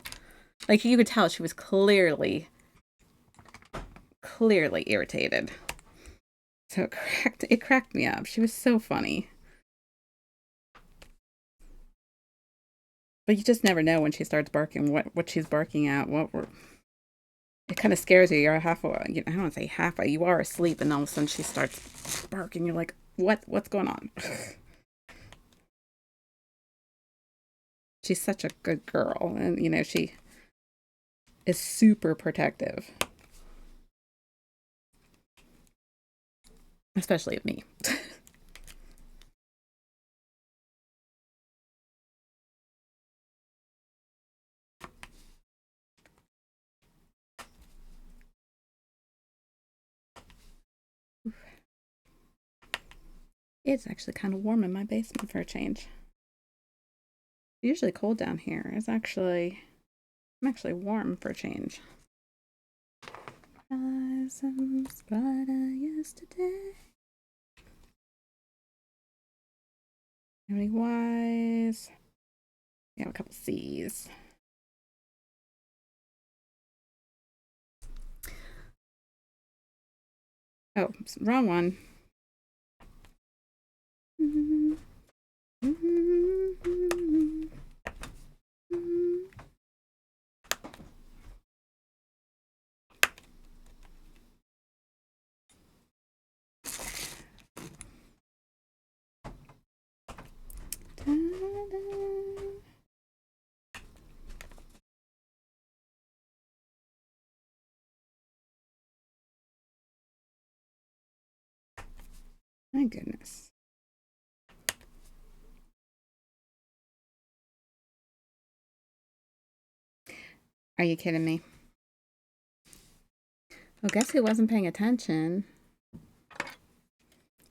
Like you could tell she was clearly irritated. So it cracked me up. She was so funny. But you just never know when she starts barking what she's barking at. It kind of scares you. You're halfway. I don't want to say halfway. You are asleep, and all of a sudden she starts barking. You're like, what's going on? She's such a good girl, and she is super protective, especially of me. It's actually kind of warm in my basement for a change. It's usually cold down here. I'm actually warm for a change. Horizons brighter yesterday. How many Y's? We have a couple C's. Oh, wrong one. My goodness. Are you kidding me? Well, guess who wasn't paying attention?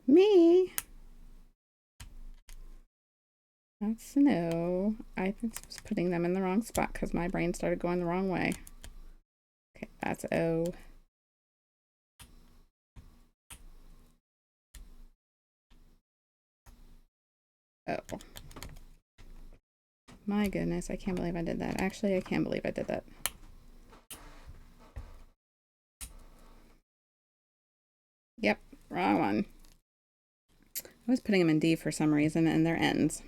Me. That's no. I was putting them in the wrong spot because my brain started going the wrong way. Okay, that's O. Oh. My goodness, I can't believe I did that. Actually, I can't believe I did that. Yep, wrong one. I was putting them in D for some reason, and they're N's.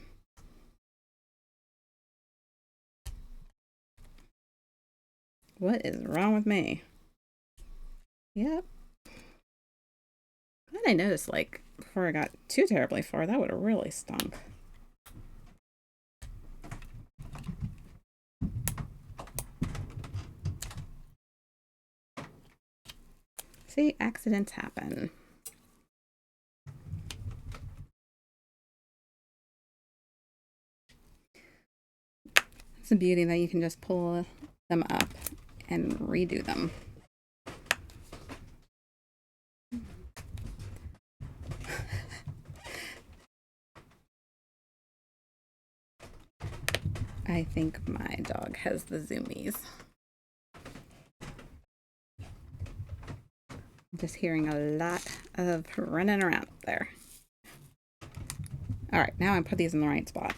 What is wrong with me? Yep. Glad I noticed, before I got too terribly far, that would have really stunk. See, accidents happen. It's a beauty that you can just pull them up and redo them. I think my dog has the zoomies. I'm just hearing a lot of running around up there. All right, now I put these in the right spot.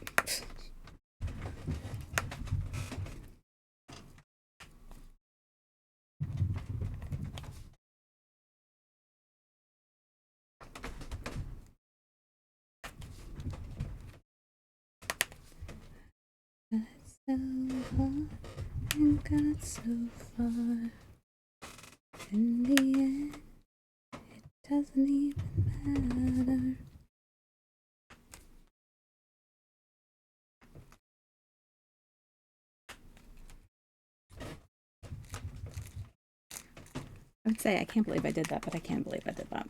So hard and got so far. In the end, it doesn't even matter. I would say I can't believe I did that, but I can't believe I did that.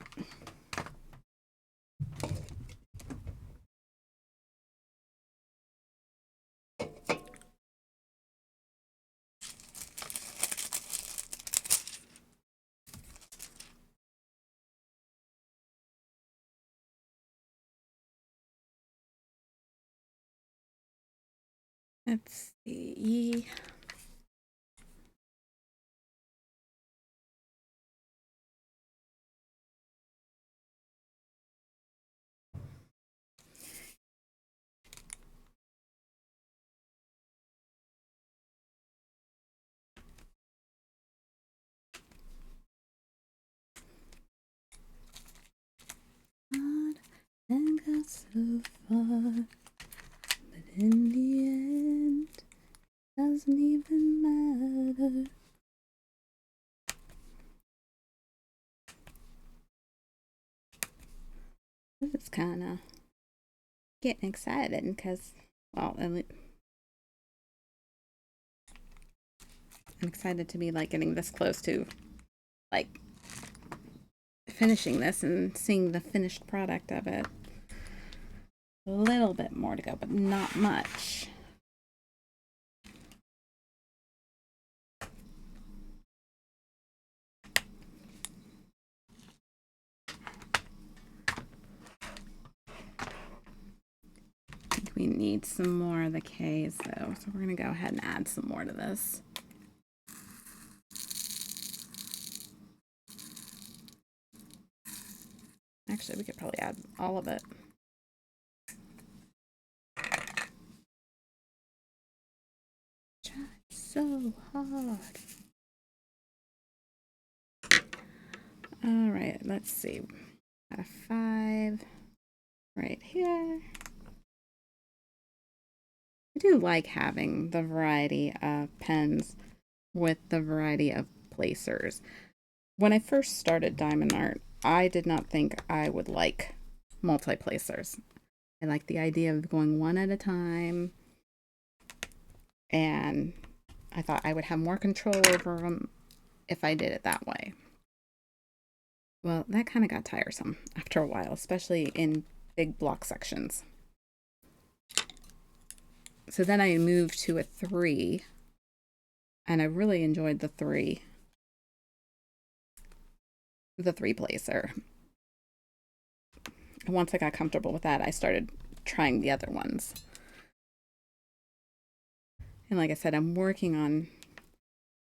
Let's see. not so far, but in the end, doesn't even matter. This is kind of getting excited because, well, I'm excited to be like getting this close to like finishing this and seeing the finished product of it. A little bit more to go, but not much. We need some more of the K's though, so we're gonna go ahead and add some more to this. Actually, we could probably add all of it. Try so hard. All right, let's see. Got a 5 right here. I do like having the variety of pens with the variety of placers. When I first started diamond art, I did not think I would like multi-placers. I like the idea of going one at a time, and I thought I would have more control over them if I did it that way. Well, that kind of got tiresome after a while, especially in big block sections. So then I moved to a 3, and I really enjoyed the 3 placer. And once I got comfortable with that, I started trying the other ones. And like I said, I'm working on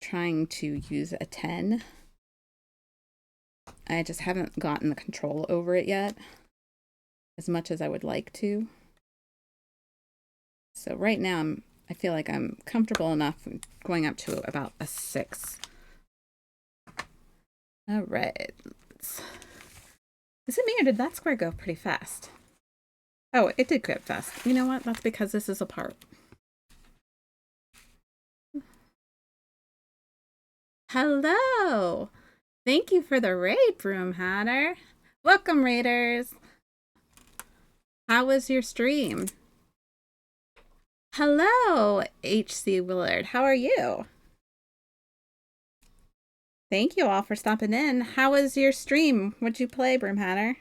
trying to use a 10. I just haven't gotten the control over it yet as much as I would like to. So right now I feel like I'm comfortable enough going up to about a 6. All right. Is it me or did that square go pretty fast? Oh, it did go fast. You know what? That's because this is a part. Hello. Thank you for the raid, Broom Hatter. Welcome, raiders. How was your stream? Hello, HC Willard. How are you? Thank you all for stopping in. How was your stream? What'd you play, Broom Hatter?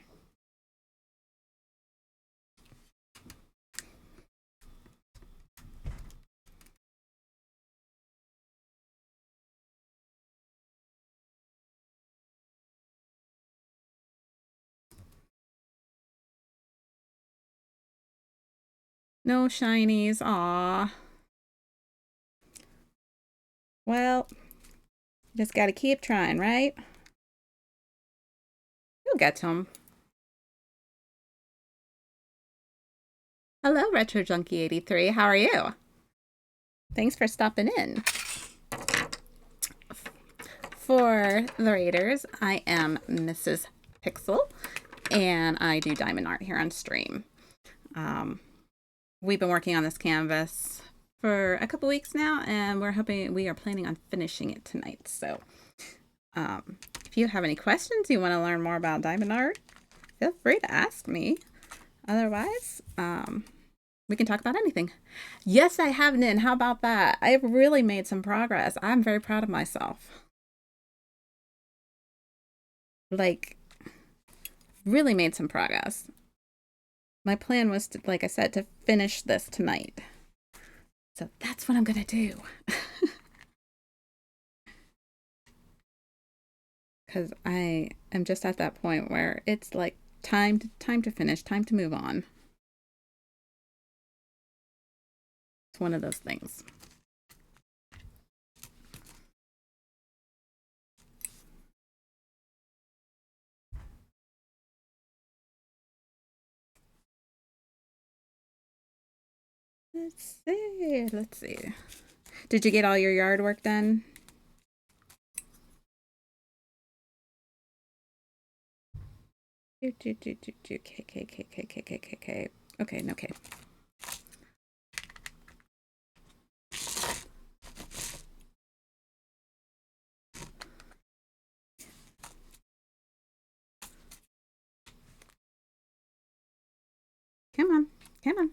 No shinies. Aw. Well, just gotta keep trying, right? You'll get to them. Hello, Retro Junkie 83. How are you? Thanks for stopping in. For the Raiders, I am Mrs. Pixel, and I do diamond art here on stream. We've been working on this canvas for a couple weeks now, and we are planning on finishing it tonight. So if you have any questions, you want to learn more about diamond art, feel free to ask me. Otherwise, we can talk about anything. Yes, I have, Nin. How about that? I've really made some progress. I'm very proud of myself. Like, really made some progress. My plan was to, like I said, to finish this tonight. So that's what I'm gonna do. Because I am just at that point where it's like time to finish, time to move on. It's one of those things. Let's see. Did you get all your yard work done? Okay, no K. Come on, come on.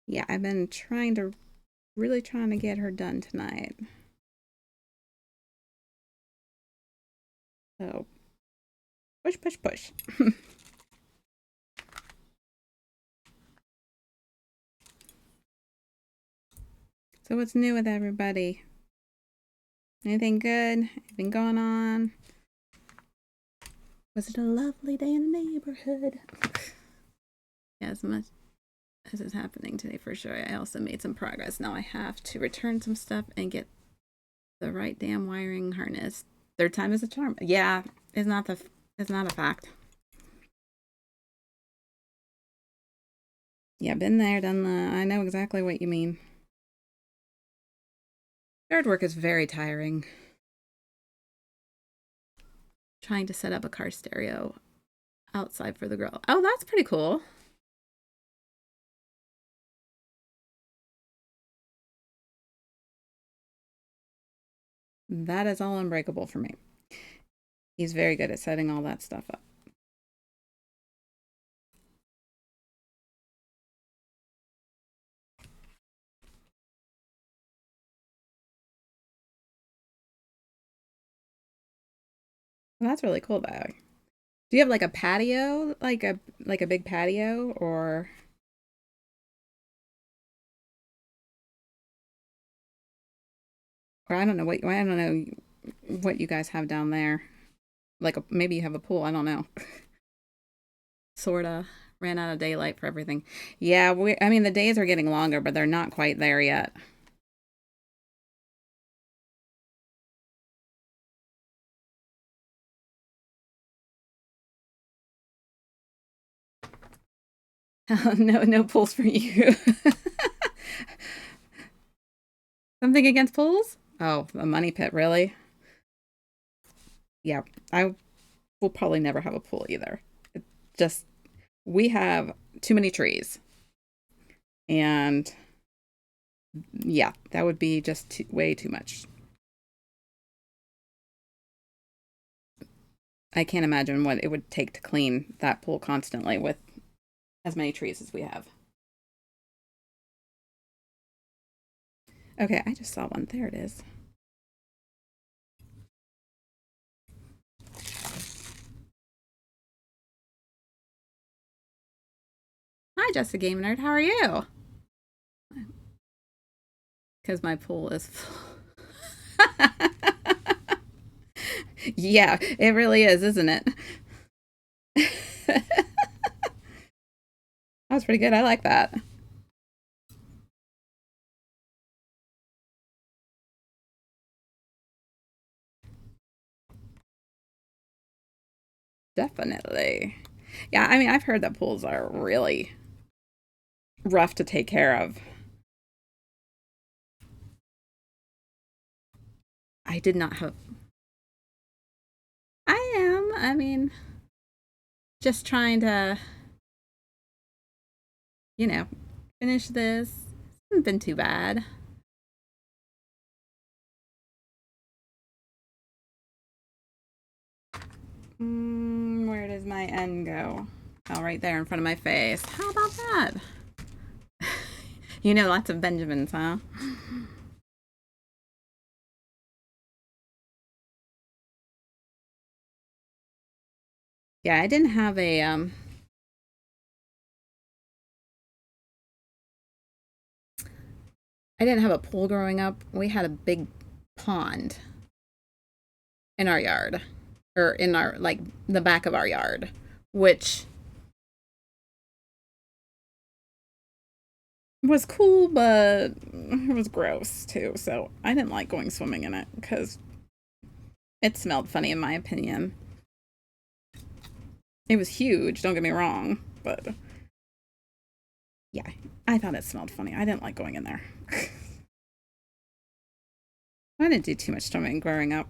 Yeah, I've been really trying to get her done tonight. So, push, push, push. So what's new with everybody? Anything good? Anything going on? Was it a lovely day in the neighborhood? Yeah, as much as is happening today for sure. I also made some progress. Now I have to return some stuff and get the right damn wiring harness. Third time is a charm. Yeah, it's not a fact. Yeah, been there, done that. I know exactly what you mean. Yard work is very tiring. Trying to set up a car stereo outside for the girl. Oh, that's pretty cool. That is all Unbreakable for me. He's very good at setting all that stuff up. Well, that's really cool though. Do you have like a patio, like a big patio, or I don't know what you guys have down there. Like maybe you have a pool. I don't know. Sorta ran out of daylight for everything. Yeah, I mean the days are getting longer, but they're not quite there yet. No pools for you. Something against pools? Oh, a money pit, really? Yeah, I will probably never have a pool either. It just we have too many trees, and yeah, that would be just way too much. I can't imagine what it would take to clean that pool constantly with as many trees as we have. Okay, I just saw one. There it is. Hi, Jessica Game Nerd. How are you? Because my pool is full. Yeah, it really is, isn't it? That's pretty good. I like that. Definitely. Yeah, I mean, I've heard that pools are really rough to take care of. I did not have. I am. I mean, just trying to, you know, finish this. Hasn't been too bad. Where does my N go? Oh, right there in front of my face. How about that? You know, lots of Benjamins, huh? Yeah, I didn't have I didn't have a pool growing up. We had a big pond in our yard, or in our like the back of our yard, which was cool, but it was gross too. So I didn't like going swimming in it because it smelled funny, in my opinion. It was huge, don't get me wrong, but yeah, I thought it smelled funny. I didn't like going in there. I didn't do too much swimming growing up.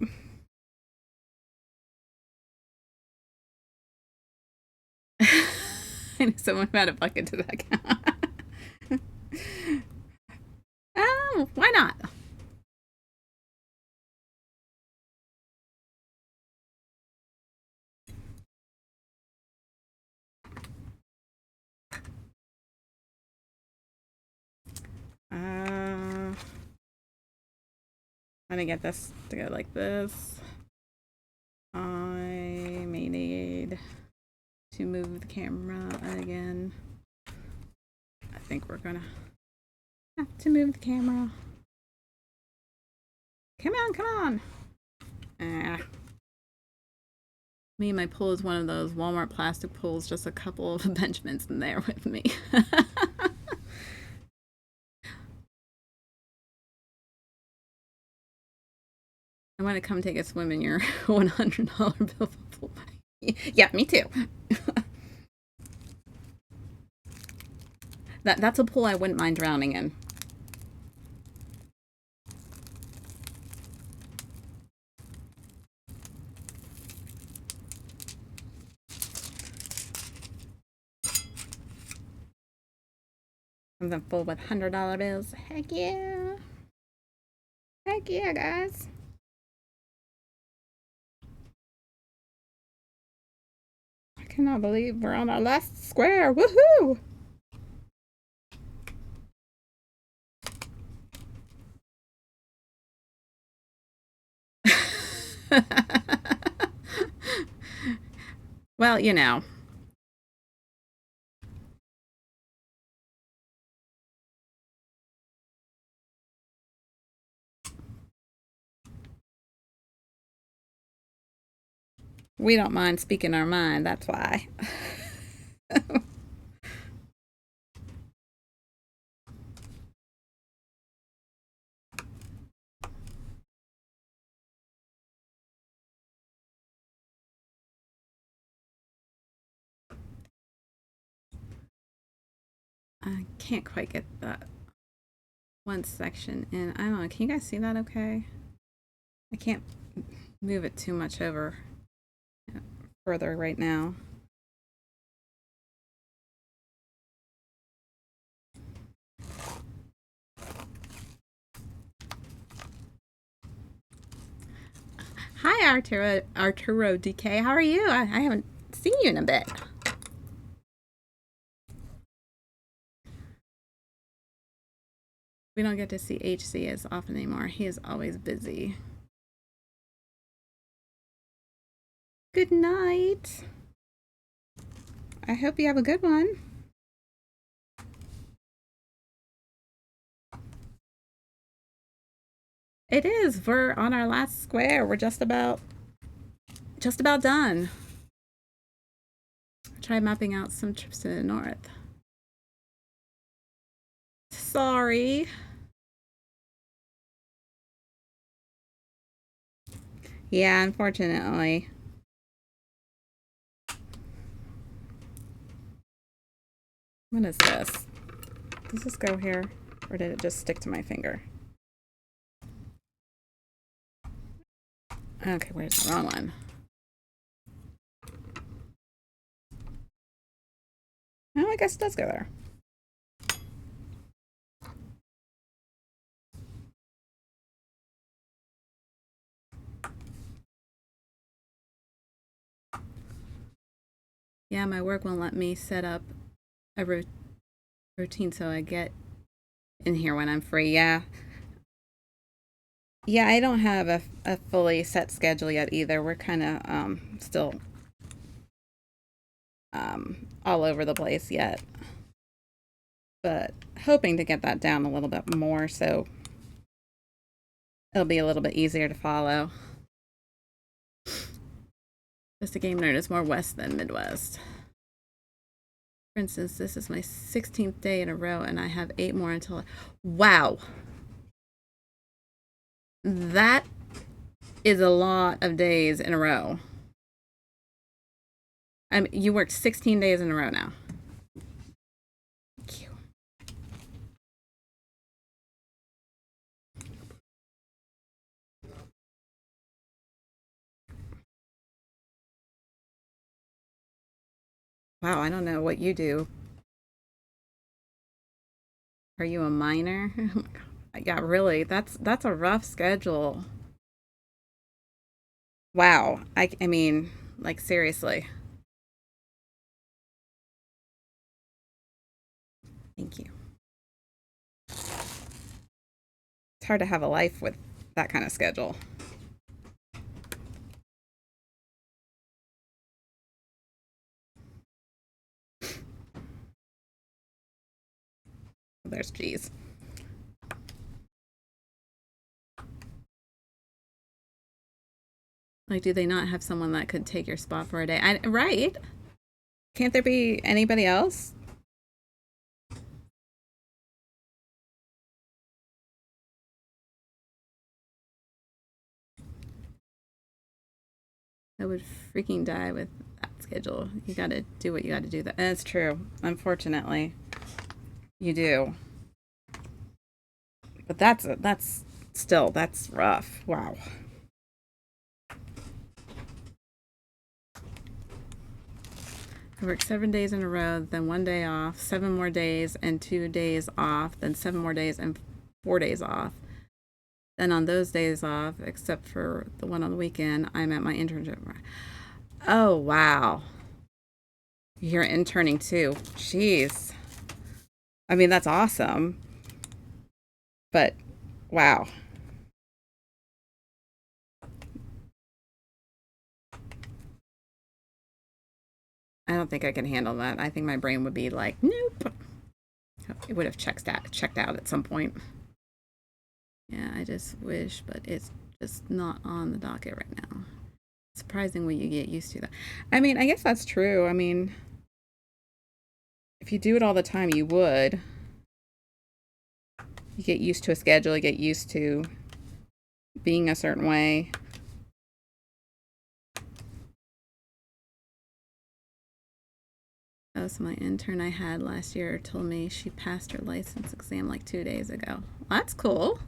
Someone had a bucket to that count. Oh, why not? I'm gonna get this to go like this. I may need to move the camera again. I think we're gonna have to move the camera. Come on, come on. Me and my pool is one of those Walmart plastic pools, just a couple of Benjamins in there with me. I want to come take a swim in your $100 bill pool. Yeah, me too. That's a pool I wouldn't mind drowning in. Something full with $100 bills. Heck yeah. Heck yeah, guys. I cannot believe we're on our last square. Woohoo! Well, you know. We don't mind speaking our mind, that's why. I can't quite get that one section in. I don't know. Can you guys see that okay? I can't move it too much over further right now. Hi, Arturo DK. How are you? I haven't seen you in a bit. We don't get to see HC as often anymore. He is always busy. Good night. I hope you have a good one. It is. We're on our last square. We're just about done. Try mapping out some trips to the north. Sorry. Yeah, unfortunately. What is this? Does this go here? Or did it just stick to my finger? Okay, where's the wrong one? Oh, I guess it does go there. Yeah, my work won't let me set up a routine so I get in here when I'm free. Yeah. Yeah, I don't have a fully set schedule yet either. We're kind of still all over the place yet. But hoping to get that down a little bit more so it'll be a little bit easier to follow. Just a game nerd is more west than Midwest. For instance, this is my 16th day in a row and I have 8 more until... Wow! That is a lot of days in a row. You worked 16 days in a row now. Thank you. Wow, I don't know what you do. Are you a miner? Oh my God. Yeah, really. That's a rough schedule. Wow. I mean, like seriously. Thank you. It's hard to have a life with that kind of schedule. There's G's. Like, do they not have someone that could take your spot for a day? Right? Can't there be anybody else? I would freaking die with that schedule. You got to do what you got to do. That's true. Unfortunately, you do. But that's still that's rough. Wow. I work 7 days in a row, then 1 day off, 7 more days and 2 days off, then 7 more days and 4 days off. Then on those days off, except for the one on the weekend, I'm at my internship. Oh wow. You're interning too. Jeez. I mean, that's awesome. But wow. I don't think I can handle that. I think my brain would be like, nope. It would have checked out at some point. Yeah, I just wish, but it's just not on the docket right now. Surprising what you get used to that. I mean, I guess that's true. I mean, if you do it all the time, you would. You get used to a schedule, you get used to being a certain way. Oh, so my intern I had last year told me she passed her license exam like 2 days ago. Well, that's cool.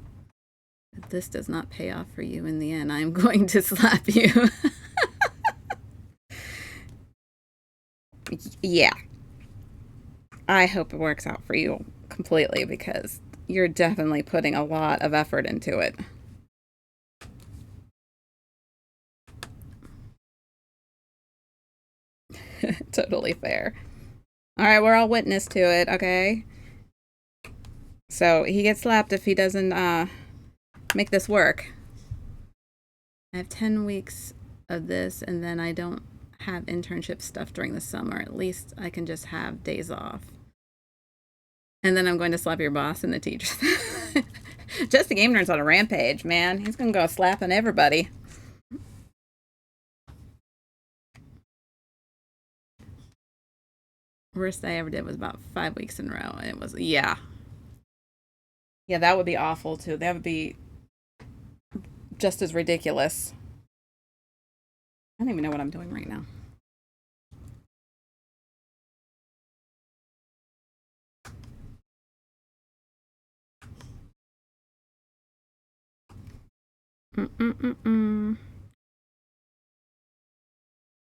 If this does not pay off for you in the end, I'm going to slap you. Yeah. I hope it works out for you completely because you're definitely putting a lot of effort into it. Totally fair. All right, we're all witness to it, okay? So he gets slapped if he doesn't make this work. I have 10 weeks of this, and then I don't have internship stuff during the summer. At least I can just have days off. And then I'm going to slap your boss and the teachers. Just the game nerd's on a rampage, man. He's going to go slapping everybody. Worst I ever did was about 5 weeks in a row. And it was, yeah. Yeah, that would be awful, too. That would be just as ridiculous. I don't even know what I'm doing right now. Mm-mm-mm-mm.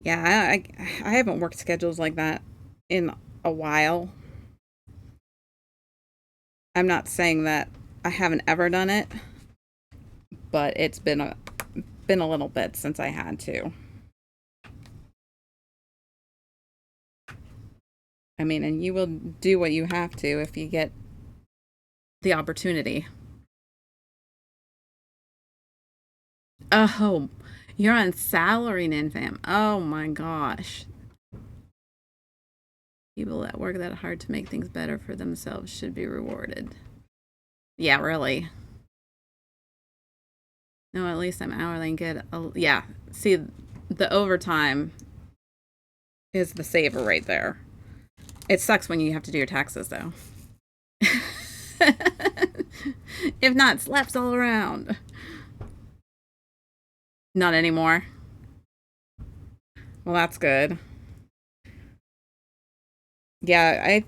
Yeah, I haven't worked schedules like that in a while. I'm not saying that I haven't ever done it, but it's been a little bit since I had to. I mean, and you will do what you have to if you get the opportunity. Oh, you're on salary, Ninfam. Oh my gosh. People that work that hard to make things better for themselves should be rewarded. Yeah, really. No, at least I'm hourly and get. Yeah, see, the overtime is the saver right there. It sucks when you have to do your taxes, though. If not, slaps all around. Not anymore. Well, that's good. Yeah,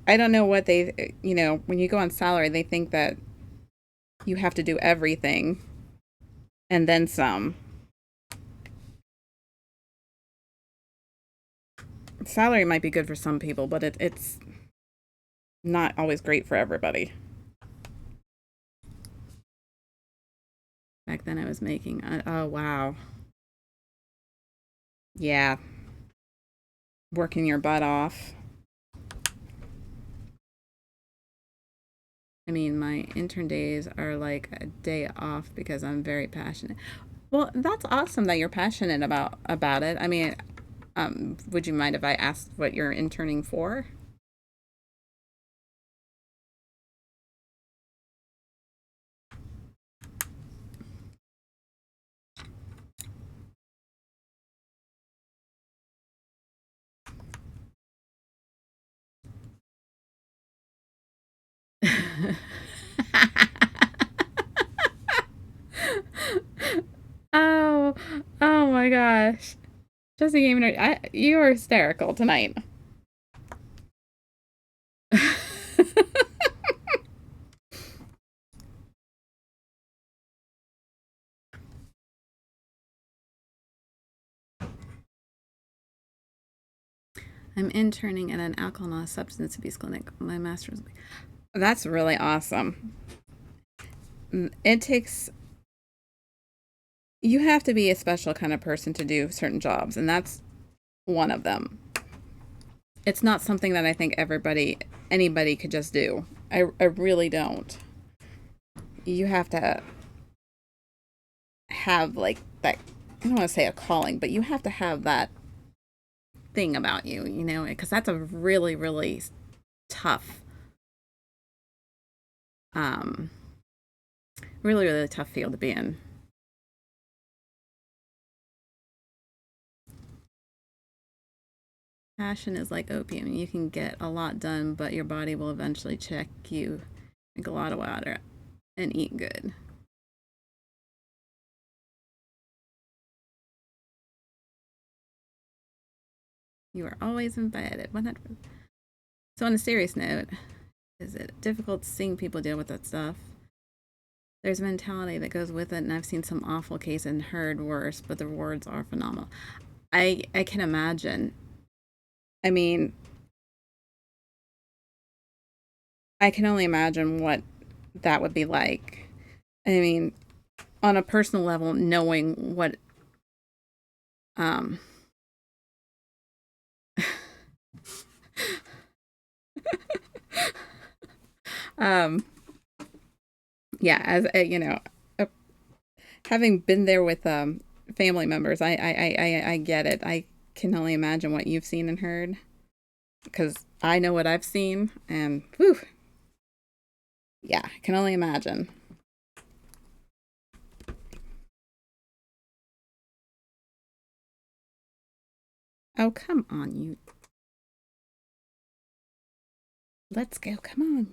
I don't know what they, when you go on salary, they think that you have to do everything and then some. salary might be good for some people, but it's not always great for everybody. Back then I was making, oh wow. Yeah, working your butt off. I mean, my intern days are like a day off because I'm very passionate. Well, that's awesome that you're passionate about it. I mean, would you mind if I asked what you're interning for? Oh, oh my gosh. Jesse Game you are hysterical tonight. I'm interning at an alcohol and substance abuse clinic. My master's. That's really awesome. It takes, you have to be a special kind of person to do certain jobs, and that's one of them. It's not something that I think anybody could just do. I really don't. You have to have like that, I don't want to say a calling, but you have to have that thing about you, because that's a really, really tough, um, really, really tough field to be in. Passion is like opium. You can get a lot done, but your body will eventually check you. Drink a lot of water and eat good. You are always invited at 100%. So, on a serious note, is it difficult seeing people deal with that stuff? There's a mentality that goes with it, and I've seen some awful cases and heard worse, but the rewards are phenomenal. I can imagine. I mean, I can only imagine what that would be like. I mean, on a personal level, knowing what, um, um, yeah, as uh, having been there with family members, I get it. I can only imagine what you've seen and heard because I know what I've seen, and whew, yeah, I can only imagine. Oh, come on, you. Let's go. Come on.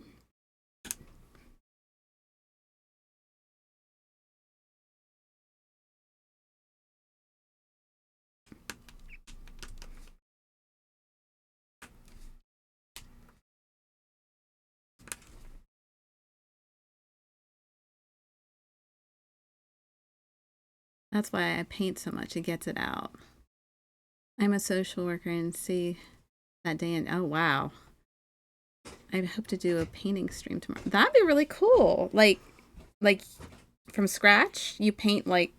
That's why I paint so much. It gets it out. I'm a social worker and see that day and oh wow. I hope to do a painting stream tomorrow. That'd be really cool. Like from scratch, you paint like,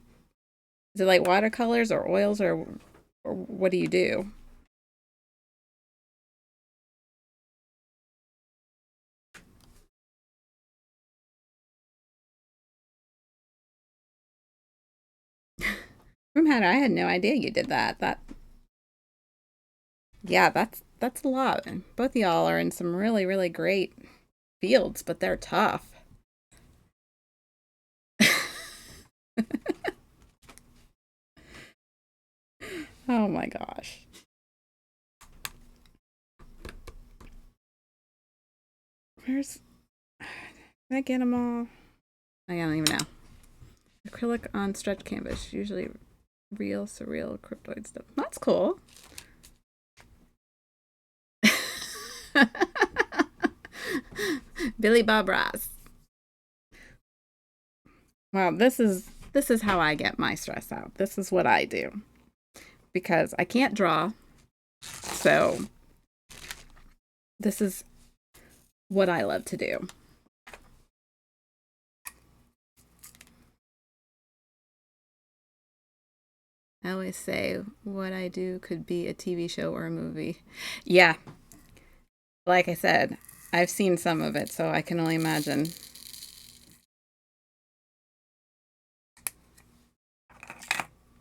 is it like watercolors or oils or what do you do? Room Hatter, I had no idea you did that. Yeah, that's a lot. Both of y'all are in some really, really great fields, but they're tough. Oh my gosh. Where's, did I get them all? I don't even know. Acrylic on stretch canvas, usually real, surreal, cryptoid stuff. That's cool. Billy Bob Ross. Well, this is how I get my stress out. This is what I do because I can't draw. So this is what I love to do. I always say what I do could be a TV show or a movie. Yeah, like I said, I've seen some of it, so I can only imagine.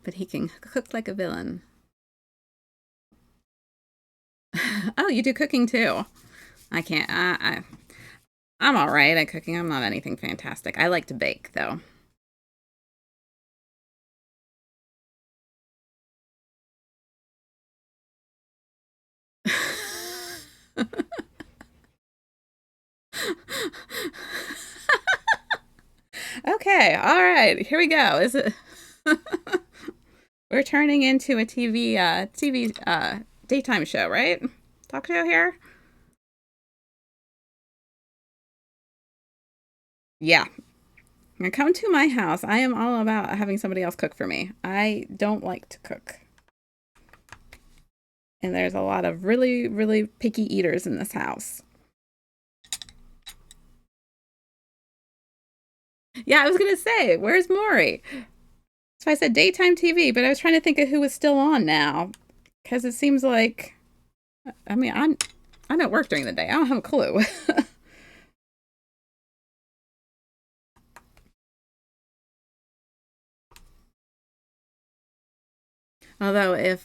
But he can cook like a villain. Oh, you do cooking too. I can't. I'm all right at cooking. I'm not anything fantastic. I like to bake though. Okay, all right. Here we go. Is it? We're turning into a TV daytime show, right? Talk show here. Yeah. Now come to my house. I am all about having somebody else cook for me. I don't like to cook. And there's a lot of really, really picky eaters in this house. Yeah, I was gonna say, where's Maury? So I said daytime TV, but I was trying to think of who was still on now, because it seems like, I mean, I'm at work during the day. I don't have a clue. Although if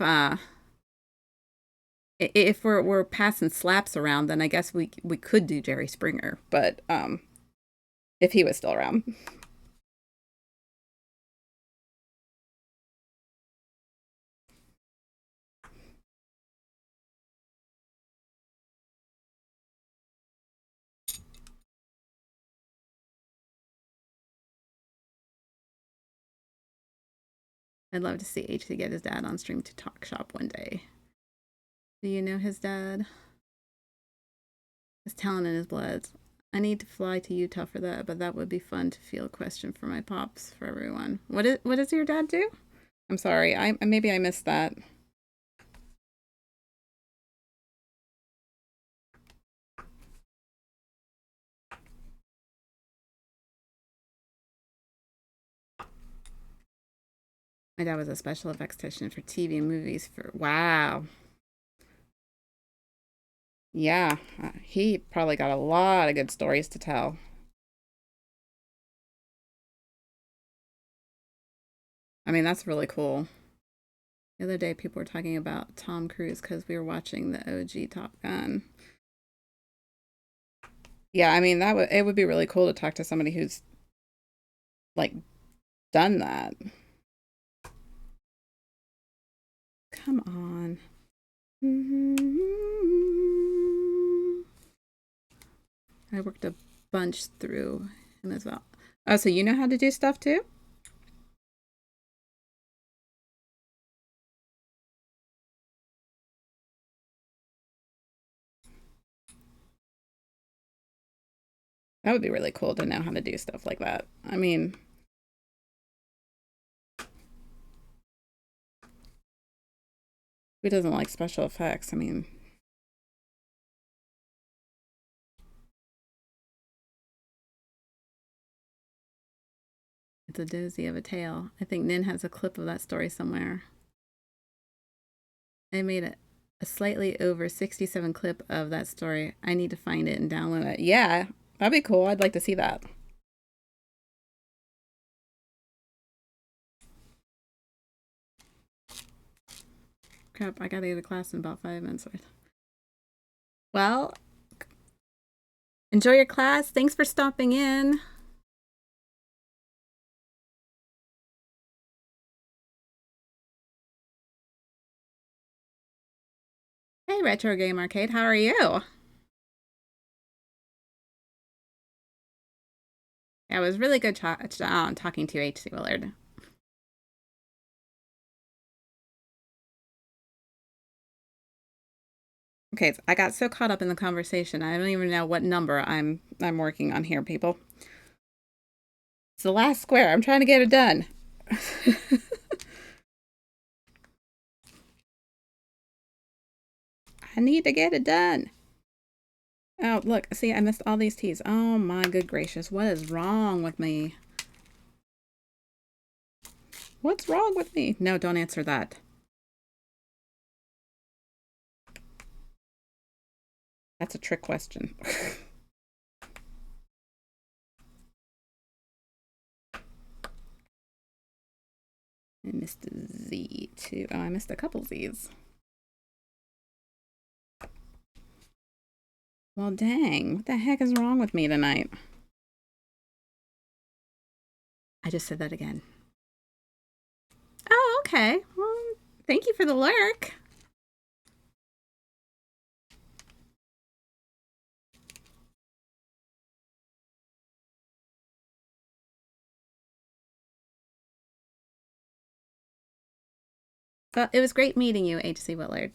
we're passing slaps around, then I guess we could do Jerry Springer, but if he was still around. I'd love to see HC get his dad on stream to talk shop one day. Do you know his dad? His talent in his blood. I need to fly to Utah for that, but that would be fun to field a question for my pops for everyone. What does your dad do? I'm sorry. I maybe I missed that. My dad was a special effects technician for TV and movies for wow. Yeah, he probably got a lot of good stories to tell. I mean, that's really cool. The other day, people were talking about Tom Cruise because we were watching the OG Top Gun. Yeah, I mean it would be really cool to talk to somebody who's like done that. Come on. I worked a bunch through him as well. Oh, so you know how to do stuff too? That would be really cool to know how to do stuff like that. I mean, who doesn't like special effects? I mean, it's a dozy of a tale. I think Nin has a clip of that story somewhere. I made a slightly over 67 clip of that story. I need to find it and download it. Yeah, that'd be cool. I'd like to see that. Crap, I gotta go to class in about 5 minutes. Well, enjoy your class. Thanks for stopping in. Hey, Retro Game Arcade, how are you? Yeah, it was really good talking to you, HC Willard. Okay, so I got so caught up in the conversation, I don't even know what number I'm working on here, people. It's the last square. I'm trying to get it done. I need to get it done. Oh, look. See, I missed all these T's. Oh, my good gracious. What is wrong with me? What's wrong with me? No, don't answer that. That's a trick question. I missed a Z too. Oh, I missed a couple Z's. Well, dang. What the heck is wrong with me tonight? I just said that again. Oh, okay. Well, thank you for the lurk. Well, it was great meeting you, H.C. Willard.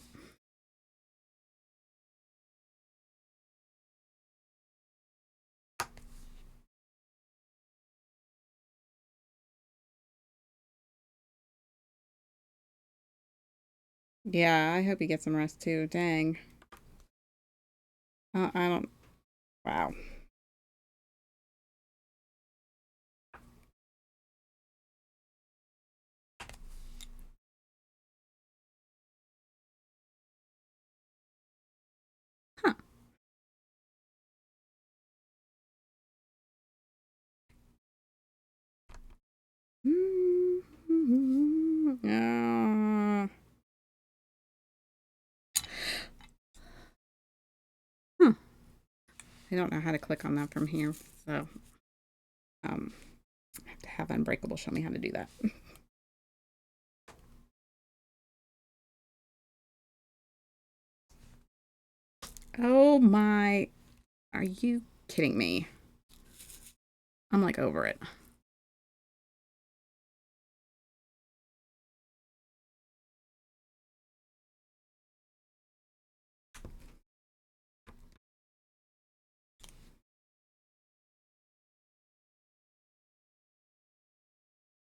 Yeah, I hope you get some rest too. Dang. I don't. Wow. Huh. Huh. I don't know how to click on that from here, so I have to have Unbreakable show me how to do that. Oh my, are you kidding me? I'm like over it.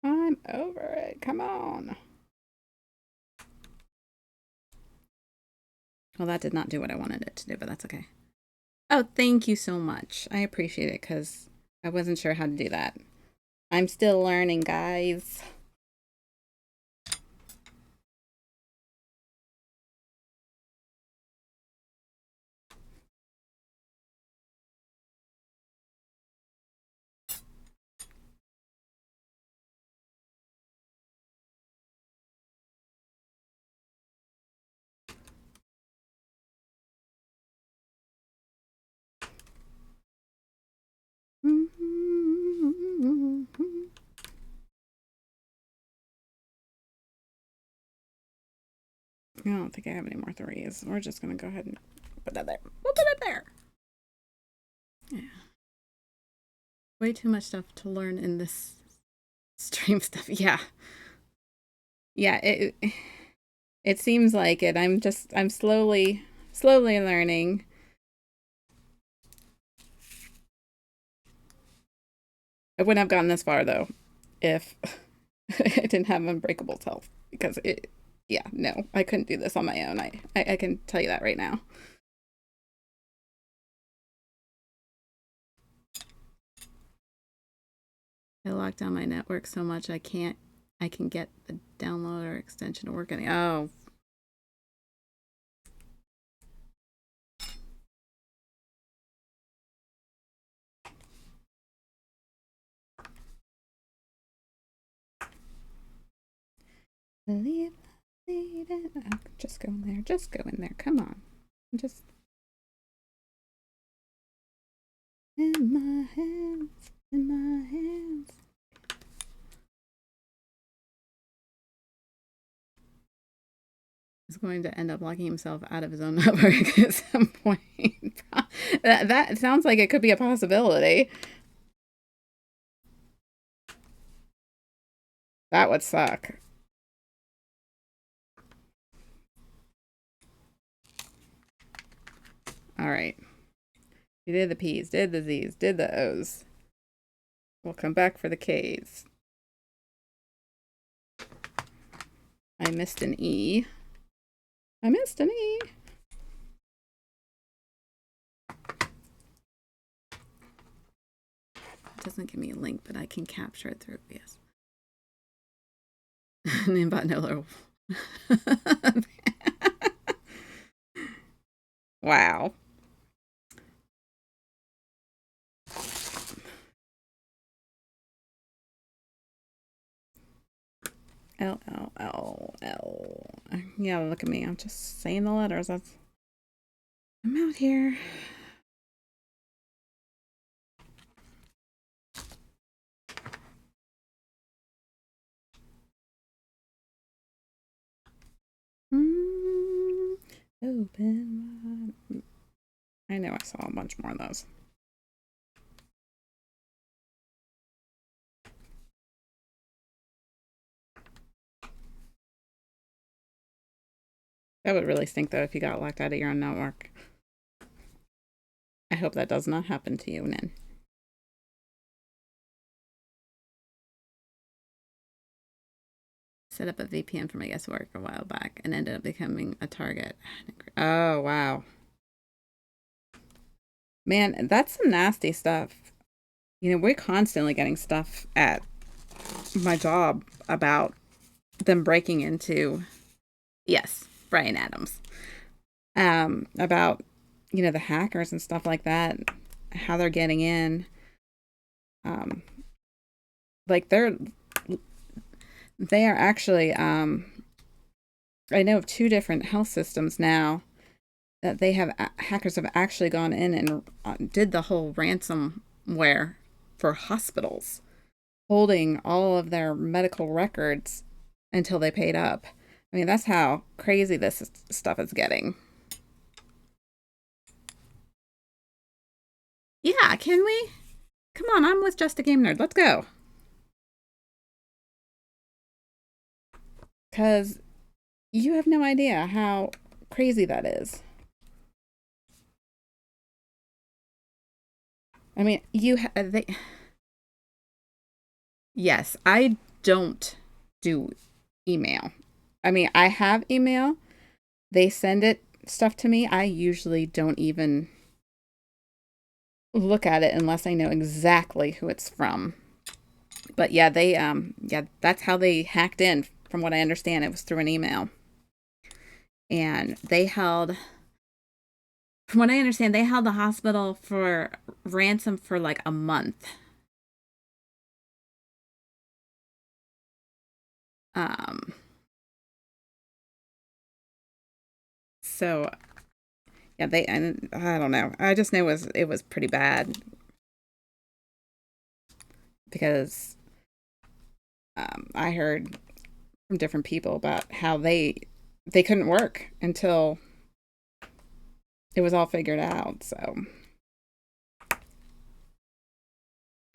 I'm over it. Come on. Well, that did not do what I wanted it to do, but that's okay. Oh, thank you so much. I appreciate it because I wasn't sure how to do that. I'm still learning, guys. I don't think I have any more threes. We're just going to go ahead and put that there. We'll put it there. Yeah. Way too much stuff to learn in this stream stuff. Yeah. Yeah, it seems like it. I'm slowly learning. I wouldn't have gotten this far though if I didn't have Unbreakable's help because yeah, no, I couldn't do this on my own. I can tell you that right now. I locked down my network so much I can get the downloader extension to work. Oh. Just go in there. Just go in there. Come on. Just in my hands. In my hands. He's going to end up locking himself out of his own network at some point. That sounds like it could be a possibility. That would suck. All right. We did the P's, did the Z's, did the O's. We'll come back for the K's. I missed an E. I missed an E. doesn't give me a link, but I can capture it through OBS. Ninbot Nolo. Wow. L. Yeah, look at me. I'm just saying the letters. I'm out here. Open. I know I saw a bunch more of those. That would really stink, though, if you got locked out of your own network. I hope that does not happen to you, Nin. Set up a VPN for my guest work a while back and ended up becoming a target. Oh, wow. Man, that's some nasty stuff. You know, we're constantly getting stuff at my job about them breaking into, yes, Brian Adams, about, you know, the hackers and stuff like that, how they're getting in. Like they are actually, I know of 2 different health systems now that they have, hackers have actually gone in and did the whole ransomware for hospitals, holding all of their medical records until they paid up. I mean, that's how crazy this stuff is getting. Yeah, can we? Come on, I'm with Just a Game Nerd. Let's go. Because you have no idea how crazy that is. I mean, yes, I don't do email. I mean, I have email. They send it stuff to me. I usually don't even look at it unless I know exactly who it's from. But yeah, that's how they hacked in. From what I understand, it was through an email. And they held, from what I understand, they held the hospital for ransom for like a month. So yeah, I don't know. I just know it was pretty bad because I heard from different people about how they couldn't work until it was all figured out. So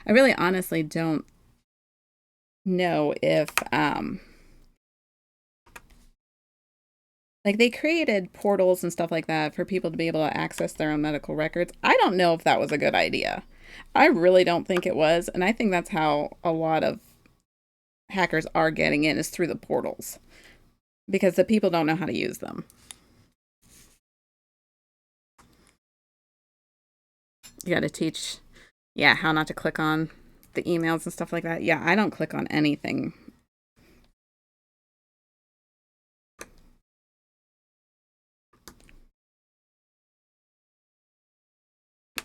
I really honestly don't know if like they created portals and stuff like that for people to be able to access their own medical records. I don't know if that was a good idea. I really don't think it was, and I think that's how a lot of hackers are getting in, is through the portals, because the people don't know how to use them. You got to teach, yeah, how not to click on the emails and stuff like that. Yeah, I don't click on anything.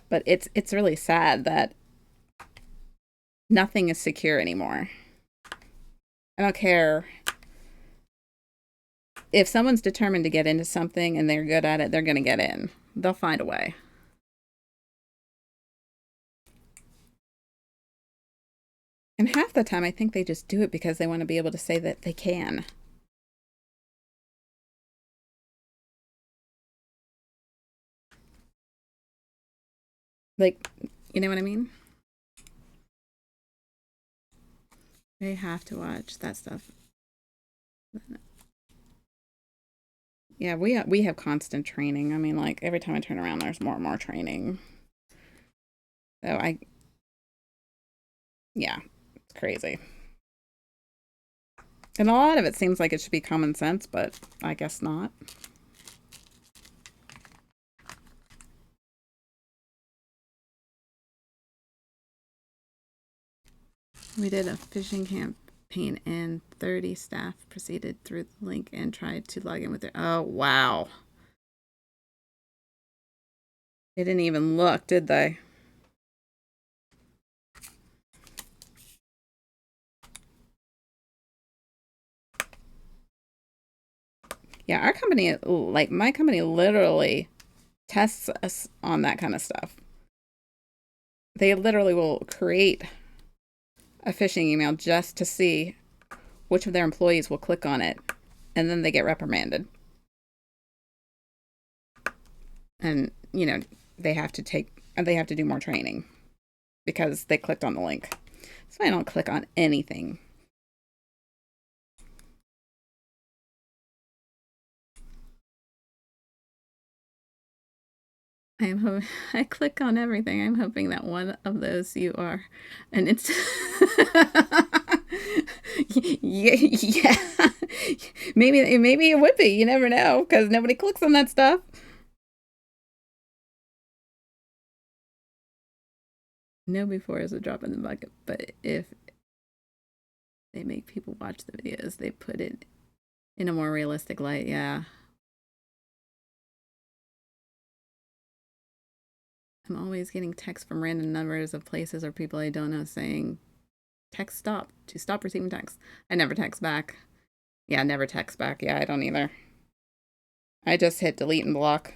But it's really sad that nothing is secure anymore. I don't care if someone's determined to get into something and they're good at it, they're going to get in. They'll find a way. And half the time, I think they just do it because they want to be able to say that they can. Like, you know what I mean? They have to watch that stuff. Yeah, we have constant training. I mean, like, every time I turn around, there's more and more training. So yeah, it's crazy. And a lot of it seems like it should be common sense, but I guess not. We did a phishing campaign and 30 staff proceeded through the link and tried to log in with their... Oh, wow. They didn't even look, did they? Yeah, our company, like my company, literally tests us on that kind of stuff. They literally will create a phishing email just to see which of their employees will click on it, and then they get reprimanded. And, you know, they have to do more training because they clicked on the link. So I don't click on anything. I click on everything. I'm hoping that one of those you are. And it's yeah. Maybe it would be. You never know because nobody clicks on that stuff. No before is a drop in the bucket, but if they make people watch the videos, they put it in a more realistic light. Yeah. I'm always getting texts from random numbers of places or people I don't know saying, text stop to stop receiving texts. I never text back. Yeah, never text back. Yeah, I don't either. I just hit delete and block.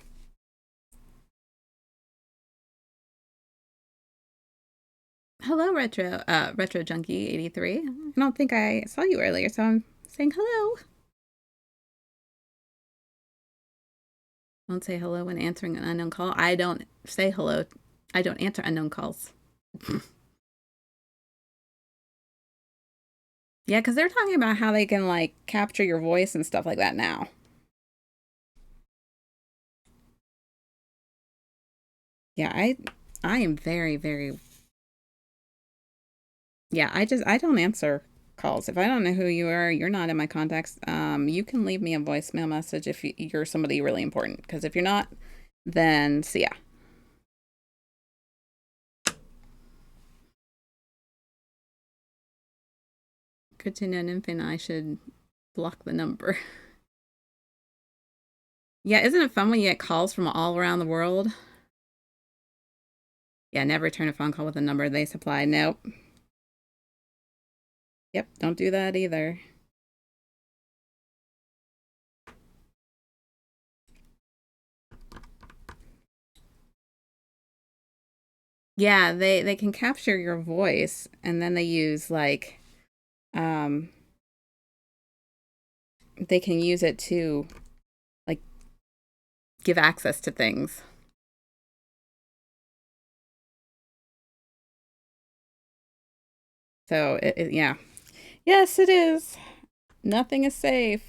Hello, Retro Junkie 83. I don't think I saw you earlier, so I'm saying hello. Don't say hello when answering an unknown call. I don't say hello. I don't answer unknown calls. Yeah, because they're talking about how they can like capture your voice and stuff like that now. Yeah, I am very, very... Yeah, I don't answer calls. If I don't know who you are, you're not in my contacts. You can leave me a voicemail message if you're somebody really important. Because if you're not, then see ya. Good to know, Nymphin. I should block the number. Yeah, isn't it fun when you get calls from all around the world? Yeah, never return a phone call with a number they supply. Nope. Yep, don't do that either. Yeah, they can capture your voice and then they use like they can use it to like give access to things. So yeah. Yes, it is. Nothing is safe.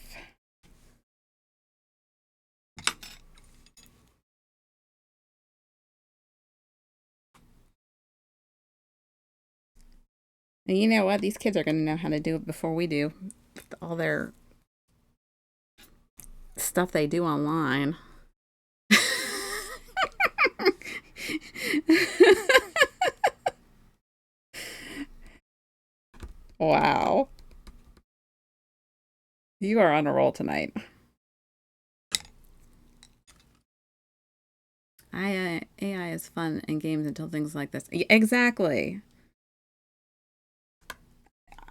And you know what? These kids are going to know how to do it before we do. All their stuff they do online. Wow. You are on a roll tonight. AI is fun in games until things like this. Exactly.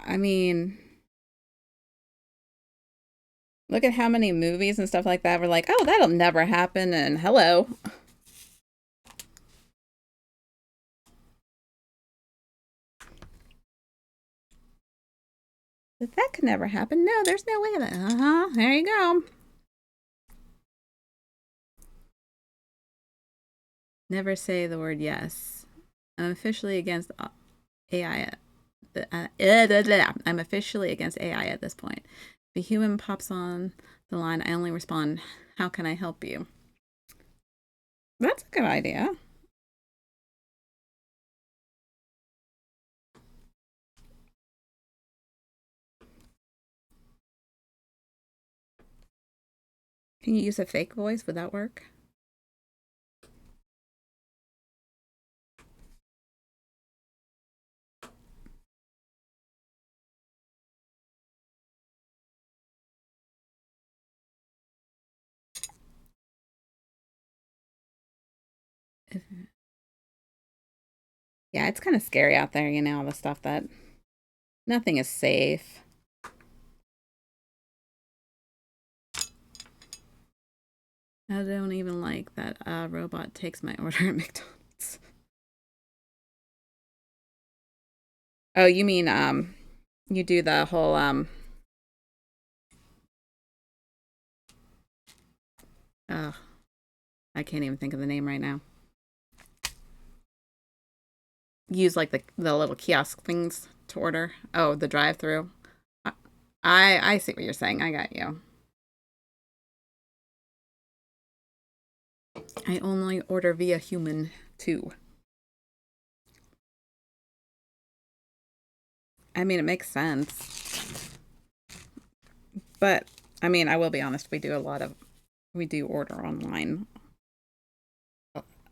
I mean, look at how many movies and stuff like that were like, oh, that'll never happen, and hello. That could never happen. No, there's no way that. There you go. Never say the word yes. I'm officially against AI. I'm officially against AI at this point. If a human pops on the line, I only respond, how can I help you? That's a good idea. Can you use a fake voice? Would that work? Yeah, it's kind of scary out there, all the stuff that nothing is safe. I don't even like that robot takes my order at McDonald's. Oh, you mean you do the whole oh, I can't even think of the name right now. Use like the little kiosk things to order. Oh, the drive-through. I see what you're saying. I got you. I only order via human too. I mean, it makes sense. But I mean, I will be honest, we do order online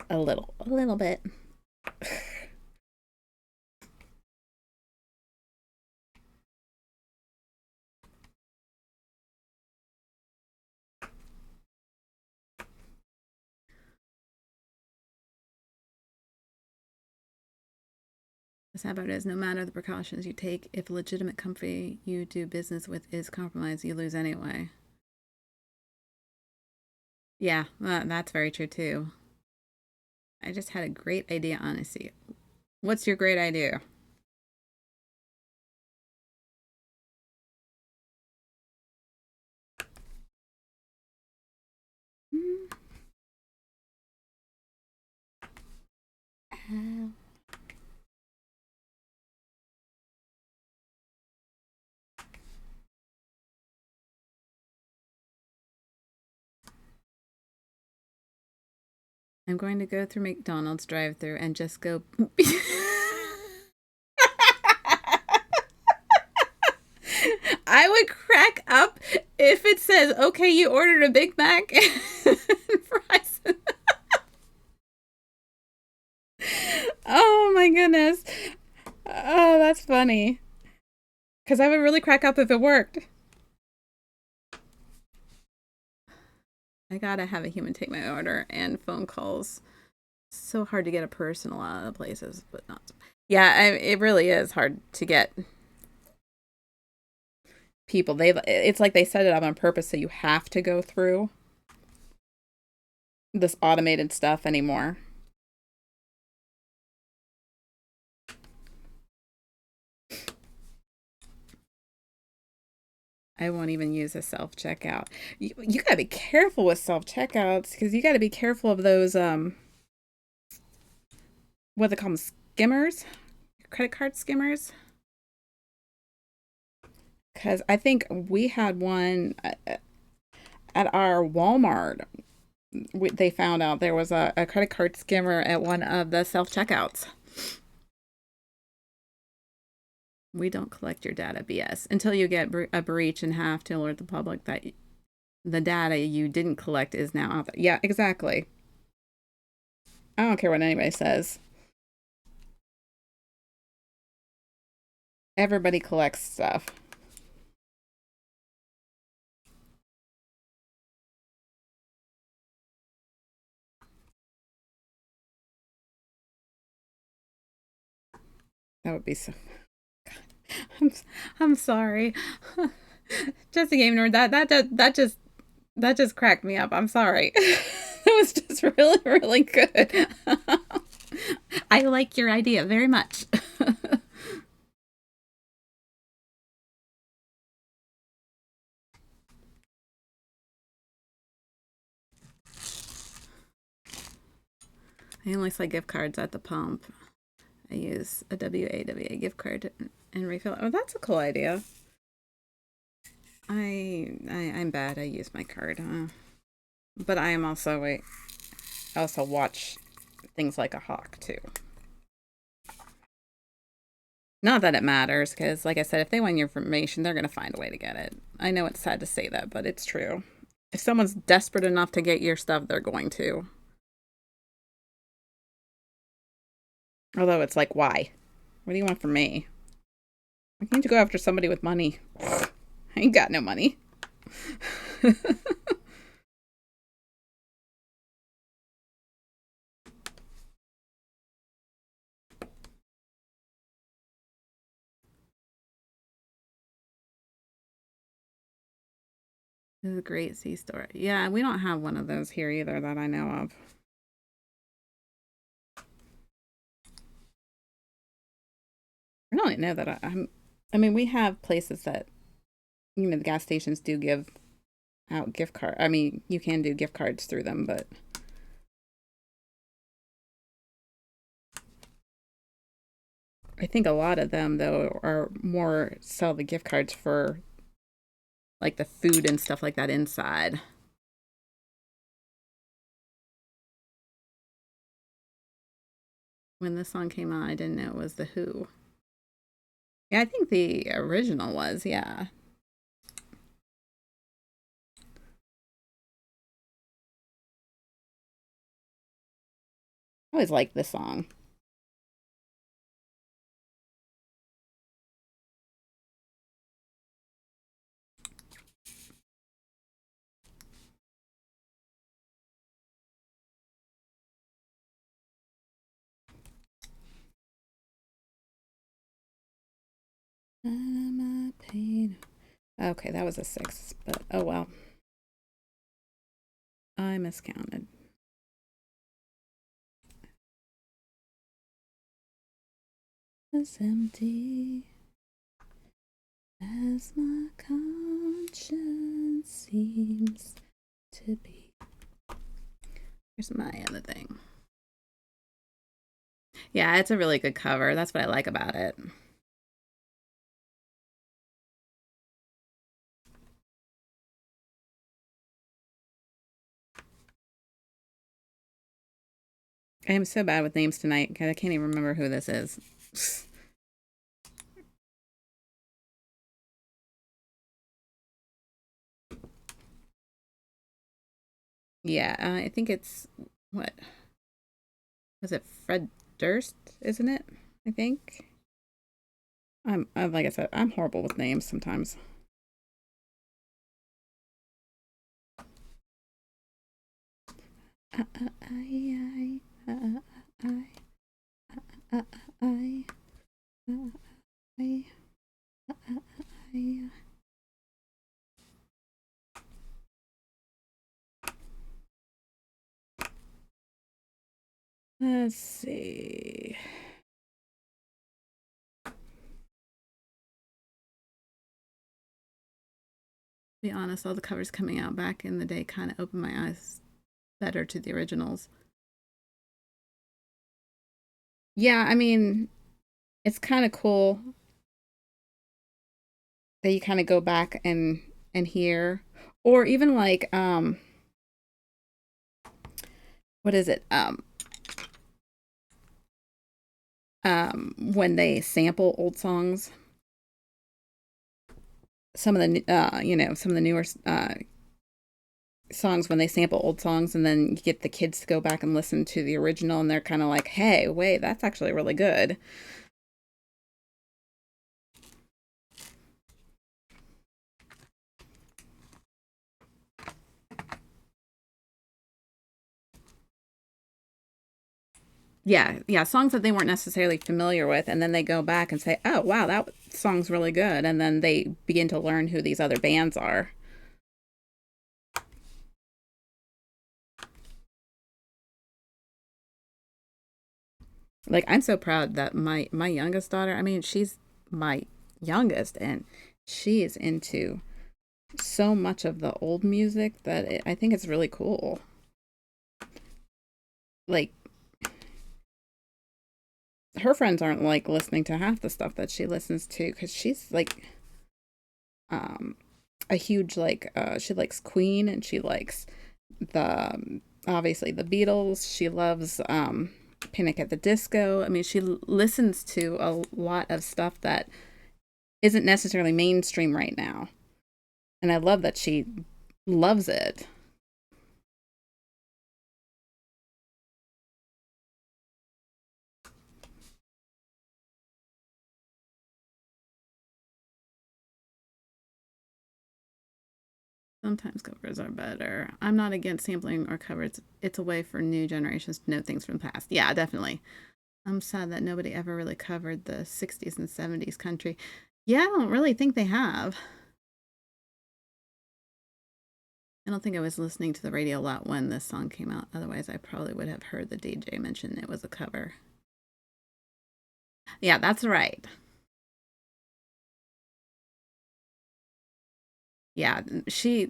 a little bit. The sad part is, no matter the precautions you take, if a legitimate company you do business with is compromised, you lose anyway. Yeah, that's very true too. I just had a great idea, honestly. What's your great idea? I'm going to go through McDonald's drive-through and just go. I would crack up if it says, "Okay, you ordered a Big Mac and fries." Oh my goodness! Oh, that's funny. Because I would really crack up if it worked. I gotta have a human take my order and phone calls. So hard to get a person a lot of the places, but not. Yeah, it really is hard to get people. It's like they set it up on purpose so you have to go through this automated stuff anymore. I won't even use a self checkout. You gotta be careful with self checkouts because you gotta be careful of those what they call them, skimmers, credit card skimmers. Because I think we had one at our Walmart. They found out there was a credit card skimmer at one of the self checkouts. We don't collect your data, BS, until you get a breach and have to alert the public that the data you didn't collect is now out there. Yeah, exactly. I don't care what anybody says. Everybody collects stuff. That would be so. I'm sorry. Just a game nerd. That just cracked me up. I'm sorry. It was just really good. I like your idea very much. I only sell gift cards at the pump. I use a WAWA gift card and refill. Oh, that's a cool idea. I'm bad. I use my card, but I am also I also watch things like a hawk too. Not that it matters, because like I said, if they want your information, they're gonna find a way to get it. I know it's sad to say that, but it's true. If someone's desperate enough to get your stuff, they're going to. Although it's like, why? What do you want from me? I need to go after somebody with money. I ain't got no money. This is a great sea story. Yeah, we don't have one of those here either that I know of. I don't know that I mean, we have places that the gas stations do give out gift card. I mean, you can do gift cards through them, but I think a lot of them though are more sell the gift cards for like the food and stuff like that inside. When this song came out, I didn't know it was The Who. Yeah, I think the original was, yeah. I always liked this song. Okay, that was a 6, but oh well. I miscounted. As empty as my conscience seems to be. Here's my other thing. Yeah, it's a really good cover. That's what I like about it. I am so bad with names tonight because I can't even remember who this is. Yeah, I think it's what was it? Fred Durst, isn't it? I think. I'm like I said, I'm horrible with names sometimes. I, I, I, I, I. Let's see. To be honest, all the covers coming out back in the day kind of opened my eyes better to the originals. Yeah, I mean, it's kind of cool that you kind of go back and hear, or even like what is it when they sample old songs, some of the some of the newer songs when they sample old songs, and then you get the kids to go back and listen to the original, and they're kind of like, hey, wait, that's actually really good. Yeah, yeah, songs that they weren't necessarily familiar with, and then they go back and say, oh wow, that song's really good, and then they begin to learn who these other bands are. Like, I'm so proud that my youngest daughter, I mean, she's my youngest, and she is into so much of the old music that I think it's really cool. Like, her friends aren't like listening to half the stuff that she listens to because she's like um a huge like she likes Queen, and she likes the obviously the Beatles. She loves Panic at the Disco. I mean, she listens to a lot of stuff that isn't necessarily mainstream right now, and I love that she loves it. Sometimes covers are better. I'm not against sampling or covers. It's a way for new generations to know things from the past. Yeah, definitely. I'm sad that nobody ever really covered the 60s and 70s country. Yeah, I don't really think they have. I don't think I was listening to the radio a lot when this song came out. Otherwise, I probably would have heard the DJ mention it was a cover. Yeah, that's right. Yeah, she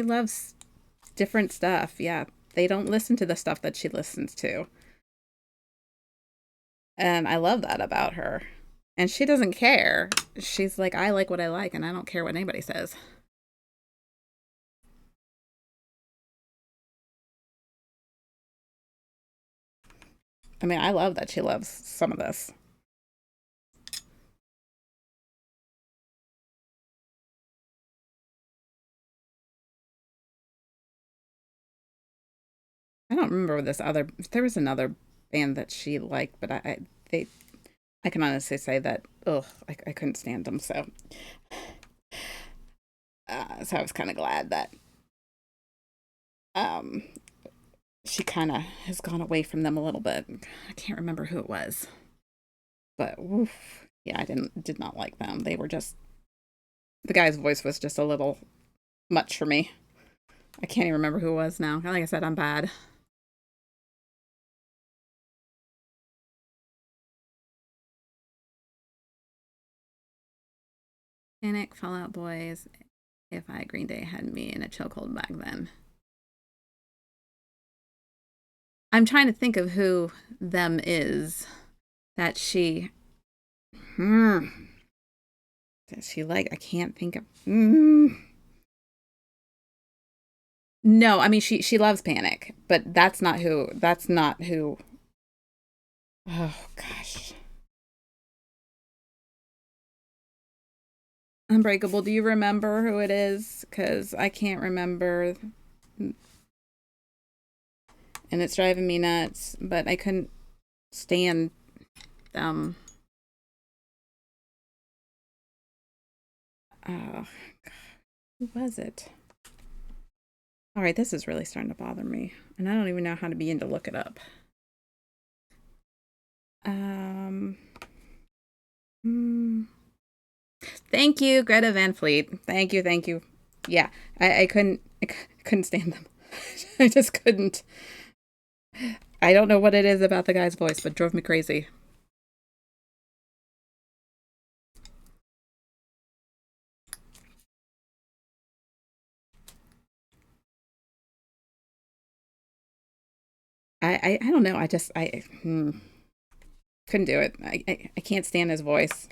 loves different stuff. Yeah, they don't listen to the stuff that she listens to. And I love that about her. And she doesn't care. She's like, I like what I like, and I don't care what anybody says. I mean, I love that she loves some of this. I don't remember this other. There was another band that she liked, but they I can honestly say that I couldn't stand them. So I was kind of glad that um she kind of has gone away from them a little bit. I can't remember who it was, but oof, yeah, I did not like them. They were just the guy's voice was just a little much for me. I can't even remember who it was now. Like I said, I'm bad. Panic, Fallout Boys. If I Green Day had me in a chokehold back then. I'm trying to think of who them is that she. Hmm. That she like. I can't think of. No, I mean she loves Panic, but that's not who. That's not who. Oh gosh. Unbreakable. Do you remember who it is? Because I can't remember, and it's driving me nuts. But I couldn't stand them. Uh, who was it? All right, this is really starting to bother me, and I don't even know how to begin to look it up. Um. hmm. Thank you, Greta Van Fleet. Thank you, thank you. Yeah, I couldn't stand them. I just couldn't. I don't know what it is about the guy's voice, but drove me crazy. I don't know. I couldn't do it. I can't stand his voice.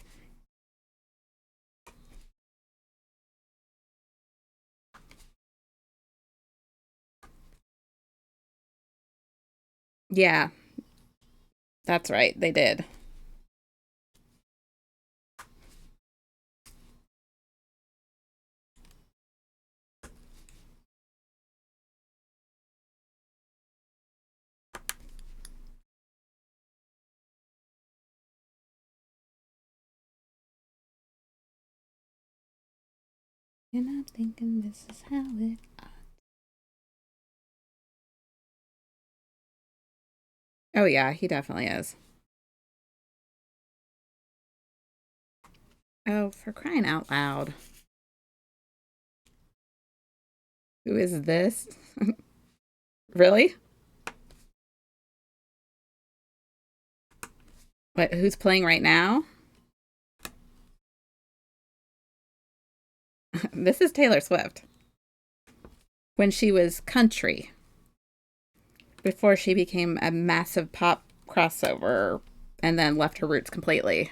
Yeah, that's right. They did. And I'm thinking this is how it. Oh yeah, he definitely is. Oh, for crying out loud! Who is this? Really? What? Who's playing right now? This is Taylor Swift when she was country before she became a massive pop crossover and then left her roots completely.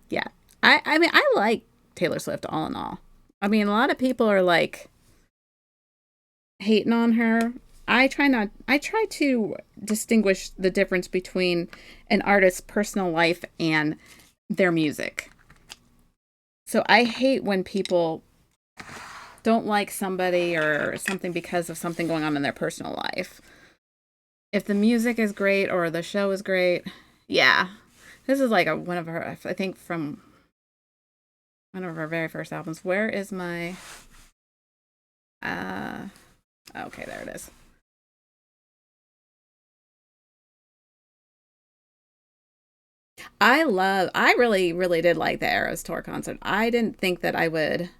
Yeah. I mean I like Taylor Swift all in all. I mean a lot of people are like hating on her. I try to distinguish the difference between an artist's personal life and their music. So I hate when people don't like somebody or something because of something going on in their personal life. If the music is great or the show is great, yeah. This is like one of her, I think from one of her very first albums. Where is my, uh, okay, there it is. I really, really did like the Eras Tour concert. I didn't think that I would.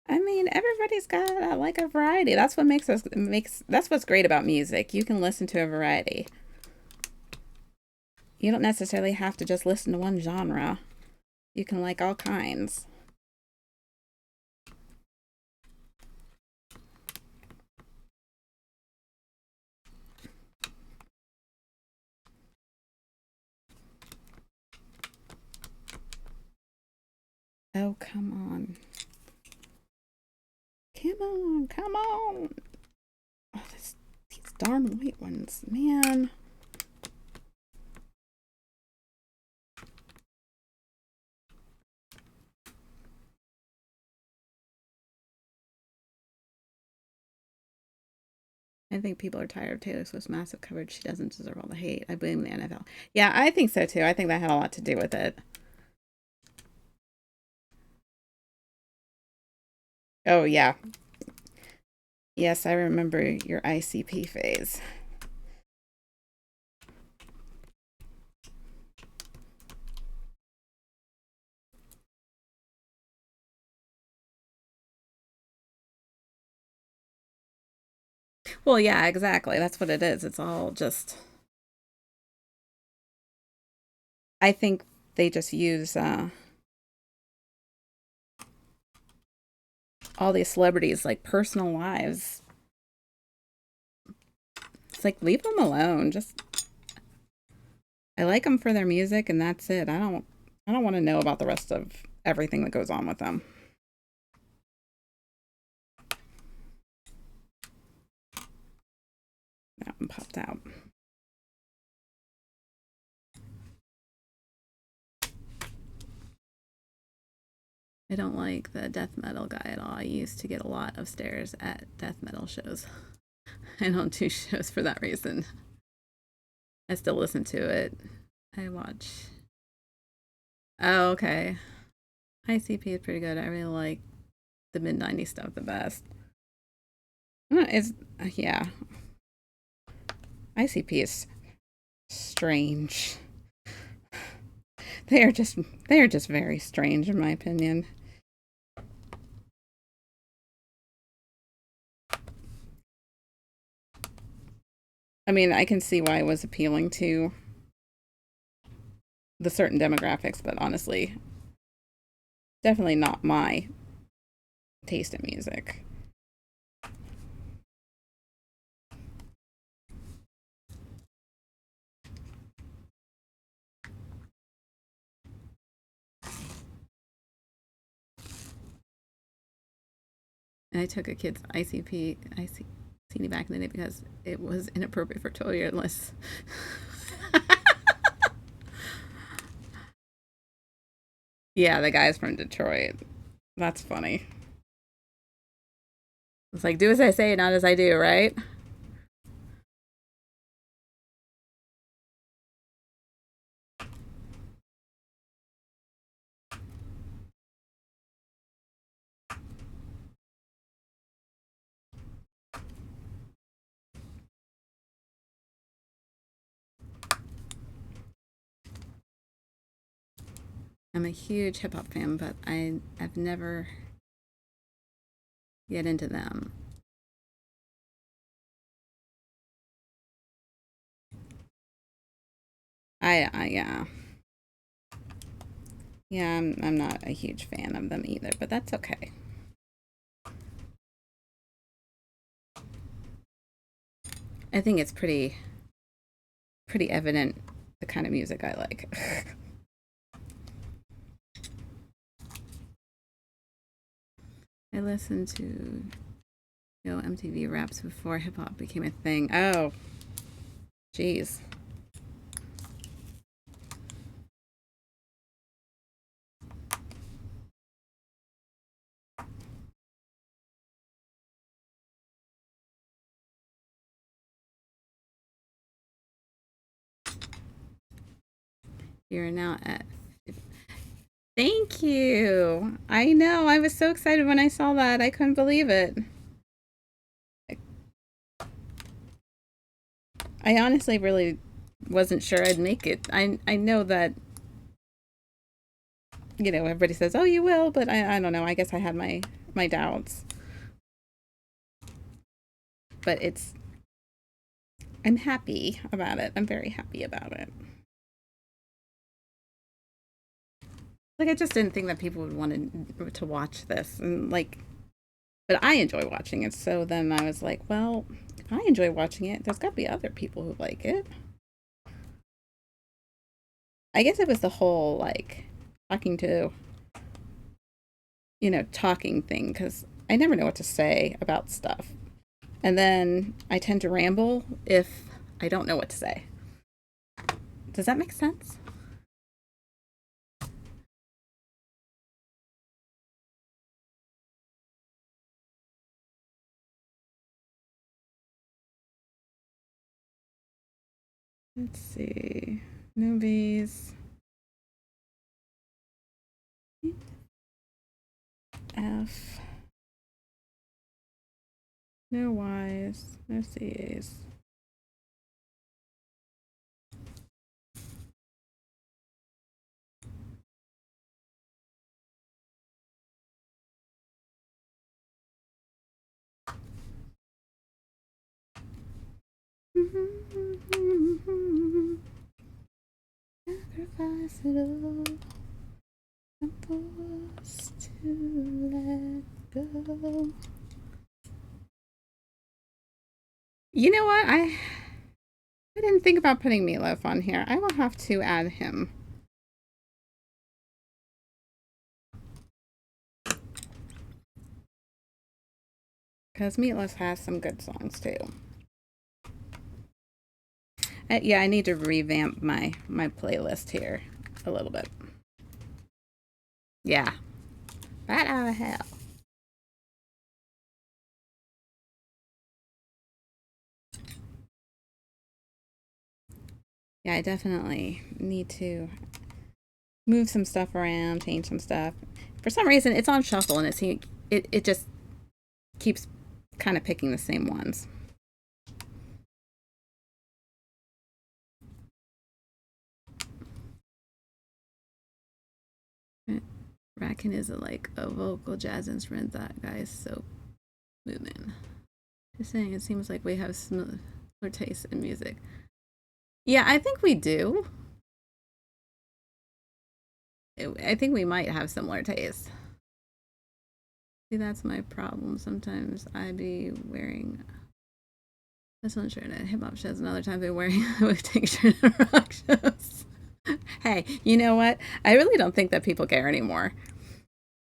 I mean, everybody's got like a variety. That's what makes that's what's great about music. You can listen to a variety. You don't necessarily have to just listen to one genre. You can like all kinds. Oh, come on. Come on, come on. Oh, these darn white ones, man. I think people are tired of Taylor Swift's massive coverage. She doesn't deserve all the hate. I blame the NFL. Yeah, I think so too. I think that had a lot to do with it. Oh, yeah. Yes, I remember your ICP phase. Well, yeah, exactly. That's what it is. It's all just. I think they just use all these celebrities like personal lives. It's like leave them alone. Just I like them for their music, and that's it. I don't want to know about the rest of everything that goes on with them. That one popped out. I don't like the death metal guy at all. I used to get a lot of stares at death metal shows. I don't do shows for that reason. I still listen to it. I watch. Oh, okay. ICP is pretty good. I really like the mid 90s stuff the best. It's, yeah. ICP is strange. They are just they are just very strange in my opinion. I mean, I can see why it was appealing to the certain demographics, but honestly, definitely not my taste in music. And I took a kid's ICP back in the day because it was inappropriate for 12-year lists. Yeah, the guy's from Detroit. That's funny. It's like do as I say, not as I do, right? I'm a huge hip hop fan, but I've never get into them. Yeah. Yeah, I'm not a huge fan of them either, but that's okay. I think it's pretty evident the kind of music I like. I listened to MTV Raps before hip hop became a thing. Oh, jeez. You're now at. Thank you. I know. I was so excited when I saw that. I couldn't believe it. I honestly really wasn't sure I'd make it. I know that everybody says, "Oh, you will," but I don't know. I guess I had my doubts. But I'm happy about it. I'm very happy about it. Like I just didn't think that people would want to watch this and but I enjoy watching it. So then I was like, well, if I enjoy watching it, there's got to be other people who like it. I guess it was the whole talking to talking thing because I never know what to say about stuff. And then I tend to ramble if I don't know what to say. Does that make sense? Let's see. Movies. F. No Y's. No C's. Sacrifice it all. I'm forced to let go. You know what? I didn't think about putting Meatloaf on here. I will have to add him. Because Meatloaf has some good songs too. Yeah, I need to revamp my playlist here a little bit. Yeah. Right out of hell. Yeah, I definitely need to move some stuff around, change some stuff. For some reason, it's on shuffle and it just keeps kind of picking the same ones. Racken is a vocal jazz instrument. That guy is so moving. Just saying, it seems like we have similar tastes in music. Yeah, I think we do. I think we might have similar tastes. See, that's my problem. Sometimes I be wearing this one shirt at hip hop shows, and other times I'm wearing a tank shirt at rock shows. Hey, you know what? I really don't think that people care anymore.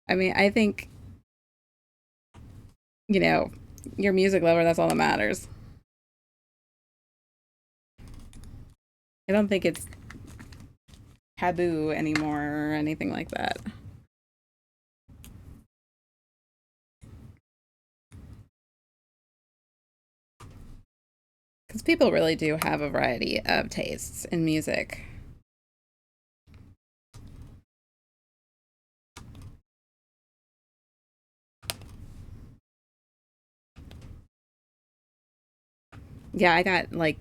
I mean, I think you know, your music lover, that's all that matters. I don't think it's taboo anymore or anything like that. Because people really do have a variety of tastes in music. Yeah, I got I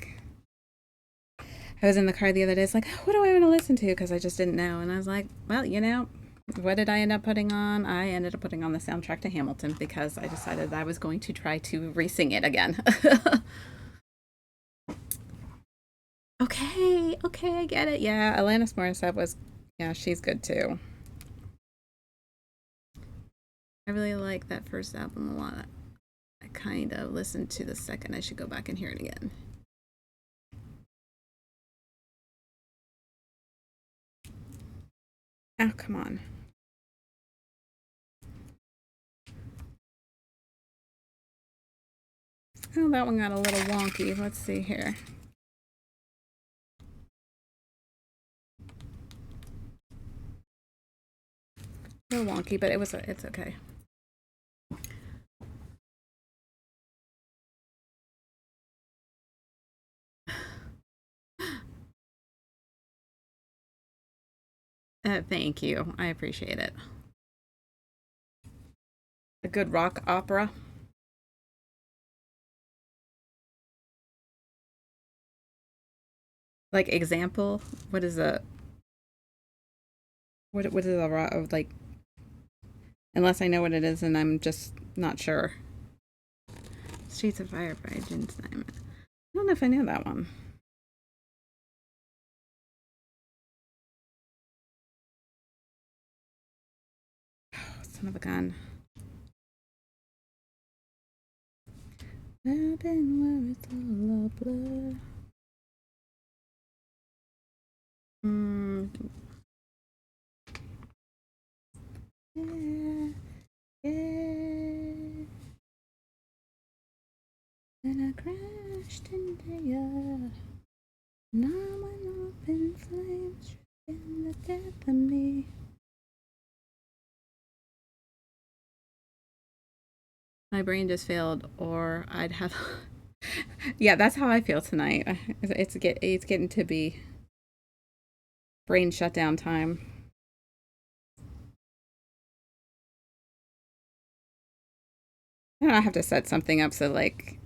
was in the car the other day. It's like, what do I want to listen to? Because I just didn't know. And I was like, well, what did I end up putting on? I ended up putting on the soundtrack to Hamilton because I decided I was going to try to re-sing it again. Okay, I get it. Yeah, Alanis Morissette yeah, she's good too. I really like that first album a lot. I kind of listened to the second. I should go back and hear it again. Oh, come on. Oh, that one got a little wonky. Let's see here. A little wonky, but it's okay. Thank you. I appreciate it. A good rock opera. Like example, what is a what is a rock like? Unless I know what it is and I'm just not sure. Streets of Fire by Jim Steinman. I don't know if I know that one. Oh, son of a gun. I've been where it's all a blur. Mm, yeah, yeah. Then I crashed into you. Now I'm up in flames, in the death of me. My brain just failed, or I'd have. Yeah, that's how I feel tonight. It's getting to be brain shutdown time. I have to set something up so like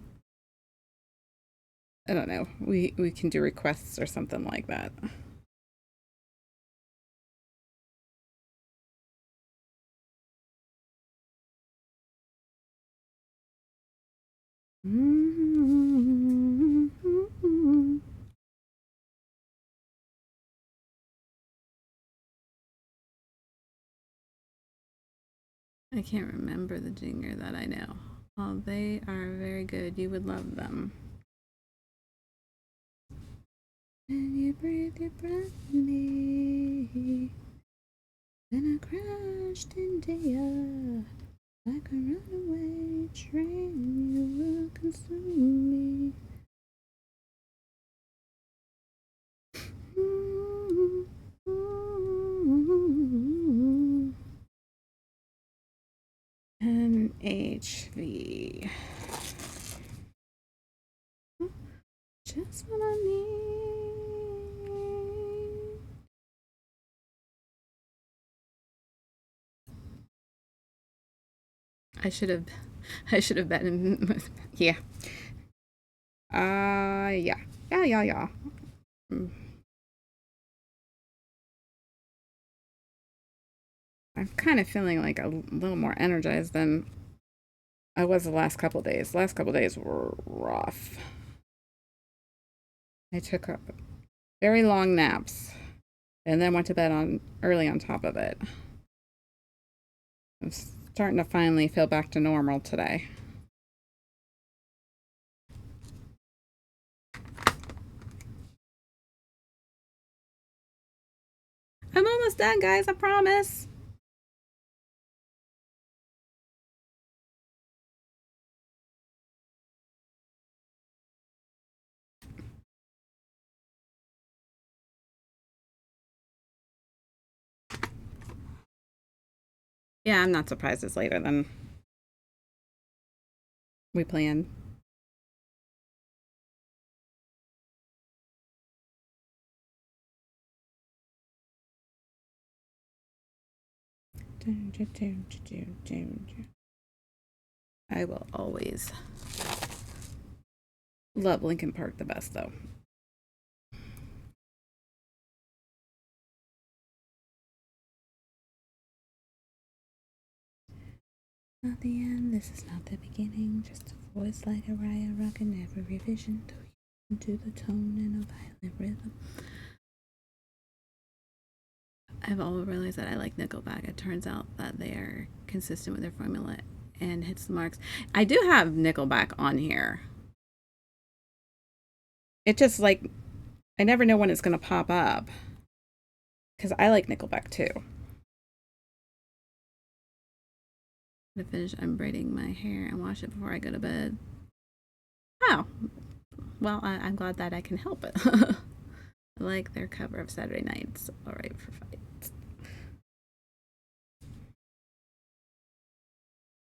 I don't know. We can do requests or something like that. I can't remember the jinger that I know. Oh, they are very good. You would love them. And you breathe your breath in me. Then I crashed into you. Like a runaway train, you will consume me. NHV. Just what I need. I should have I should have been yeah. Yeah. Yeah. I'm kind of feeling like a little more energized than I was the last couple days. Last couple days were rough. I took very long naps and then went to bed on early on top of it. I'm starting to finally feel back to normal today. I'm almost done, guys, I promise. Yeah, I'm not surprised it's later than we planned. I will always love Lincoln Park the best, though. Not the end, this is not the beginning. Just a voice like a riot rocking every revision into the tone and a violent rhythm. I've all realized that I like Nickelback. It turns out that they are consistent with their formula and hits the marks. I do have Nickelback on here. It just like I never know when it's gonna pop up because I like Nickelback too. To finish, I'm braiding my hair and wash it before I go to bed. Oh, well, I'm glad that I can help it. I like their cover of Saturday Nights. All right for fights.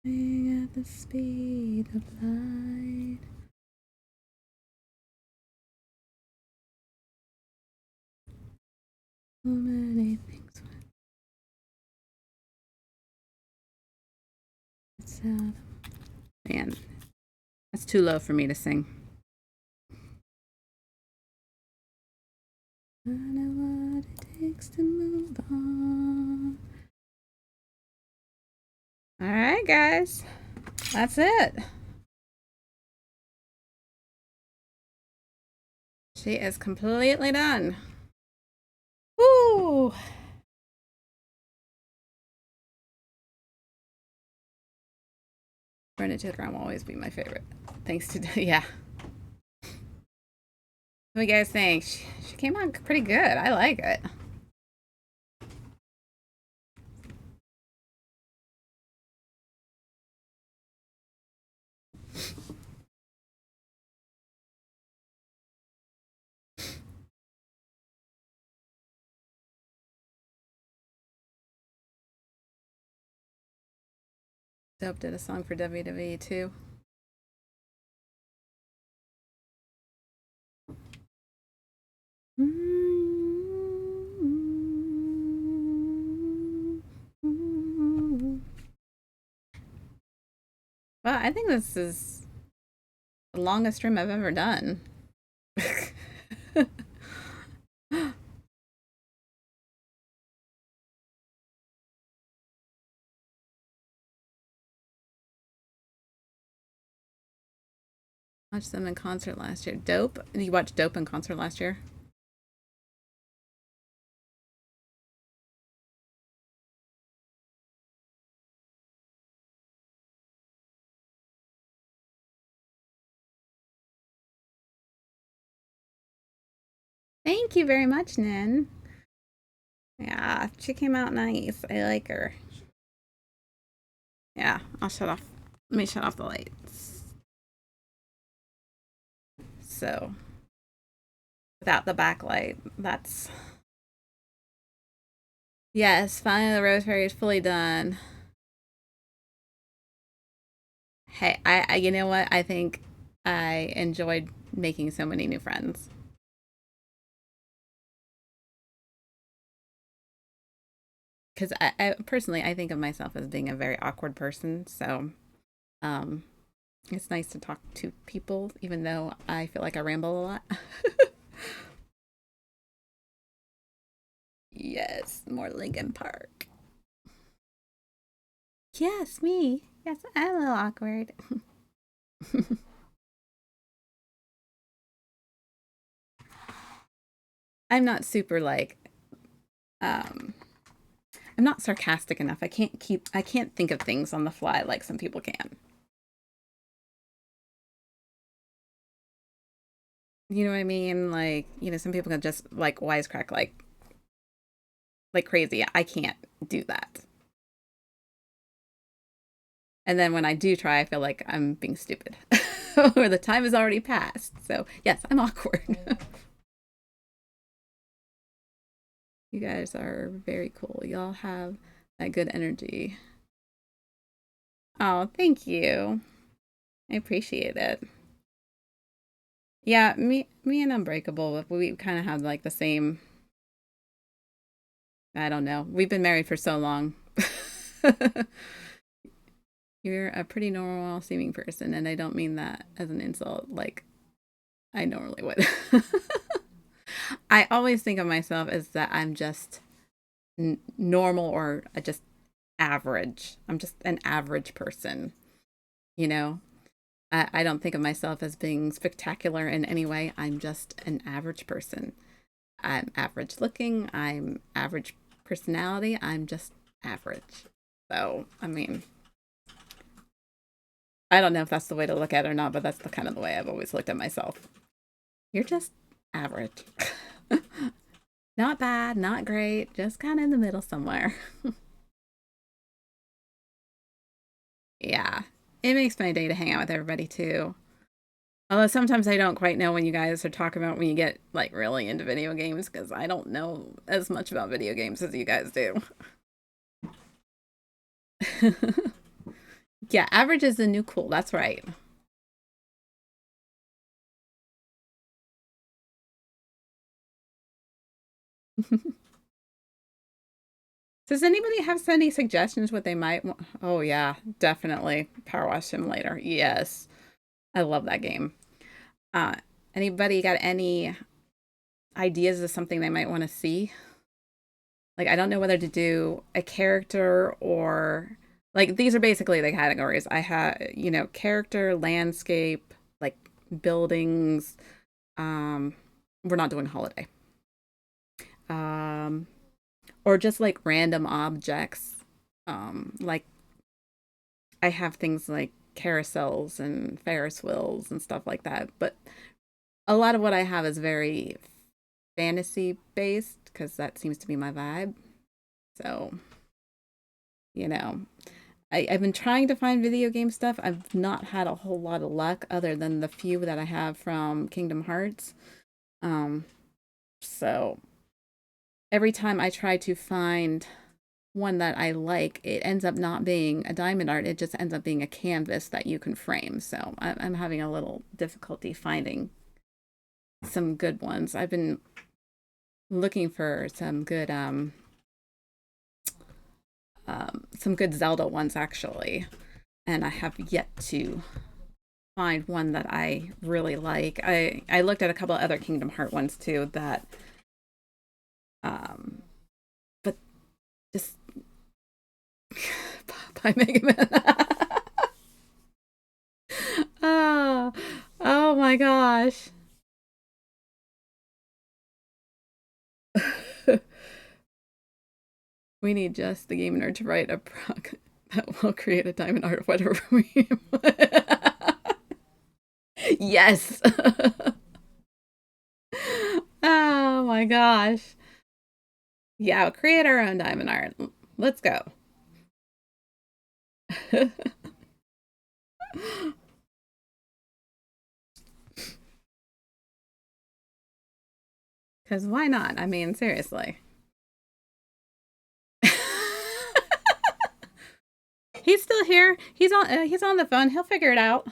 At the speed of light. So many things. Man, that's too low for me to sing. I know what it takes to move on. All right, guys. That's it. She is completely done. Woo! Brenda to the ground will always be my favorite. Thanks to, yeah. What do you guys think? She came out pretty good. I like it. Dope did a song for WWE too. Well, I think this is the longest stream I've ever done. Watched them in concert last year. Dope? You watched Dope in concert last year? Thank you very much, Nin. Yeah, she came out nice. I like her. Yeah, I'll shut off. Let me shut off the lights. So, without the backlight, that's... Yes, finally the Rose Fairy is fully done. Hey, you know what? I think I enjoyed making so many new friends. Because I personally, I think of myself as being a very awkward person. So, um, it's nice to talk to people, even though I feel like I ramble a lot. Yes, more Linkin Park. Yes, me. Yes, I'm a little awkward. I'm not super like um I'm not sarcastic enough. I can't think of things on the fly like some people can. You know what I mean? Like, some people can just like wisecrack like crazy. I can't do that. And then when I do try, I feel like I'm being stupid. Or the time has already passed. So, yes, I'm awkward. You guys are very cool. Y'all have that good energy. Oh, thank you. I appreciate it. Yeah, me and Unbreakable, we kind of have like the same, I don't know. We've been married for so long. You're a pretty normal seeming person, and I don't mean that as an insult. Like, I normally would. I always think of myself as that I'm just normal or just average. I'm just an average person, you know? I don't think of myself as being spectacular in any way. I'm just an average person. I'm average looking. I'm average personality. I'm just average. So, I mean, I don't know if that's the way to look at it or not, but that's the kind of the way I've always looked at myself. You're just average. Not bad, not great, just kind of in the middle somewhere. Yeah. It makes my day to hang out with everybody too. Although sometimes I don't quite know when you guys are talking about when you get like really into video games because I don't know as much about video games as you guys do. Yeah, average is the new cool. That's right. Does anybody have any suggestions what they might want? Oh yeah, definitely. Power Wash Simulator. Yes. I love that game. Uh, anybody got any ideas of something they might want to see? Like, I don't know whether to do a character or like these are basically the categories. I have, character, landscape, like buildings. Um, we're not doing holiday. Um, or just like random objects. Like I have things like carousels and Ferris wheels and stuff like that. But a lot of what I have is very fantasy based because that seems to be my vibe. So, you know, I've been trying to find video game stuff. I've not had a whole lot of luck other than the few that I have from Kingdom Hearts. Um, so every time I try to find one that I like, it ends up not being a diamond art. It just ends up being a canvas that you can frame. So I'm having a little difficulty finding some good ones. I've been looking for some good Zelda ones actually, and I have yet to find one that I really like. I looked at a couple of other Kingdom Heart ones too that but just by Mega Man. Oh, oh my gosh. We need just the game nerd to write a proc that will create a diamond art of whatever we Yes. Oh my gosh. Yeah, we'll create our own diamond art. Let's go. Because why not? I mean, seriously. He's still here. He's on the phone. He'll figure it out.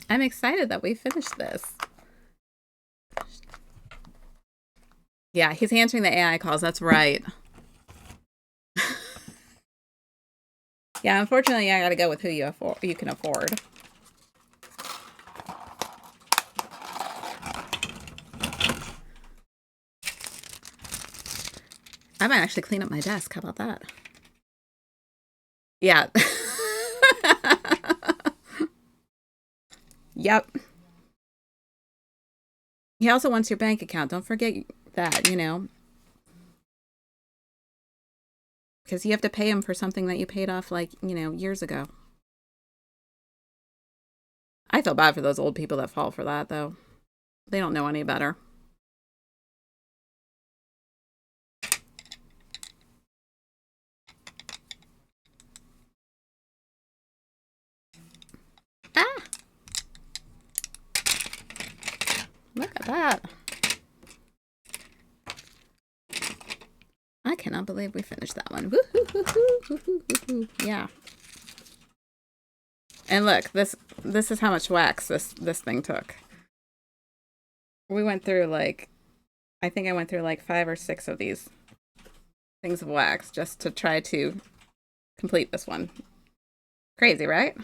I'm excited that we finished this. Yeah, he's answering the AI calls. That's right. Yeah, unfortunately, I got to go with who you can afford. I might actually clean up my desk. How about that? Yeah. Yep. He also wants your bank account. Don't forget that, because you have to pay him for something that you paid off like, years ago. I feel bad for those old people that fall for that, though. They don't know any better. Ah! Look at that. I cannot believe we finished that one. Yeah. And look, this is how much wax this thing took. We went through like I think I went through like 5 or 6 of these things of wax just to try to complete this one. Crazy, right?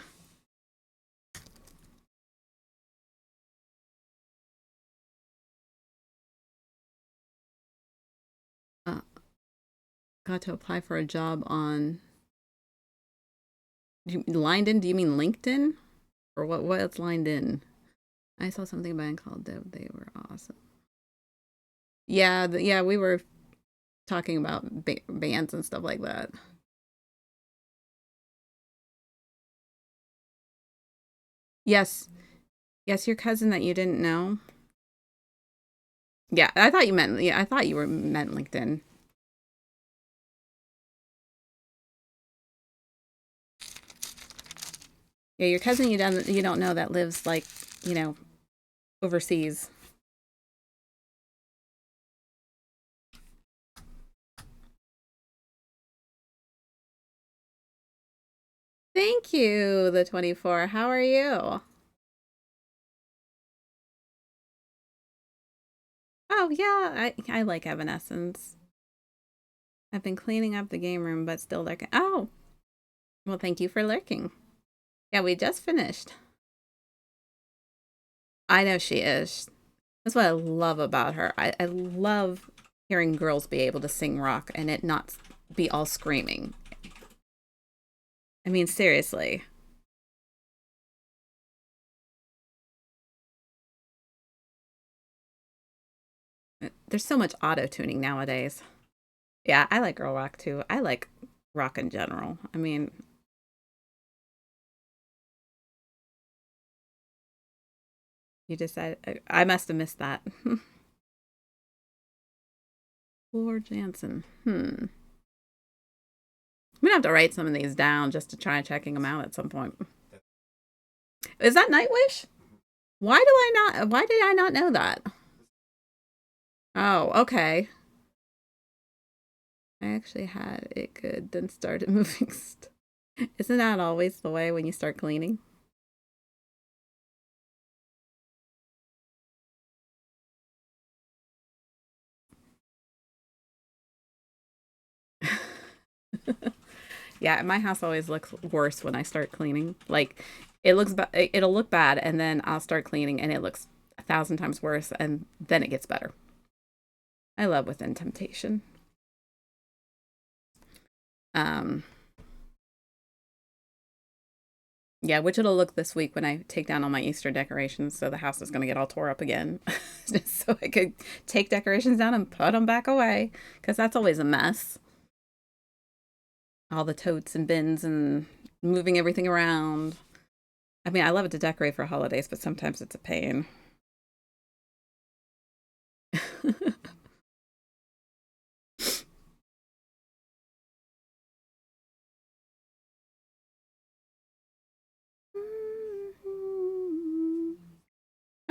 Uh, got to apply for a job on LinkedIn. Do you mean LinkedIn? Or what's LinkedIn? I saw something about it called Dev. They were awesome. Yeah, yeah, we were talking about bands and stuff like that. Yes, yes, your cousin that you didn't know. Yeah, I thought you meant. Yeah, I thought you were meant LinkedIn. Yeah, your cousin you don't know that lives like you know overseas. Thank you, the 24. How are you? Oh yeah, I like Evanescence. I've been cleaning up the game room, but still lurking. Oh, well, thank you for lurking. Yeah, we just finished. I know she is. That's what I love about her. I love hearing girls be able to sing rock and it not be all screaming. I mean, seriously. There's so much auto tuning nowadays. Yeah, I like girl rock too. I like rock in general. I mean, you decided I must have missed that. Lord Jansen. I'm gonna have to write some of these down just to try checking them out at some point. Is that Nightwish? Why did I not know that? Oh, okay. I actually had it good, then started moving. Isn't that always the way when you start cleaning? Yeah, my house always looks worse when I start cleaning. Like it'll look bad, and then I'll start cleaning, and it looks 1,000 times worse, and then it gets better. I love Within Temptation. Um, yeah, which it'll look this week when I take down all my Easter decorations. So the house is going to get all tore up again, just so I could take decorations down and put them back away because that's always a mess. All the totes and bins and moving everything around. I mean, I love it to decorate for holidays, but sometimes it's a pain.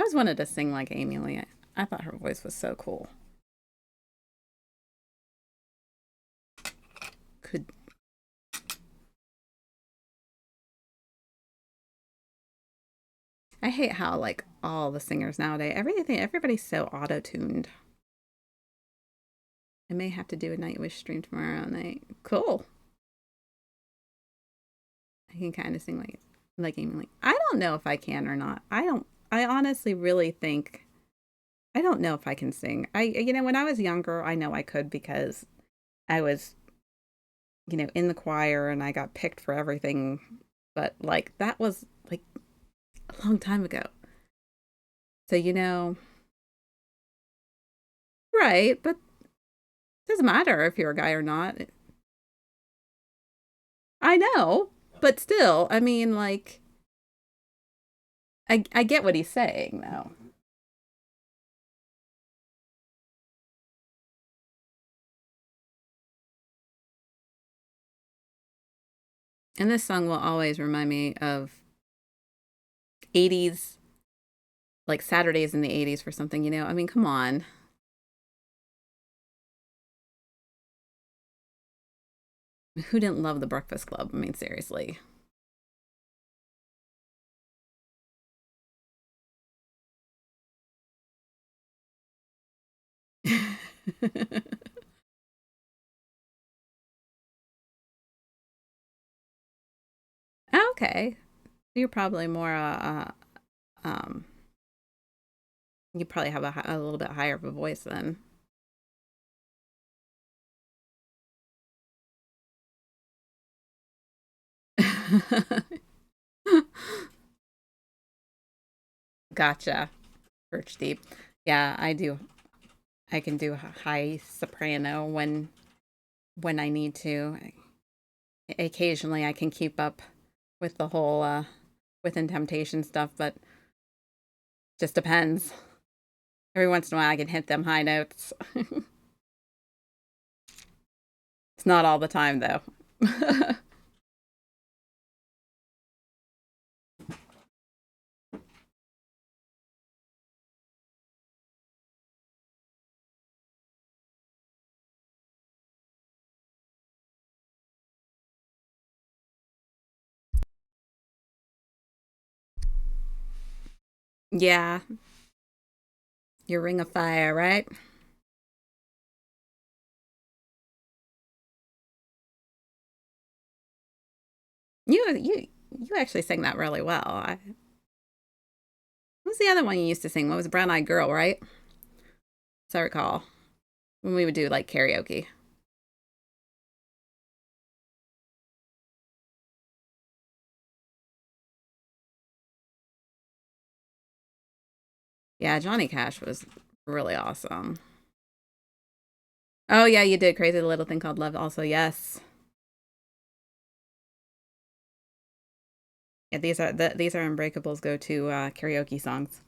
I always wanted to sing like Amy Lee. I thought her voice was so cool. Could I hate how like all the singers nowadays, everybody's so auto tuned. I may have to do a Nightwish stream tomorrow night. Cool. I can kind of sing like Amy Lee. I don't know if I can or not. I don't. I honestly really think I don't know if I can sing. When I was younger, I know I could because I was in the choir and I got picked for everything. But like that was like a long time ago. So right? But it doesn't matter if you're a guy or not. I know, but still, I mean, like I get what he's saying though. And this song will always remind me of 80s, like Saturdays in the 80s for something. I mean, come on. Who didn't love the Breakfast Club? I mean, seriously. Okay. You're probably more um you probably have a little bit higher of a voice then. Gotcha. Perch deep. Yeah, I do. I can do high soprano when I need to. Occasionally I can keep up with the whole Within Temptation stuff, but just depends. Every once in a while I can hit them high notes. It's not all the time though. Yeah. Your ring of fire, right? You actually sang that really well. What was the other one you used to sing? What was Brown Eyed Girl, right? As I recall, when we would do like karaoke. Yeah, Johnny Cash was really awesome. Oh yeah, you did Crazy Little Thing Called Love also. Yes. Yeah, these are Unbreakable's go-to karaoke songs.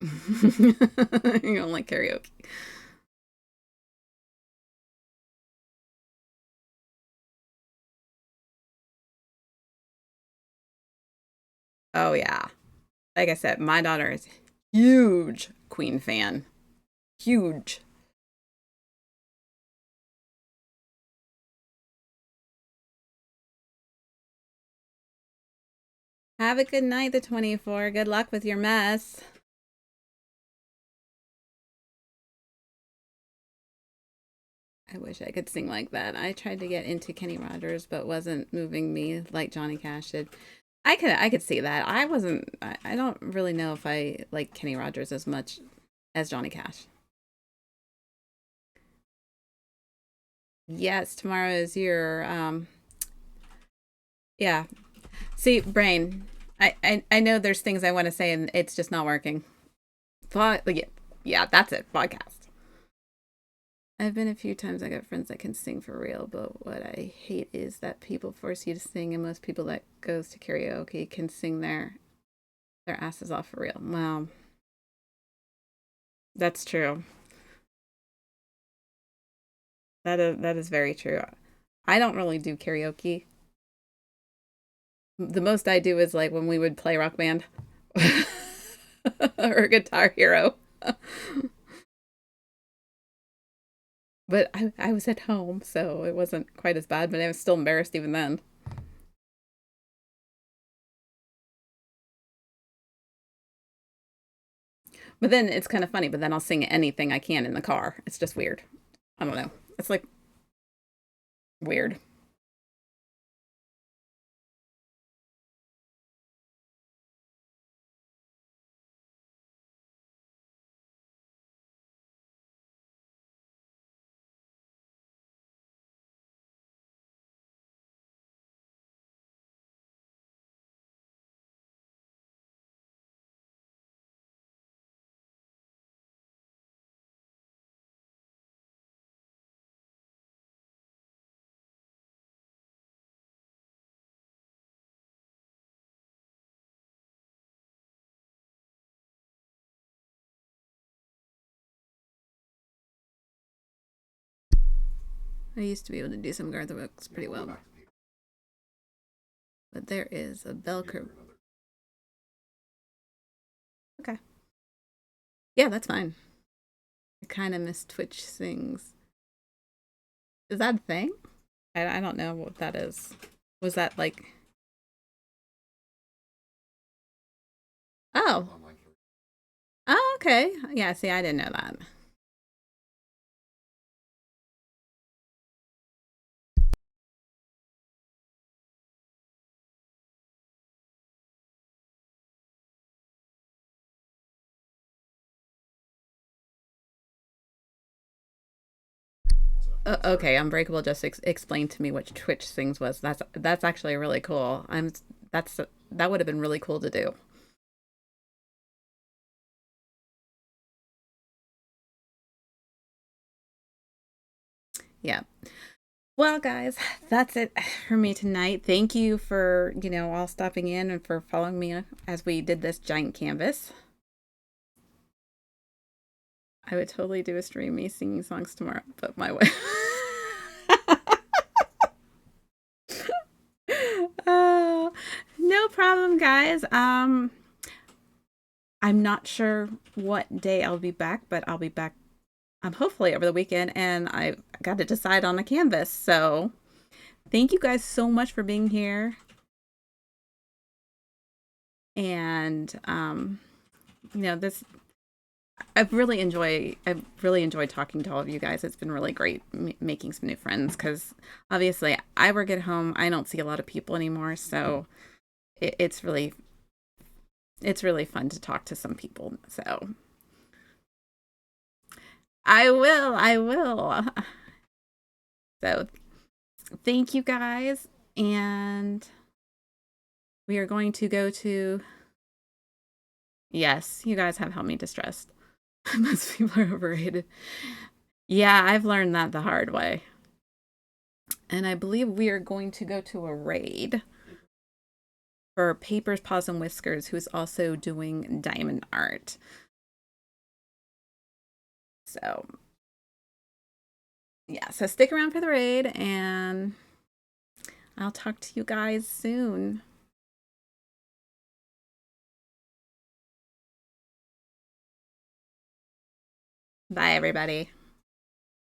You don't like karaoke. Oh yeah. Like I said, my daughter is huge Queen fan. Huge. Have a good night, the 24. Good luck with your mess. I wish I could sing like that. I tried to get into Kenny Rogers, but wasn't moving me like Johnny Cash did. I could see that. I don't really know if I like Kenny Rogers as much as Johnny Cash. Yes, tomorrow is your yeah. See, brain. I know there's things I want to say and it's just not working. But yeah, yeah, that's it. Podcast. I've been a few times. I got friends that can sing for real, but what I hate is that people force you to sing, and most people that goes to karaoke can sing their asses off for real. Wow, that's true. That is very true. I don't really do karaoke. The most I do is like when we would play Rock Band or Guitar Hero. But I was at home, so it wasn't quite as bad, but I was still embarrassed even then. But then it's kind of funny, but then I'll sing anything I can in the car. It's just weird. I don't know. It's like weird. I used to be able to do some Garth Brooks pretty well. But there is a bell curve. Okay. Yeah, that's fine. I kind of miss Twitch things. Is that a thing? I don't know what that is. Was that like. Oh. Oh, okay. Yeah, see, I didn't know that. Okay, Unbreakable just explained to me what Twitch things was. That's actually really cool. That's that would have been really cool to do. Yeah. Well, guys, that's it for me tonight. Thank you for, all stopping in and for following me as we did this giant canvas. I would totally do a stream me singing songs tomorrow, but my way. uh, no problem, guys. I'm not sure what day I'll be back, but I'll be back hopefully over the weekend, and I got to decide on a canvas. So thank you guys so much for being here. And this I've really enjoyed talking to all of you guys. It's been really great making some new friends because obviously I work at home. I don't see a lot of people anymore, so it's really fun to talk to some people. So I will. So thank you guys, and we are going to go to. Yes, you guys have helped me distressed. Most people are overrated. Yeah, I've learned that the hard way. And I believe we are going to go to a raid for Papers, Paws, and Whiskers, who is also doing diamond art. So, yeah, so stick around for the raid, and I'll talk to you guys soon. Bye, everybody.